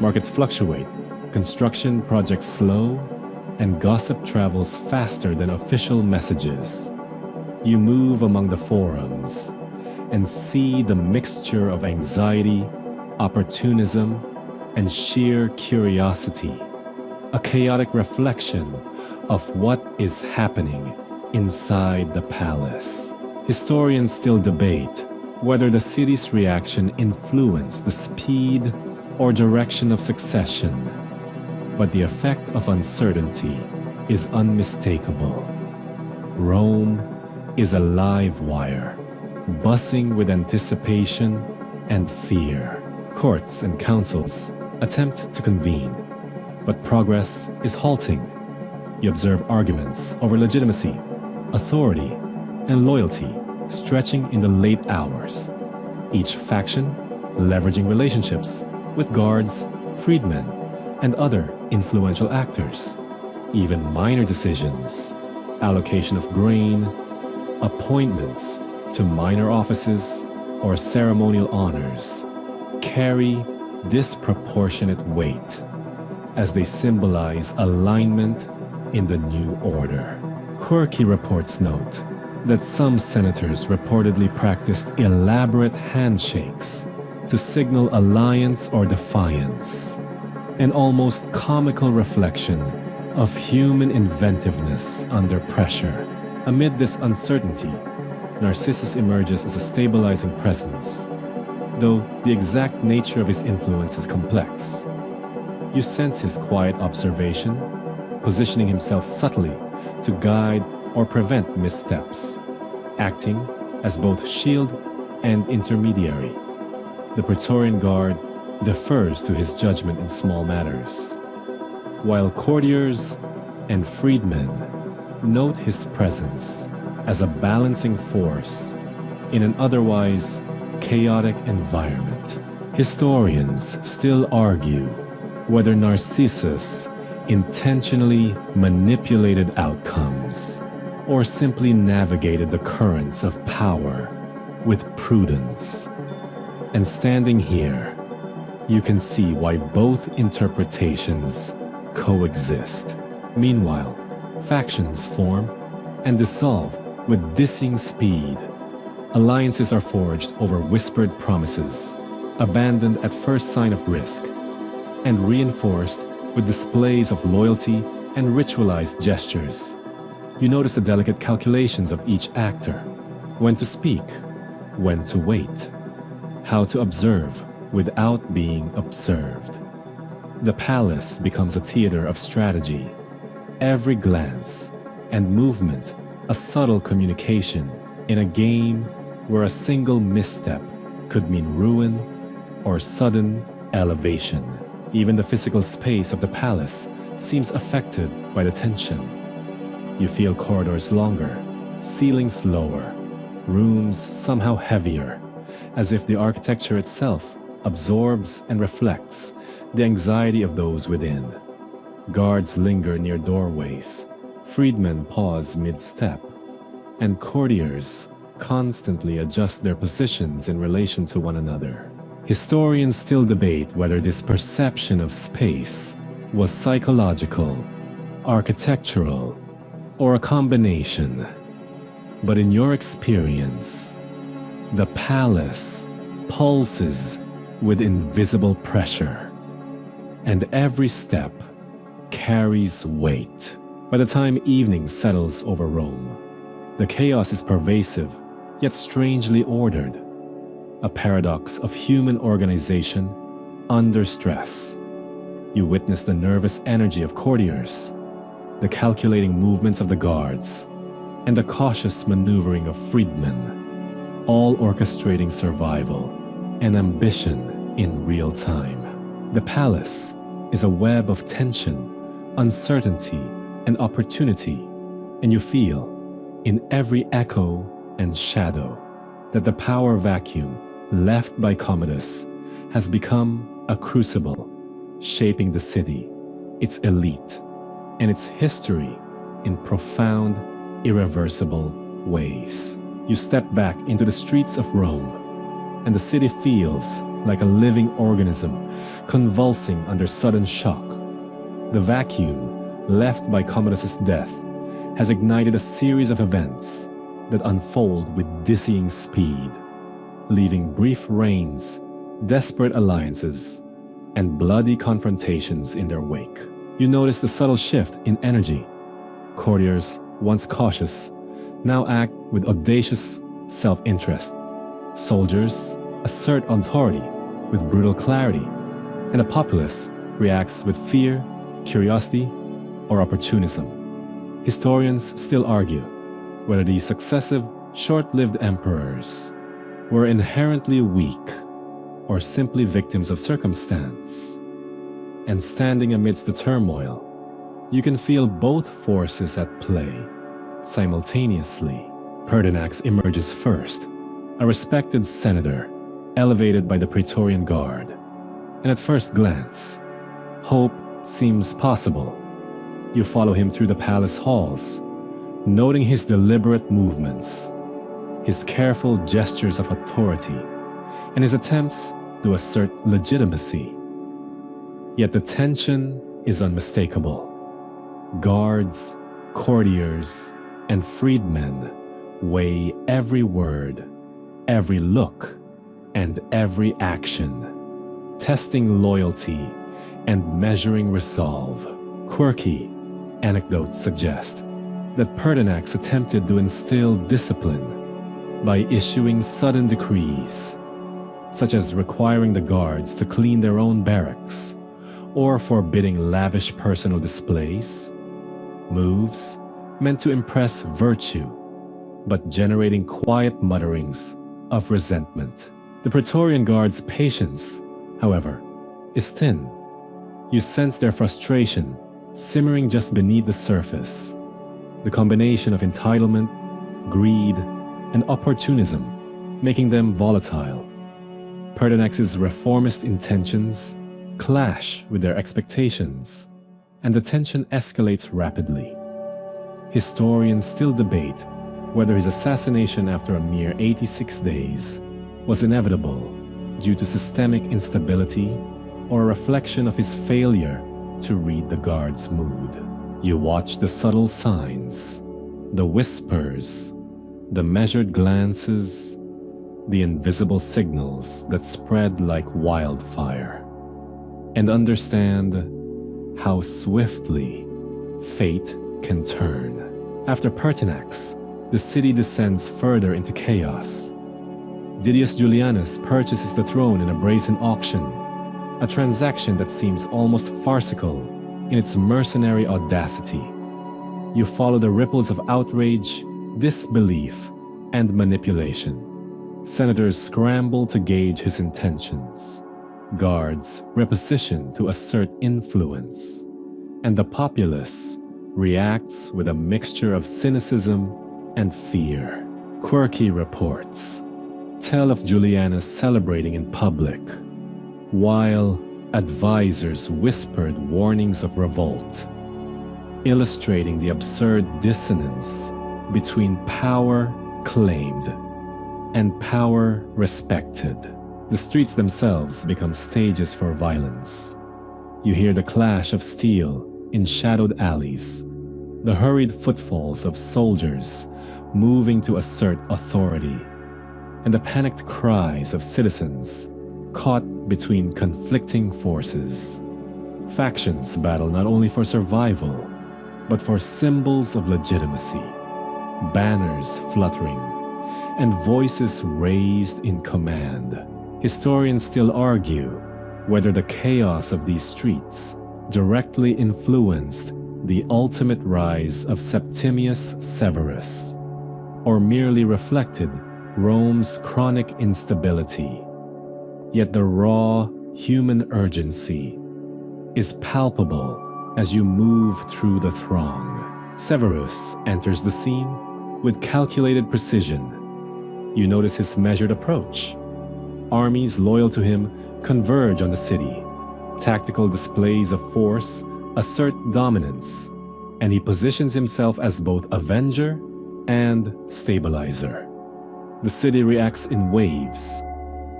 Markets fluctuate, construction projects slow, and gossip travels faster than official messages. You move among the forums and see the mixture of anxiety, opportunism, and sheer curiosity, a chaotic reflection of what is happening inside the palace. Historians still debate whether the city's reaction influenced the speed or direction of succession, but the effect of uncertainty is unmistakable. Rome is a live wire, buzzing with anticipation and fear. Courts and councils attempt to convene, but progress is halting. You observe arguments over legitimacy, authority, and loyalty stretching in the late hours, each faction leveraging relationships with guards, freedmen, and other influential actors. Even minor decisions, allocation of grain, appointments to minor offices, or ceremonial honors, carry disproportionate weight as they symbolize alignment in the new order. Quirky reports note that some senators reportedly practiced elaborate handshakes to signal alliance or defiance, an almost comical reflection of human inventiveness under pressure. Amid this uncertainty, Narcissus emerges as a stabilizing presence, though the exact nature of his influence is complex. You sense his quiet observation, positioning himself subtly to guide or prevent missteps, acting as both shield and intermediary. The Praetorian Guard defers to his judgment in small matters, while courtiers and freedmen note his presence as a balancing force in an otherwise chaotic environment. Historians still argue whether Narcissus intentionally manipulated outcomes or simply navigated the currents of power with prudence. And standing here, you can see why both interpretations coexist. Meanwhile, factions form and dissolve with dizzying speed. Alliances are forged over whispered promises, abandoned at first sign of risk, and reinforced with displays of loyalty and ritualized gestures. You notice the delicate calculations of each actor: when to speak, when to wait, how to observe without being observed. The palace becomes a theater of strategy, every glance and movement a subtle communication in a game where a single misstep could mean ruin or sudden elevation. Even the physical space of the palace seems affected by the tension. You feel corridors longer, ceilings lower, rooms somehow heavier, as if the architecture itself absorbs and reflects the anxiety of those within. Guards linger near doorways, freedmen pause mid-step, and courtiers constantly adjust their positions in relation to one another. Historians still debate whether this perception of space was psychological, architectural, or a combination. But in your experience, the palace pulses with invisible pressure, and every step carries weight. By the time evening settles over Rome, the chaos is pervasive, yet strangely ordered, a paradox of human organization under stress. You witness the nervous energy of courtiers, the calculating movements of the guards, and the cautious maneuvering of freedmen, all orchestrating survival and ambition in real time. The palace is a web of tension, uncertainty, and opportunity, and you feel, in every echo and shadow, that the power vacuum left by Commodus has become a crucible, shaping the city, its elite, and its history in profound, irreversible ways. You step back into the streets of Rome, and the city feels like a living organism convulsing under sudden shock. The vacuum left by Commodus's death has ignited a series of events that unfold with dizzying speed, leaving brief reigns, desperate alliances, and bloody confrontations in their wake. You notice the subtle shift in energy. Courtiers, once cautious, now act with audacious self-interest. Soldiers assert authority with brutal clarity, and the populace reacts with fear, curiosity, or opportunism. Historians still argue whether these successive, short-lived emperors were inherently weak or simply victims of circumstance. And standing amidst the turmoil, you can feel both forces at play simultaneously. Pertinax emerges first, a respected senator elevated by the Praetorian Guard. And at first glance, hope seems possible. You follow him through the palace halls, noting his deliberate movements, his careful gestures of authority, and his attempts to assert legitimacy. Yet the tension is unmistakable. Guards, courtiers, and freedmen weigh every word, every look, and every action, testing loyalty and measuring resolve. Quirky anecdotes suggest that Pertinax attempted to instill discipline by issuing sudden decrees, such as requiring the guards to clean their own barracks or forbidding lavish personal displays, moves meant to impress virtue, but generating quiet mutterings of resentment. The Praetorian Guard's patience, however, is thin. You sense their frustration simmering just beneath the surface. The combination of entitlement, greed, and opportunism making them volatile. Pertinax's reformist intentions clash with their expectations, and the tension escalates rapidly. Historians still debate whether his assassination after a mere 86 days was inevitable due to systemic instability or a reflection of his failure to read the guard's mood. You watch the subtle signs, the whispers, the measured glances, the invisible signals that spread like wildfire, and understand how swiftly fate can turn. After Pertinax, the city descends further into chaos. Didius Julianus purchases the throne in a brazen auction, a transaction that seems almost farcical in its mercenary audacity. You follow the ripples of outrage, disbelief, and manipulation. Senators scramble to gauge his intentions. Guards reposition to assert influence. And the populace reacts with a mixture of cynicism and fear. Quirky reports tell of Julianus celebrating in public, while advisors whispered warnings of revolt, illustrating the absurd dissonance between power claimed and power respected. The streets themselves become stages for violence. You hear the clash of steel in shadowed alleys, the hurried footfalls of soldiers moving to assert authority, and the panicked cries of citizens caught between conflicting forces. Factions battle not only for survival, but for symbols of legitimacy, banners fluttering, and voices raised in command. Historians still argue whether the chaos of these streets directly influenced the ultimate rise of Septimius Severus, or merely reflected Rome's chronic instability. Yet the raw human urgency is palpable as you move through the throng. Severus enters the scene with calculated precision. You notice his measured approach. Armies loyal to him converge on the city. Tactical displays of force assert dominance, and he positions himself as both avenger and stabilizer. The city reacts in waves.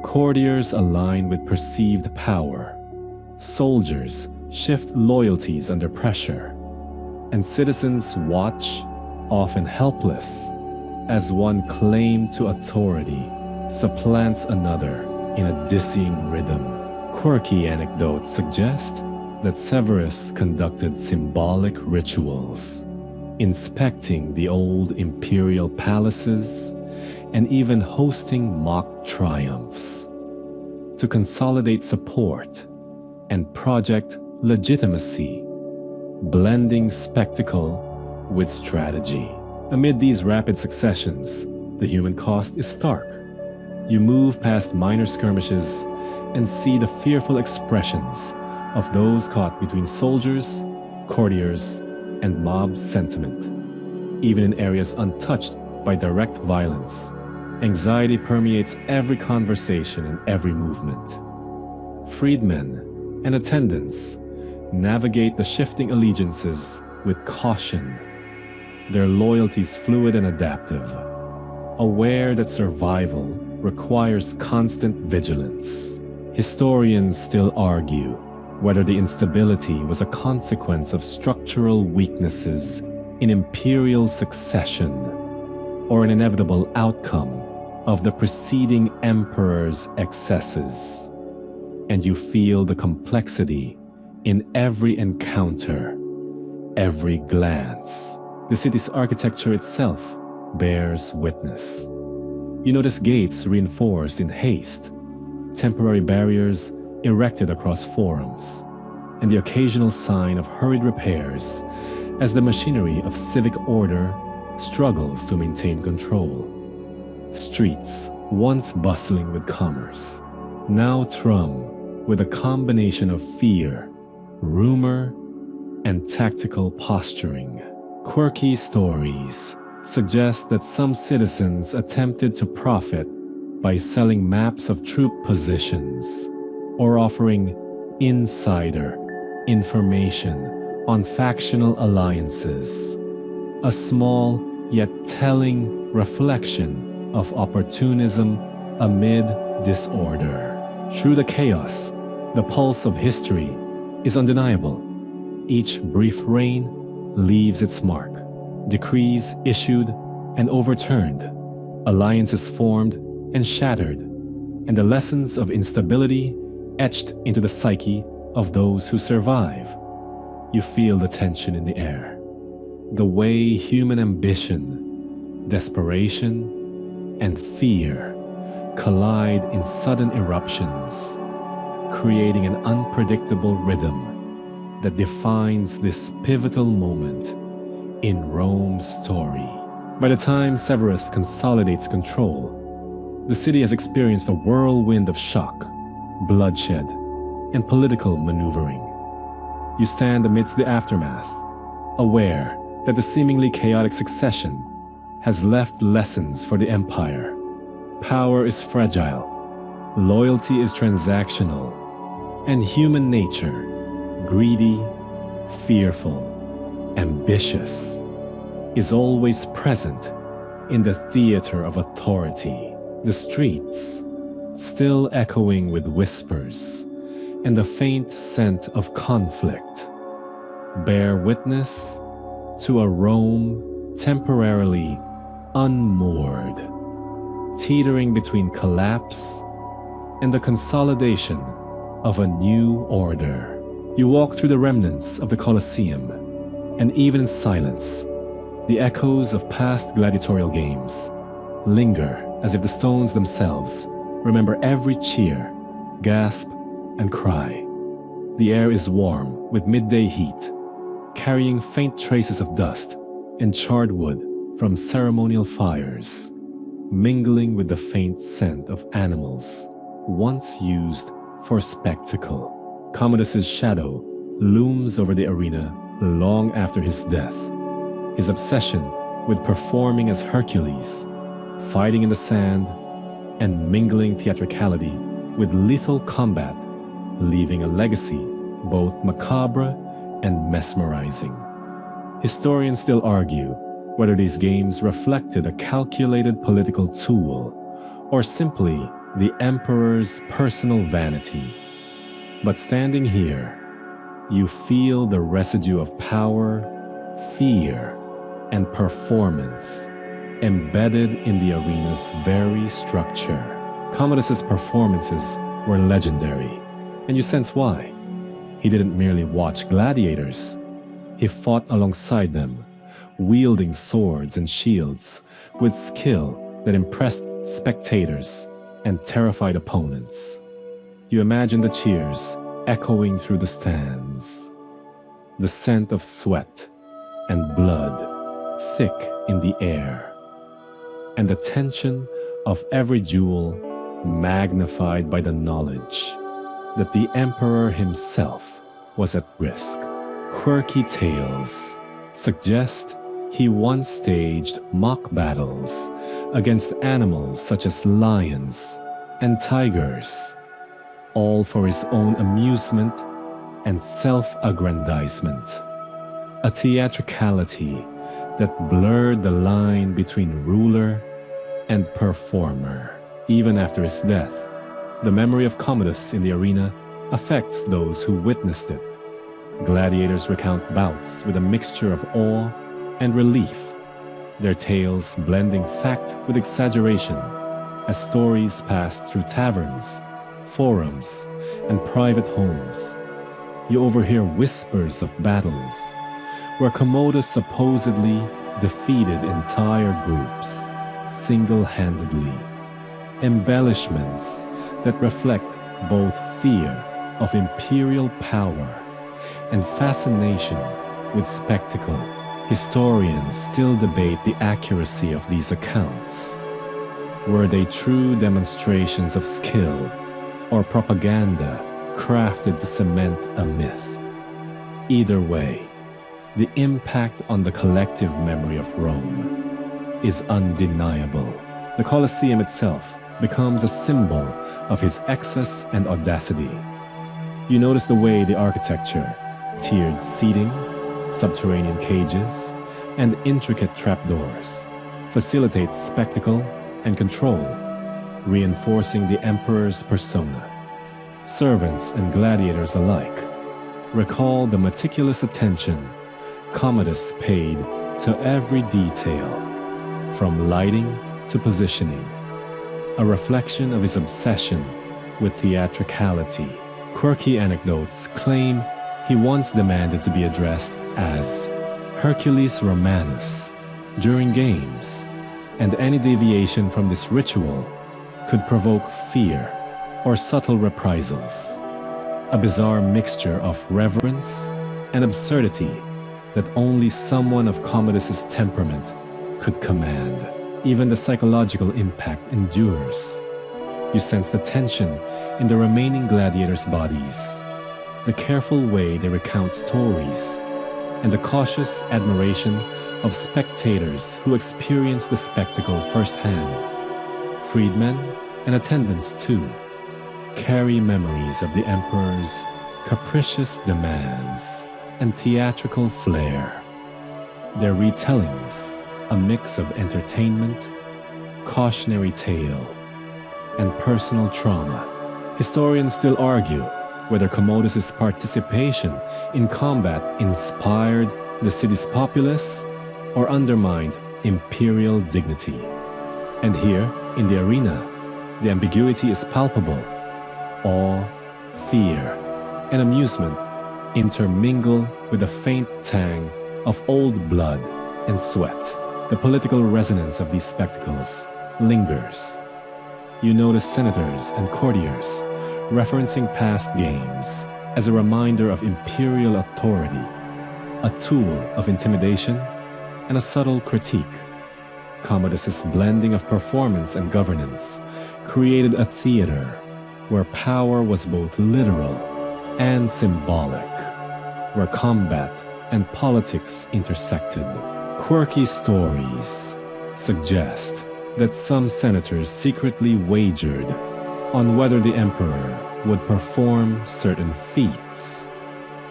Courtiers align with perceived power. Soldiers shift loyalties under pressure. And citizens watch, often helpless, as one claim to authority supplants another in a dizzying rhythm. Quirky anecdotes suggest that Severus conducted symbolic rituals, inspecting the old imperial palaces and even hosting mock triumphs to consolidate support and project legitimacy, blending spectacle with strategy. Amid these rapid successions, the human cost is stark. You move past minor skirmishes and see the fearful expressions of those caught between soldiers, courtiers, and mob sentiment. Even in areas untouched by direct violence, anxiety permeates every conversation and every movement. Freedmen and attendants navigate the shifting allegiances with caution, their loyalties fluid and adaptive, aware that survival requires constant vigilance. Historians still argue whether the instability was a consequence of structural weaknesses in imperial succession or an inevitable outcome of the preceding emperor's excesses. And you feel the complexity in every encounter, every glance. The city's architecture itself bears witness. You notice gates reinforced in haste, temporary barriers erected across forums, and the occasional sign of hurried repairs as the machinery of civic order struggles to maintain control. Streets, once bustling with commerce, now thrum with a combination of fear, rumor, and tactical posturing. Quirky stories suggest that some citizens attempted to profit by selling maps of troop positions or offering insider information on factional alliances. a small yet telling reflection of opportunism amid disorder. Through the chaos, the pulse of history is undeniable. Each brief reign leaves its mark, decrees issued and overturned, alliances formed and shattered, and the lessons of instability etched into the psyche of those who survive. You feel the tension in the air, the way human ambition, desperation, and fear collide in sudden eruptions, creating an unpredictable rhythm that defines this pivotal moment in Rome's story. By the time Severus consolidates control, the city has experienced a whirlwind of shock, bloodshed, and political maneuvering. You stand amidst the aftermath, aware that the seemingly chaotic succession has left lessons for the empire. Power is fragile, loyalty is transactional, and human nature, greedy, fearful, ambitious, is always present in the theater of authority. The streets, still echoing with whispers and the faint scent of conflict, bear witness to a Rome temporarily unmoored, teetering between collapse and the consolidation of a new order. You walk through the remnants of the Colosseum, and even in silence, the echoes of past gladiatorial games linger as if the stones themselves remember every cheer, gasp, and cry. The air is warm with midday heat, carrying faint traces of dust and charred wood from ceremonial fires, mingling with the faint scent of animals once used for spectacle. Commodus's shadow looms over the arena long after his death. His obsession with performing as Hercules, fighting in the sand, and mingling theatricality with lethal combat, leaving a legacy both macabre and mesmerizing. Historians still argue whether these games reflected a calculated political tool or simply the emperor's personal vanity. But standing here, you feel the residue of power, fear, and performance embedded in the arena's very structure. Commodus's performances were legendary, and you sense why. He didn't merely watch gladiators, he fought alongside them, wielding swords and shields with skill that impressed spectators and terrified opponents. You imagine the cheers echoing through the stands, the scent of sweat and blood thick in the air, and the tension of every duel magnified by the knowledge that the emperor himself was at risk. Quirky tales suggest he once staged mock battles against animals such as lions and tigers, all for his own amusement and self-aggrandizement. A theatricality that blurred the line between ruler and performer. Even after his death, the memory of Commodus in the arena affects those who witnessed it. Gladiators recount bouts with a mixture of awe and relief, their tales blending fact with exaggeration as stories passed through taverns, forums, and private homes. You overhear whispers of battles where Commodus supposedly defeated entire groups single-handedly. Embellishments that reflect both fear of imperial power and fascination with spectacle. Historians still debate the accuracy of these accounts. Were they true demonstrations of skill or propaganda crafted to cement a myth? Either way, the impact on the collective memory of Rome is undeniable. The Colosseum itself becomes a symbol of his excess and audacity. You notice the way the architecture, tiered seating, subterranean cages, and intricate trapdoors facilitate spectacle and control, reinforcing the emperor's persona. Servants and gladiators alike recall the meticulous attention Commodus paid to every detail, from lighting to positioning, a reflection of his obsession with theatricality. Quirky anecdotes claim he once demanded to be addressed as Hercules Romanus during games, and any deviation from this ritual could provoke fear or subtle reprisals, a bizarre mixture of reverence and absurdity that only someone of Commodus's temperament could command. Even the psychological impact endures. You sense the tension in the remaining gladiators' bodies, the careful way they recount stories, and the cautious admiration of spectators who experience the spectacle firsthand. Freedmen and attendants, too, carry memories of the emperor's capricious demands and theatrical flair. Their retellings, a mix of entertainment, cautionary tale, and personal trauma. Historians still argue whether Commodus's participation in combat inspired the city's populace or undermined imperial dignity. And here, in the arena, the ambiguity is palpable. Awe, fear, and amusement intermingle with a faint tang of old blood and sweat. The political resonance of these spectacles lingers. You notice senators and courtiers referencing past games as a reminder of imperial authority, a tool of intimidation, and a subtle critique. Commodus's blending of performance and governance created a theater where power was both literal and symbolic, where combat and politics intersected. Quirky stories suggest that some senators secretly wagered on whether the emperor would perform certain feats,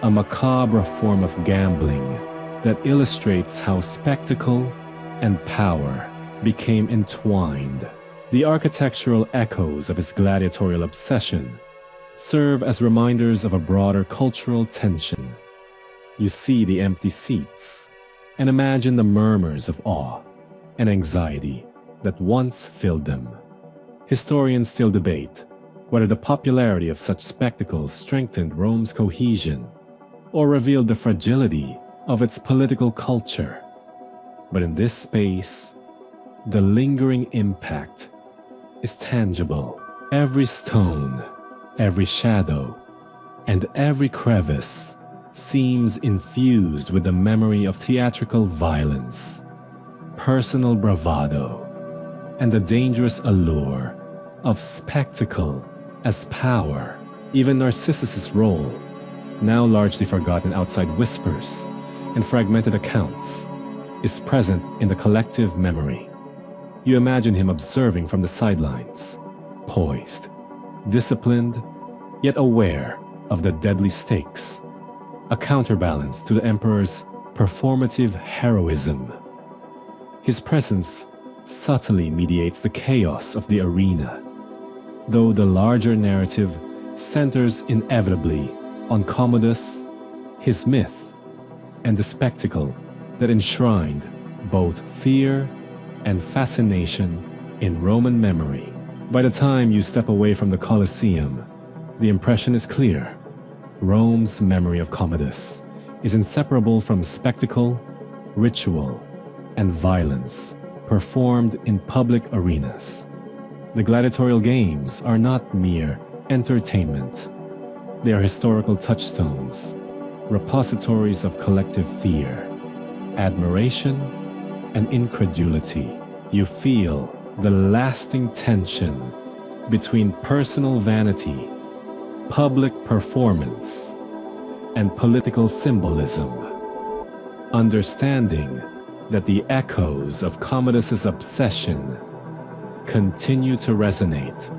a macabre form of gambling that illustrates how spectacle and power became entwined. The architectural echoes of his gladiatorial obsession serve as reminders of a broader cultural tension. You see the empty seats and imagine the murmurs of awe and anxiety that once filled them. Historians still debate whether the popularity of such spectacles strengthened Rome's cohesion or revealed the fragility of its political culture. But in this space, the lingering impact is tangible. Every stone, every shadow, and every crevice seems infused with the memory of theatrical violence, personal bravado, and the dangerous allure of spectacle as power. Even Narcissus's role, now largely forgotten outside whispers and fragmented accounts, is present in the collective memory. You imagine him observing from the sidelines, poised, disciplined, yet aware of the deadly stakes, a counterbalance to the emperor's performative heroism. His presence subtly mediates the chaos of the arena, though the larger narrative centers inevitably on Commodus, his myth, and the spectacle that enshrined both fear and fascination in Roman memory. By the time you step away from the Colosseum, the impression is clear. Rome's memory of Commodus is inseparable from spectacle, ritual, and violence performed in public arenas. The gladiatorial games are not mere entertainment. They are historical touchstones, repositories of collective fear, admiration, and incredulity. You feel the lasting tension between personal vanity, public performance, and political symbolism, understanding that the echoes of Commodus's obsession continue to resonate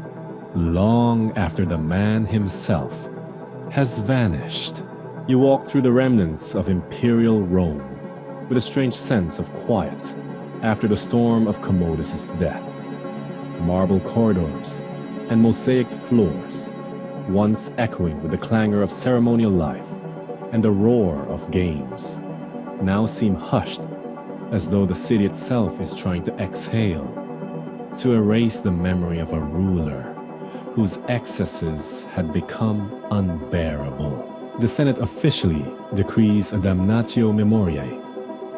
long after the man himself has vanished. You walk through the remnants of imperial Rome, with a strange sense of quiet after the storm of Commodus's death. Marble corridors and mosaic floors, once echoing with the clangor of ceremonial life and the roar of games, now seem hushed, as though the city itself is trying to exhale, to erase the memory of a ruler whose excesses had become unbearable. The Senate officially decrees a damnatio memoriae,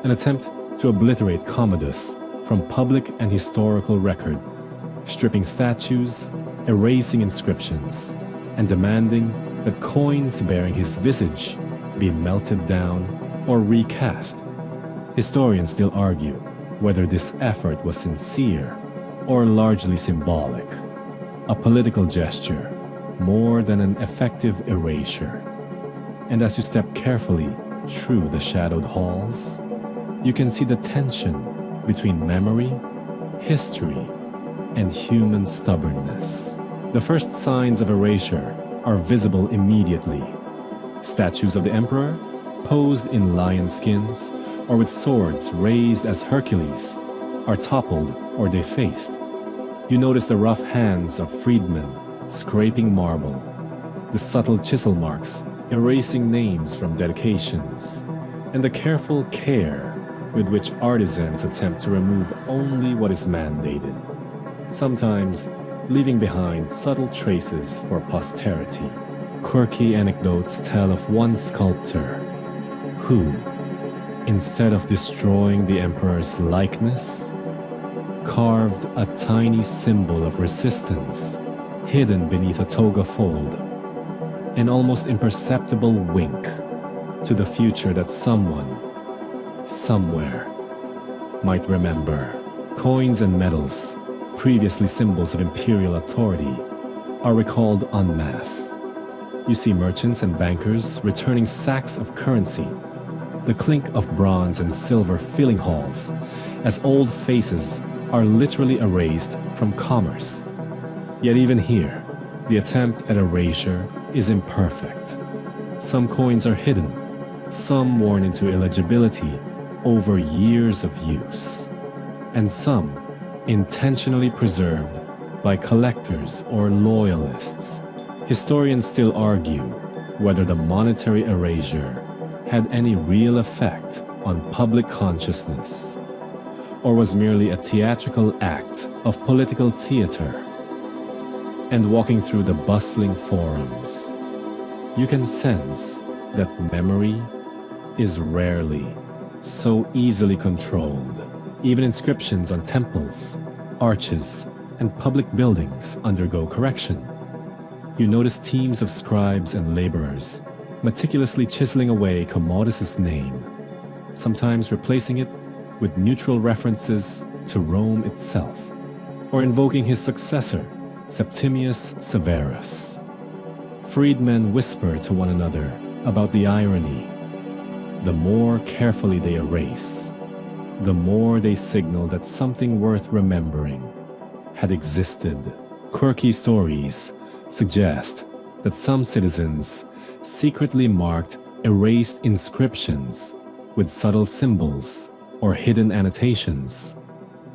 an attempt to obliterate Commodus from public and historical record, stripping statues, erasing inscriptions, and demanding that coins bearing his visage be melted down or recast. Historians still argue whether this effort was sincere or largely symbolic, a political gesture more than an effective erasure. And as you step carefully through the shadowed halls, you can see the tension between memory, history, and human stubbornness. The first signs of erasure are visible immediately. Statues of the emperor, posed in lion skins or with swords raised as Hercules, are toppled or defaced. You notice the rough hands of freedmen scraping marble, the subtle chisel marks erasing names from dedications, and the careful care with which artisans attempt to remove only what is mandated, sometimes leaving behind subtle traces for posterity. Quirky anecdotes tell of one sculptor who, instead of destroying the emperor's likeness, carved a tiny symbol of resistance hidden beneath a toga fold, an almost imperceptible wink to the future that someone, somewhere, might remember. Coins and medals, previously symbols of imperial authority, are recalled en masse. You see merchants and bankers returning sacks of currency, the clink of bronze and silver filling halls, as old faces are literally erased from commerce. Yet even here, the attempt at erasure is imperfect. Some coins are hidden, some worn into illegibility over years of use, and some intentionally preserved by collectors or loyalists. Historians still argue whether the monetary erasure had any real effect on public consciousness, or was merely a theatrical act of political theater. And walking through the bustling forums, you can sense that memory is rarely so easily controlled. Even inscriptions on temples, arches, and public buildings undergo correction. You notice teams of scribes and laborers meticulously chiseling away Commodus's name, sometimes replacing it with neutral references to Rome itself, or invoking his successor, Septimius Severus. Freedmen whisper to one another about the irony. The more carefully they erase, the more they signal that something worth remembering had existed. Quirky stories suggest that some citizens secretly marked erased inscriptions with subtle symbols or hidden annotations,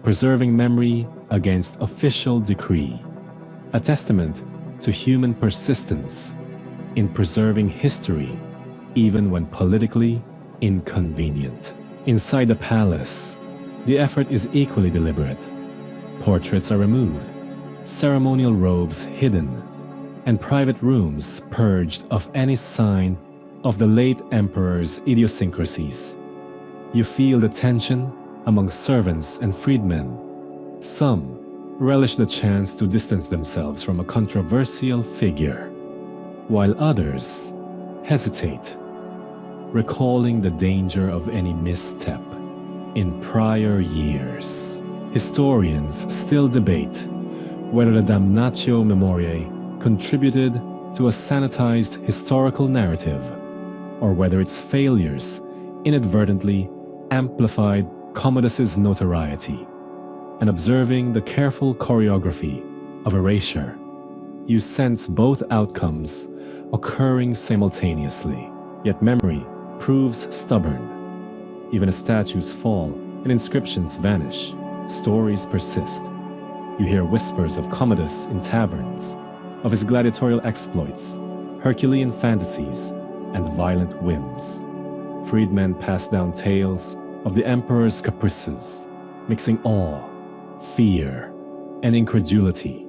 preserving memory against official decree, a testament to human persistence in preserving history even when politically inconvenient. Inside the palace, the effort is equally deliberate. Portraits are removed, ceremonial robes hidden, and private rooms purged of any sign of the late emperor's idiosyncrasies. You feel the tension among servants and freedmen. Some relish the chance to distance themselves from a controversial figure, while others hesitate, recalling the danger of any misstep in prior years. Historians still debate whether the damnatio memoriae contributed to a sanitized historical narrative, or whether its failures inadvertently amplified Commodus's notoriety. And observing the careful choreography of erasure, you sense both outcomes occurring simultaneously. Yet memory proves stubborn. Even as statues fall and inscriptions vanish, stories persist. You hear whispers of Commodus in taverns, of his gladiatorial exploits, Herculean fantasies, and violent whims. Freedmen pass down tales of the emperor's caprices, mixing awe, fear, and incredulity,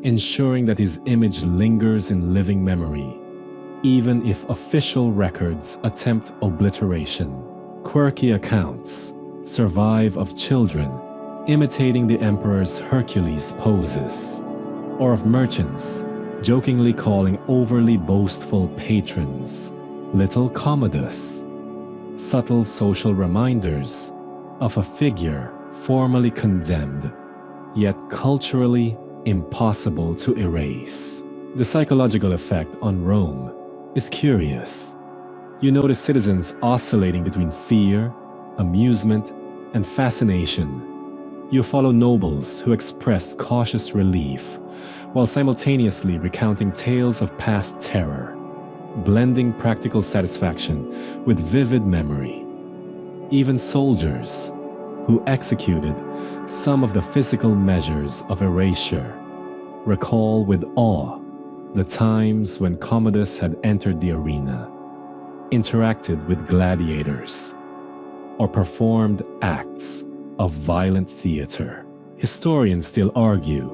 ensuring that his image lingers in living memory, even if official records attempt obliteration. Quirky accounts survive of children imitating the emperor's Hercules poses, or of merchants jokingly calling overly boastful patrons Little Commodus, subtle social reminders of a figure formally condemned, yet culturally impossible to erase. The psychological effect on Rome is curious. You notice citizens oscillating between fear, amusement, and fascination. You follow nobles who express cautious relief, while simultaneously recounting tales of past terror, blending practical satisfaction with vivid memory. Even soldiers, who executed some of the physical measures of erasure, recall with awe the times when Commodus had entered the arena, interacted with gladiators, or performed acts of violent theater. Historians still argue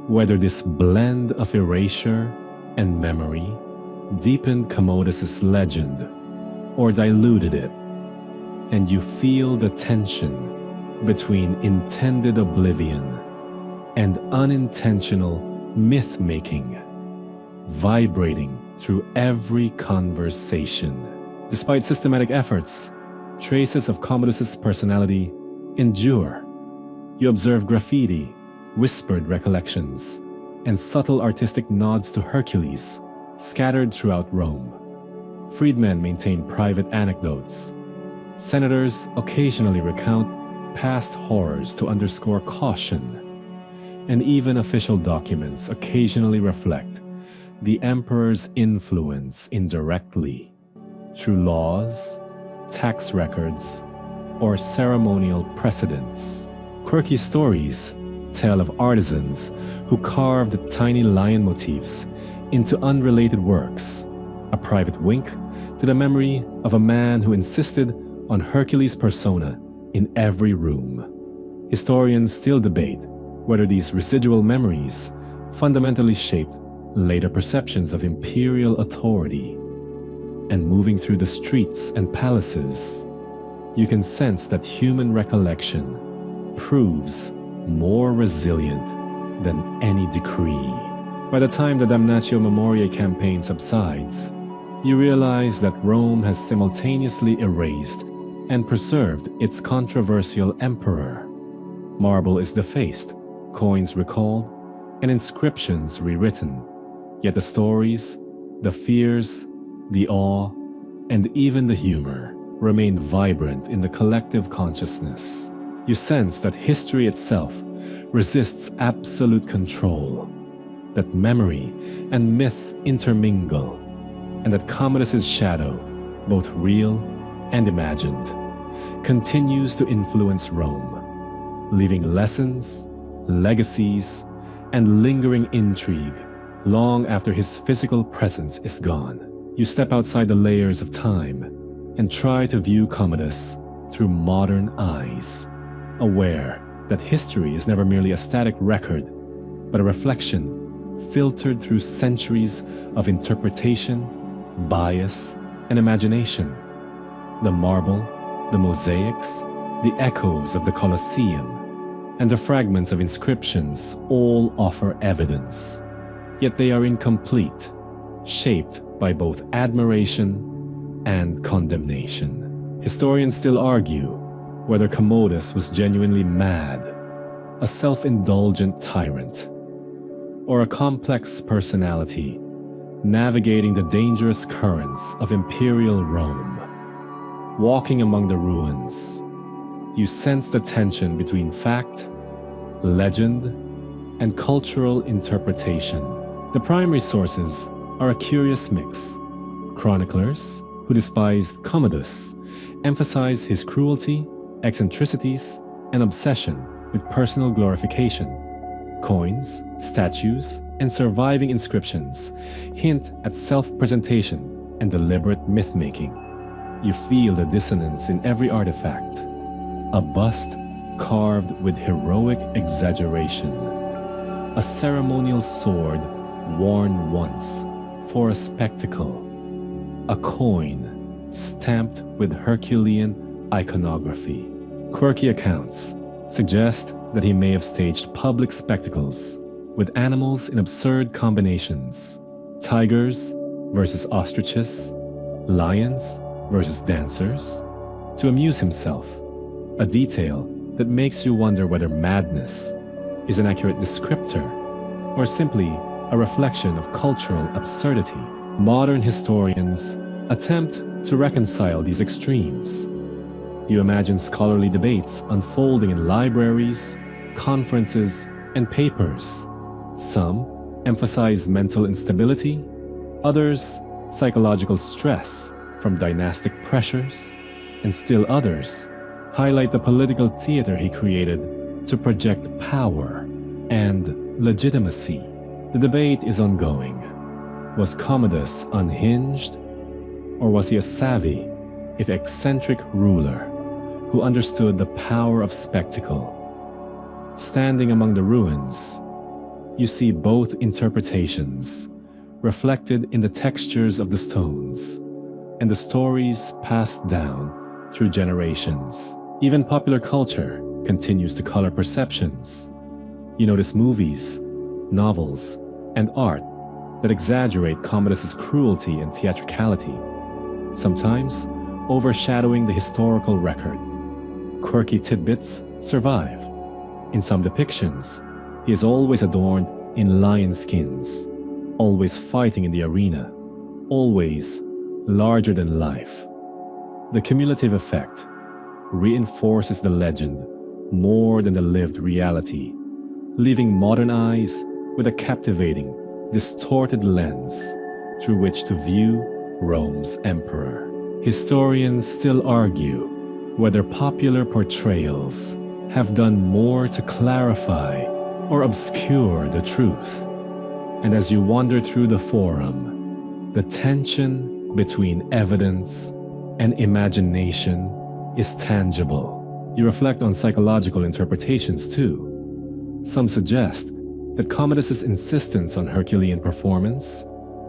whether this blend of erasure and memory deepened Commodus's legend or diluted it, and you feel the tension between intended oblivion and unintentional myth-making vibrating through every conversation. Despite systematic efforts, traces of Commodus's personality endure. You observe graffiti, whispered recollections, and subtle artistic nods to Hercules scattered throughout Rome. Freedmen maintain private anecdotes. Senators occasionally recount past horrors to underscore caution. And even official documents occasionally reflect the emperor's influence indirectly through laws, tax records, or ceremonial precedents. Quirky stories tell of artisans who carved tiny lion motifs into unrelated works, a private wink to the memory of a man who insisted on Hercules' persona in every room. Historians still debate whether these residual memories fundamentally shaped later perceptions of imperial authority. And moving through the streets and palaces, you can sense that human recollection proves more resilient than any decree. By the time the Damnatio Memoriae campaign subsides, you realize that Rome has simultaneously erased and preserved its controversial emperor. Marble is defaced, coins recalled, and inscriptions rewritten. Yet the stories, the fears, the awe, and even the humor remain vibrant in the collective consciousness. You sense that history itself resists absolute control, that memory and myth intermingle, and that Commodus's shadow, both real and imagined, continues to influence Rome, leaving lessons, legacies, and lingering intrigue long after his physical presence is gone. You step outside the layers of time and try to view Commodus through modern eyes, aware that history is never merely a static record, but a reflection filtered through centuries of interpretation, bias, and imagination. The marble, the mosaics, the echoes of the Colosseum, and the fragments of inscriptions all offer evidence. Yet they are incomplete, shaped by both admiration and condemnation. Historians still argue whether Commodus was genuinely mad, a self-indulgent tyrant, or a complex personality navigating the dangerous currents of imperial Rome. Walking among the ruins, you sense the tension between fact, legend, and cultural interpretation. The primary sources are a curious mix: chroniclers who despised Commodus emphasize his cruelty, eccentricities, and obsession with personal glorification. Coins, statues, and surviving inscriptions hint at self-presentation and deliberate myth-making. You feel the dissonance in every artifact. A bust carved with heroic exaggeration. A ceremonial sword worn once for a spectacle. A coin stamped with Herculean iconography. Quirky accounts suggest that he may have staged public spectacles with animals in absurd combinations. Tigers versus ostriches, lions versus dancers, to amuse himself, a detail that makes you wonder whether madness is an accurate descriptor or simply a reflection of cultural absurdity. Modern historians attempt to reconcile these extremes. You imagine scholarly debates unfolding in libraries, conferences, and papers. Some emphasize mental instability, others psychological stress from dynastic pressures, and still others highlight the political theater he created to project power and legitimacy. The debate is ongoing. Was Commodus unhinged, or was he a savvy, if eccentric ruler who understood the power of spectacle? Standing among the ruins, you see both interpretations reflected in the textures of the stones and the stories passed down through generations. Even popular culture continues to color perceptions. You notice movies, novels, and art that exaggerate Commodus's cruelty and theatricality, sometimes overshadowing the historical record. Quirky tidbits survive. In some depictions, he is always adorned in lion skins, always fighting in the arena, always larger than life. The cumulative effect reinforces the legend more than the lived reality, leaving modern eyes with a captivating, distorted lens through which to view Rome's emperor. Historians still argue whether popular portrayals have done more to clarify or obscure the truth. And as you wander through the forum, the tension between evidence and imagination is tangible. You reflect on psychological interpretations too. Some suggest that Commodus's insistence on Herculean performance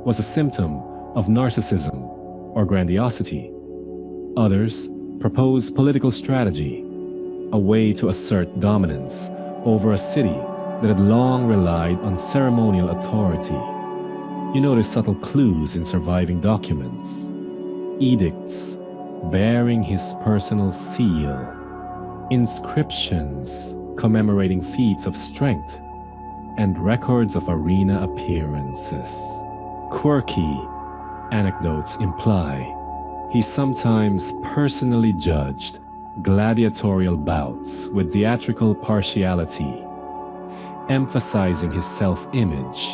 was a symptom of narcissism or grandiosity. Others propose political strategy, a way to assert dominance over a city that had long relied on ceremonial authority. You notice subtle clues in surviving documents, edicts bearing his personal seal, inscriptions commemorating feats of strength, and records of arena appearances. Quirky anecdotes imply he sometimes personally judged gladiatorial bouts with theatrical partiality, emphasizing his self-image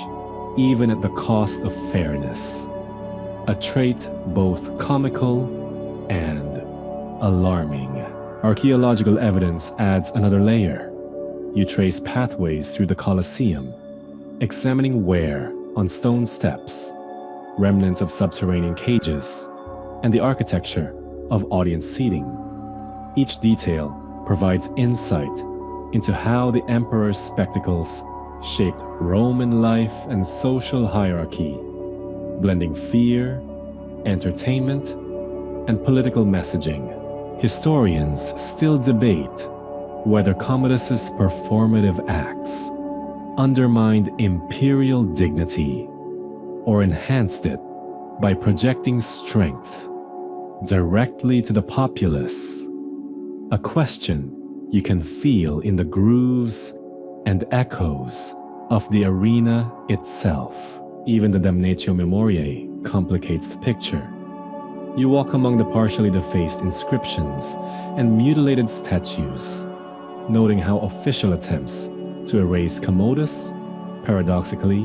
even at the cost of fairness, a trait both comical and alarming. Archaeological evidence adds another layer. You trace pathways through the Colosseum, examining wear on stone steps, remnants of subterranean cages, and the architecture of audience seating. Each detail provides insight into how the emperor's spectacles shaped Roman life and social hierarchy, blending fear, entertainment, and political messaging. Historians still debate whether Commodus's performative acts undermined imperial dignity or enhanced it by projecting strength directly to the populace, a question you can feel in the grooves and echoes of the arena itself. Even the Damnatio Memoriae complicates the picture. You walk among the partially defaced inscriptions and mutilated statues, noting how official attempts to erase Commodus, paradoxically,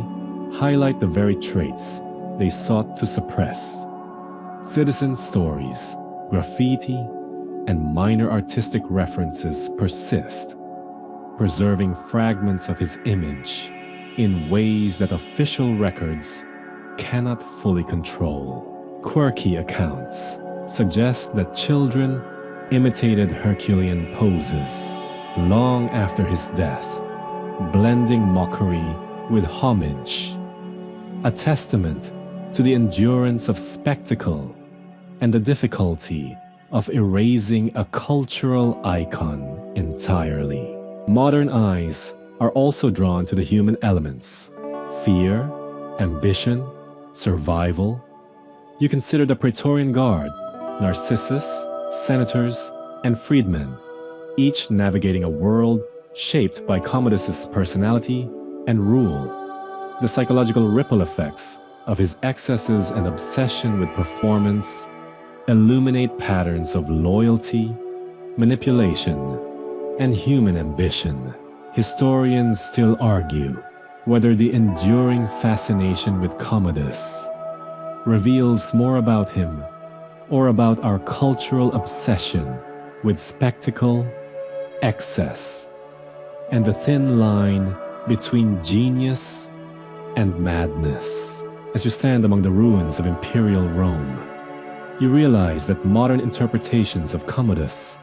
highlight the very traits they sought to suppress. Citizen stories, graffiti, and minor artistic references persist, preserving fragments of his image in ways that official records cannot fully control. Quirky accounts suggest that children imitated Herculean poses long after his death, blending mockery with homage, a testament to the endurance of spectacle and the difficulty of erasing a cultural icon entirely. Modern eyes are also drawn to the human elements: fear, ambition, survival. You consider the Praetorian Guard, Narcissus, senators, and freedmen, each navigating a world shaped by Commodus's personality and rule. The psychological ripple effects of his excesses and obsession with performance illuminate patterns of loyalty, manipulation, and human ambition. Historians still argue whether the enduring fascination with Commodus reveals more about him or about our cultural obsession with spectacle, excess, and the thin line between genius and madness. As you stand among the ruins of imperial Rome, you realize that modern interpretations of Commodus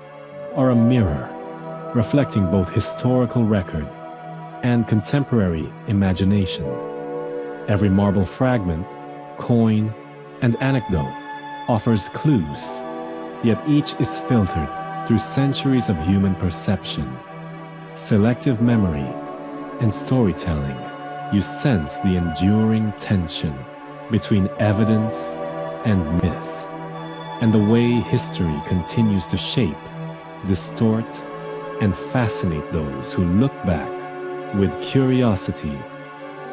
are a mirror reflecting both historical record and contemporary imagination. Every marble fragment, coin, and anecdote offers clues, yet each is filtered through centuries of human perception, selective memory, and storytelling. You sense the enduring tension between evidence and myth, and the way history continues to shape, distort, and fascinate those who look back with curiosity,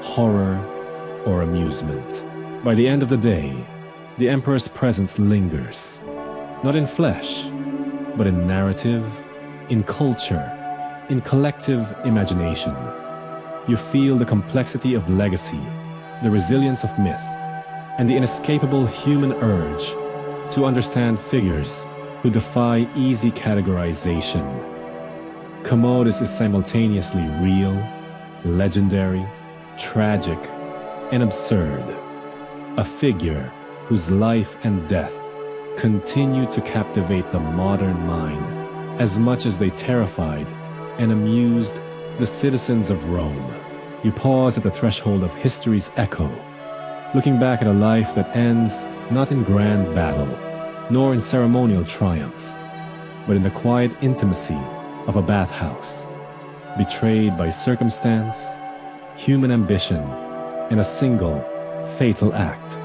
horror, or amusement. By the end of the day, the Emperor's presence lingers, not in flesh, but in narrative, in culture, in collective imagination. You feel the complexity of legacy, the resilience of myth, and the inescapable human urge to understand figures who defy easy categorization. Commodus is simultaneously real, legendary, tragic, and absurd, a figure whose life and death continue to captivate the modern mind as much as they terrified and amused the citizens of Rome. You pause at the threshold of history's echo, looking back at a life that ends not in grand battle, nor in ceremonial triumph, but in the quiet intimacy of a bathhouse, betrayed by circumstance, human ambition, and a single, fatal act.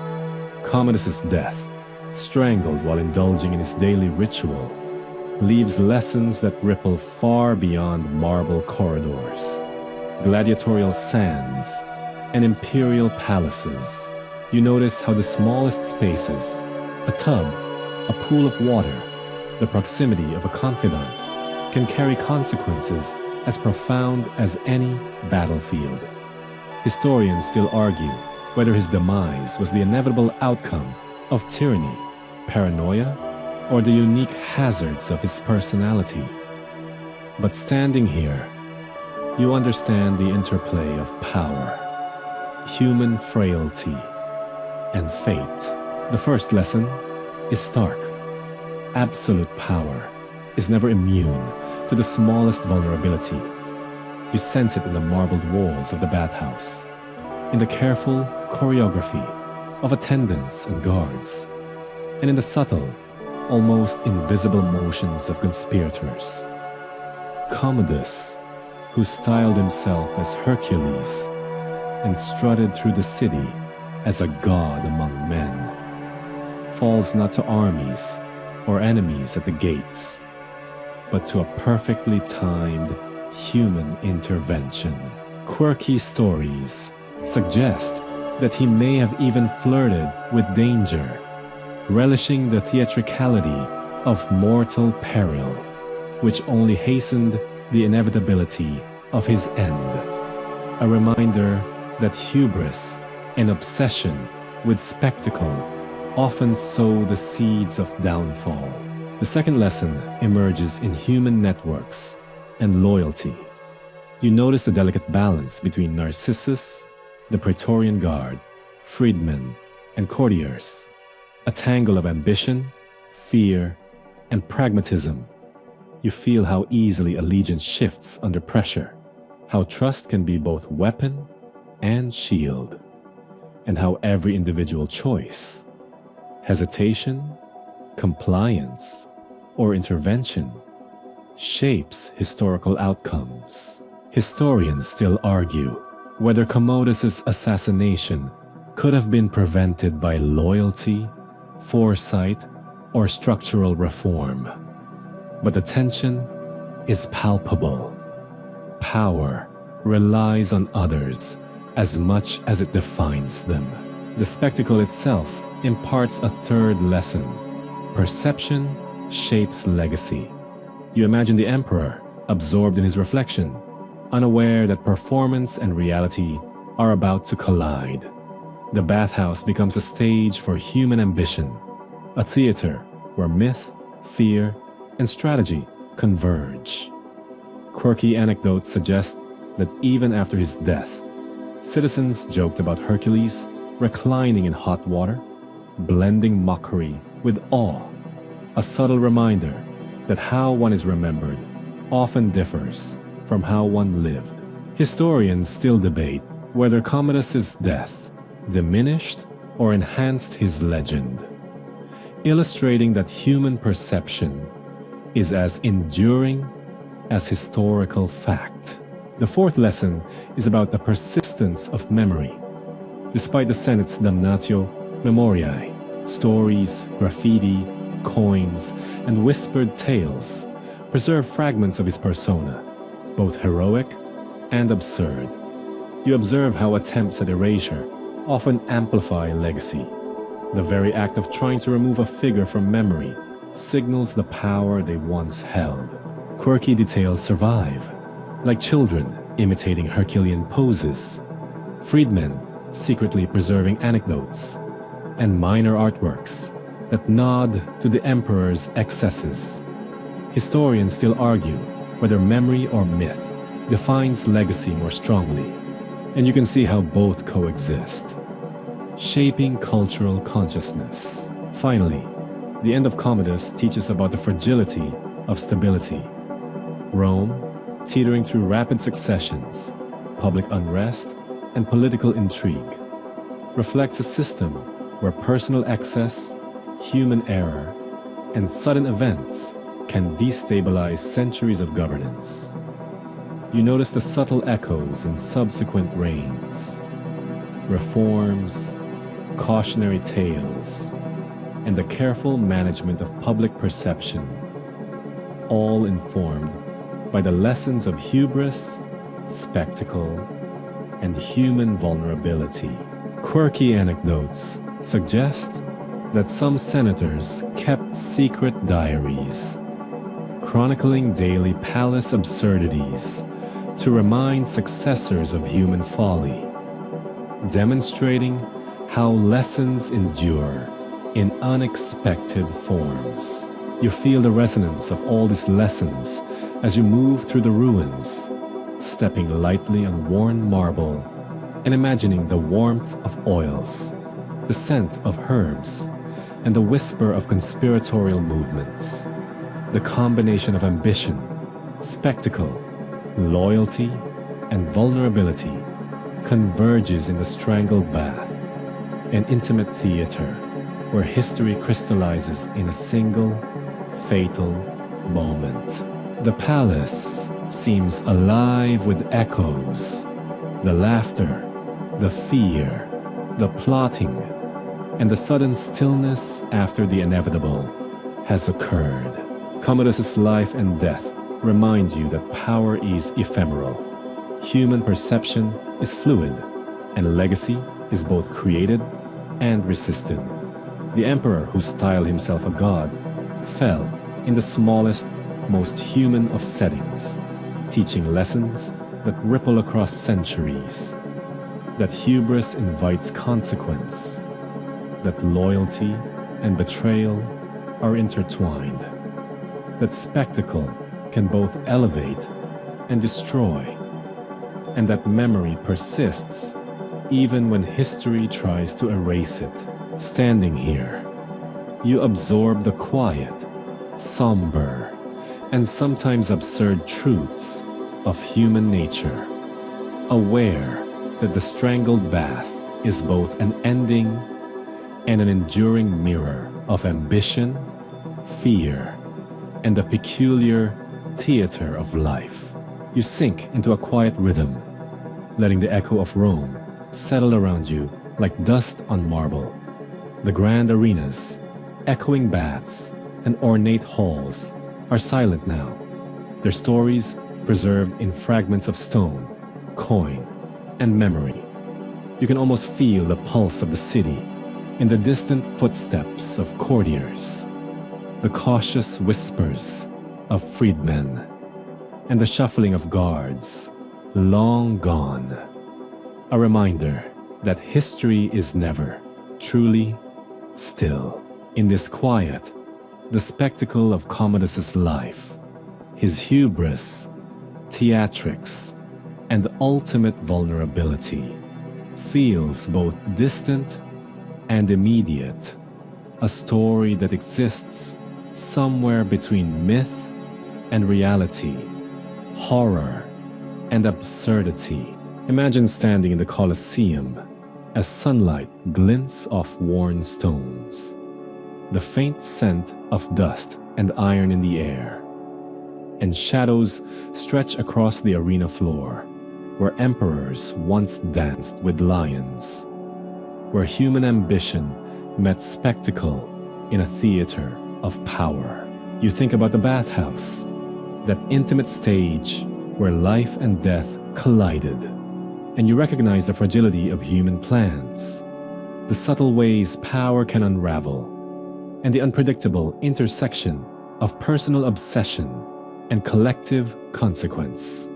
Commodus's death, strangled while indulging in his daily ritual, leaves lessons that ripple far beyond marble corridors, gladiatorial sands, and imperial palaces. You notice how the smallest spaces, a tub, a pool of water, the proximity of a confidant, can carry consequences as profound as any battlefield. Historians still argue whether his demise was the inevitable outcome of tyranny, paranoia, or the unique hazards of his personality. But standing here, you understand the interplay of power, human frailty, and fate. The first lesson is stark. Absolute power is never immune to the smallest vulnerability. You sense it in the marbled walls of the bathhouse, in the careful choreography of attendants and guards, and in the subtle, almost invisible motions of conspirators. Commodus, who styled himself as Hercules and strutted through the city as a god among men, falls not to armies or enemies at the gates, but to a perfectly timed human intervention. Quirky stories suggest that he may have even flirted with danger, relishing the theatricality of mortal peril, which only hastened the inevitability of his end. A reminder that hubris and obsession with spectacle often sow the seeds of downfall. The second lesson emerges in human networks and loyalty. You notice the delicate balance between Narcissus, the Praetorian Guard, freedmen, and courtiers, a tangle of ambition, fear, and pragmatism. You feel how easily allegiance shifts under pressure, how trust can be both weapon and shield, and how every individual choice, hesitation, compliance, or intervention shapes historical outcomes. Historians still argue whether Commodus's assassination could have been prevented by loyalty, foresight, or structural reform. But the tension is palpable. Power relies on others as much as it defines them. The spectacle itself imparts a third lesson. Perception shapes legacy. You imagine the emperor absorbed in his reflection, unaware that performance and reality are about to collide. The bathhouse becomes a stage for human ambition, a theater where myth, fear, and strategy converge. Quirky anecdotes suggest that even after his death, citizens joked about Hercules reclining in hot water, blending mockery with awe, a subtle reminder that how one is remembered often differs from how one lived. Historians still debate whether Commodus's death diminished or enhanced his legend, illustrating that human perception is as enduring as historical fact. The fourth lesson is about the persistence of memory. Despite the Senate's damnatio memoriae, stories, graffiti, coins, and whispered tales preserve fragments of his persona, both heroic and absurd. You observe how attempts at erasure often amplify legacy. The very act of trying to remove a figure from memory signals the power they once held. Quirky details survive, like children imitating Herculean poses, freedmen secretly preserving anecdotes, and minor artworks that nod to the emperor's excesses. Historians still argue whether memory or myth defines legacy more strongly, and you can see how both coexist, shaping cultural consciousness. Finally, the end of Commodus teaches about the fragility of stability. Rome, teetering through rapid successions, public unrest, and political intrigue, reflects a system where personal excess, human error, and sudden events can destabilize centuries of governance. You notice the subtle echoes in subsequent reigns, reforms, cautionary tales, and the careful management of public perception, all informed by the lessons of hubris, spectacle, and human vulnerability. Quirky anecdotes suggest that some senators kept secret diaries, chronicling daily palace absurdities to remind successors of human folly, demonstrating how lessons endure in unexpected forms. You feel the resonance of all these lessons as you move through the ruins, stepping lightly on worn marble and imagining the warmth of oils, the scent of herbs, and the whisper of conspiratorial movements. The combination of ambition, spectacle, loyalty, and vulnerability converges in the Strangled bath, an intimate theater where history crystallizes in a single, fatal moment. The palace seems alive with echoes, the laughter, the fear, the plotting, and the sudden stillness after the inevitable has occurred. Commodus's life and death remind you that power is ephemeral. Human perception is fluid, and legacy is both created and resisted. The emperor who styled himself a god fell in the smallest, most human of settings, teaching lessons that ripple across centuries, that hubris invites consequence, that loyalty and betrayal are intertwined. that spectacle can both elevate and destroy, and that memory persists even when history tries to erase it. Standing here, you absorb the quiet, somber, and sometimes absurd truths of human nature, aware that the strangled bath is both an ending and an enduring mirror of ambition, fear, and the peculiar theater of life. You sink into a quiet rhythm, letting the echo of Rome settle around you like dust on marble. The grand arenas, echoing baths, and ornate halls are silent now, their stories preserved in fragments of stone, coin, and memory. You can almost feel the pulse of the city in the distant footsteps of courtiers, the cautious whispers of freedmen, and the shuffling of guards long gone. A reminder that history is never truly still. In this quiet, the spectacle of Commodus's life, his hubris, theatrics, and ultimate vulnerability feels both distant and immediate, a story that exists somewhere between myth and reality, horror and absurdity. Imagine standing in the Colosseum as sunlight glints off worn stones, the faint scent of dust and iron in the air, and shadows stretch across the arena floor, where emperors once danced with lions, where human ambition met spectacle in a theater of power. You think about the bathhouse, that intimate stage where life and death collided, and you recognize the fragility of human plans, the subtle ways power can unravel, and the unpredictable intersection of personal obsession and collective consequence.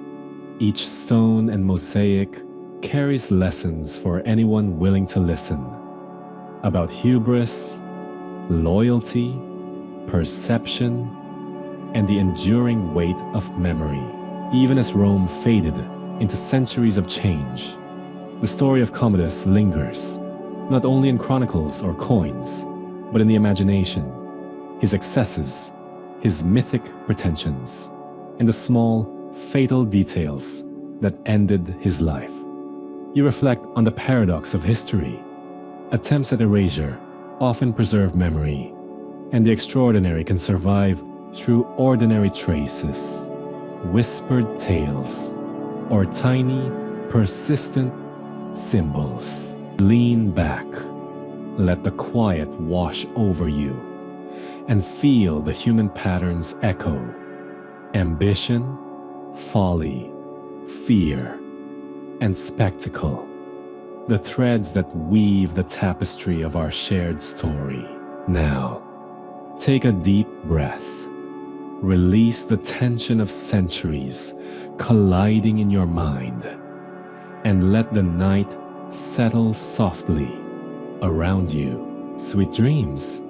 Each stone and mosaic carries lessons for anyone willing to listen about hubris, loyalty, perception, and the enduring weight of memory. Even as Rome faded into centuries of change, the story of Commodus lingers, not only in chronicles or coins, but in the imagination, his excesses, his mythic pretensions, and the small, fatal details that ended his life. You reflect on the paradox of history. Attempts at erasure often preserve memory, and the extraordinary can survive through ordinary traces, whispered tales, or tiny, persistent symbols. Lean back, let the quiet wash over you, and feel the human patterns echo: ambition, folly, fear, and spectacle, the threads that weave the tapestry of our shared story. Now, take a deep breath. Release the tension of centuries colliding in your mind, and let the night settle softly around you. Sweet dreams.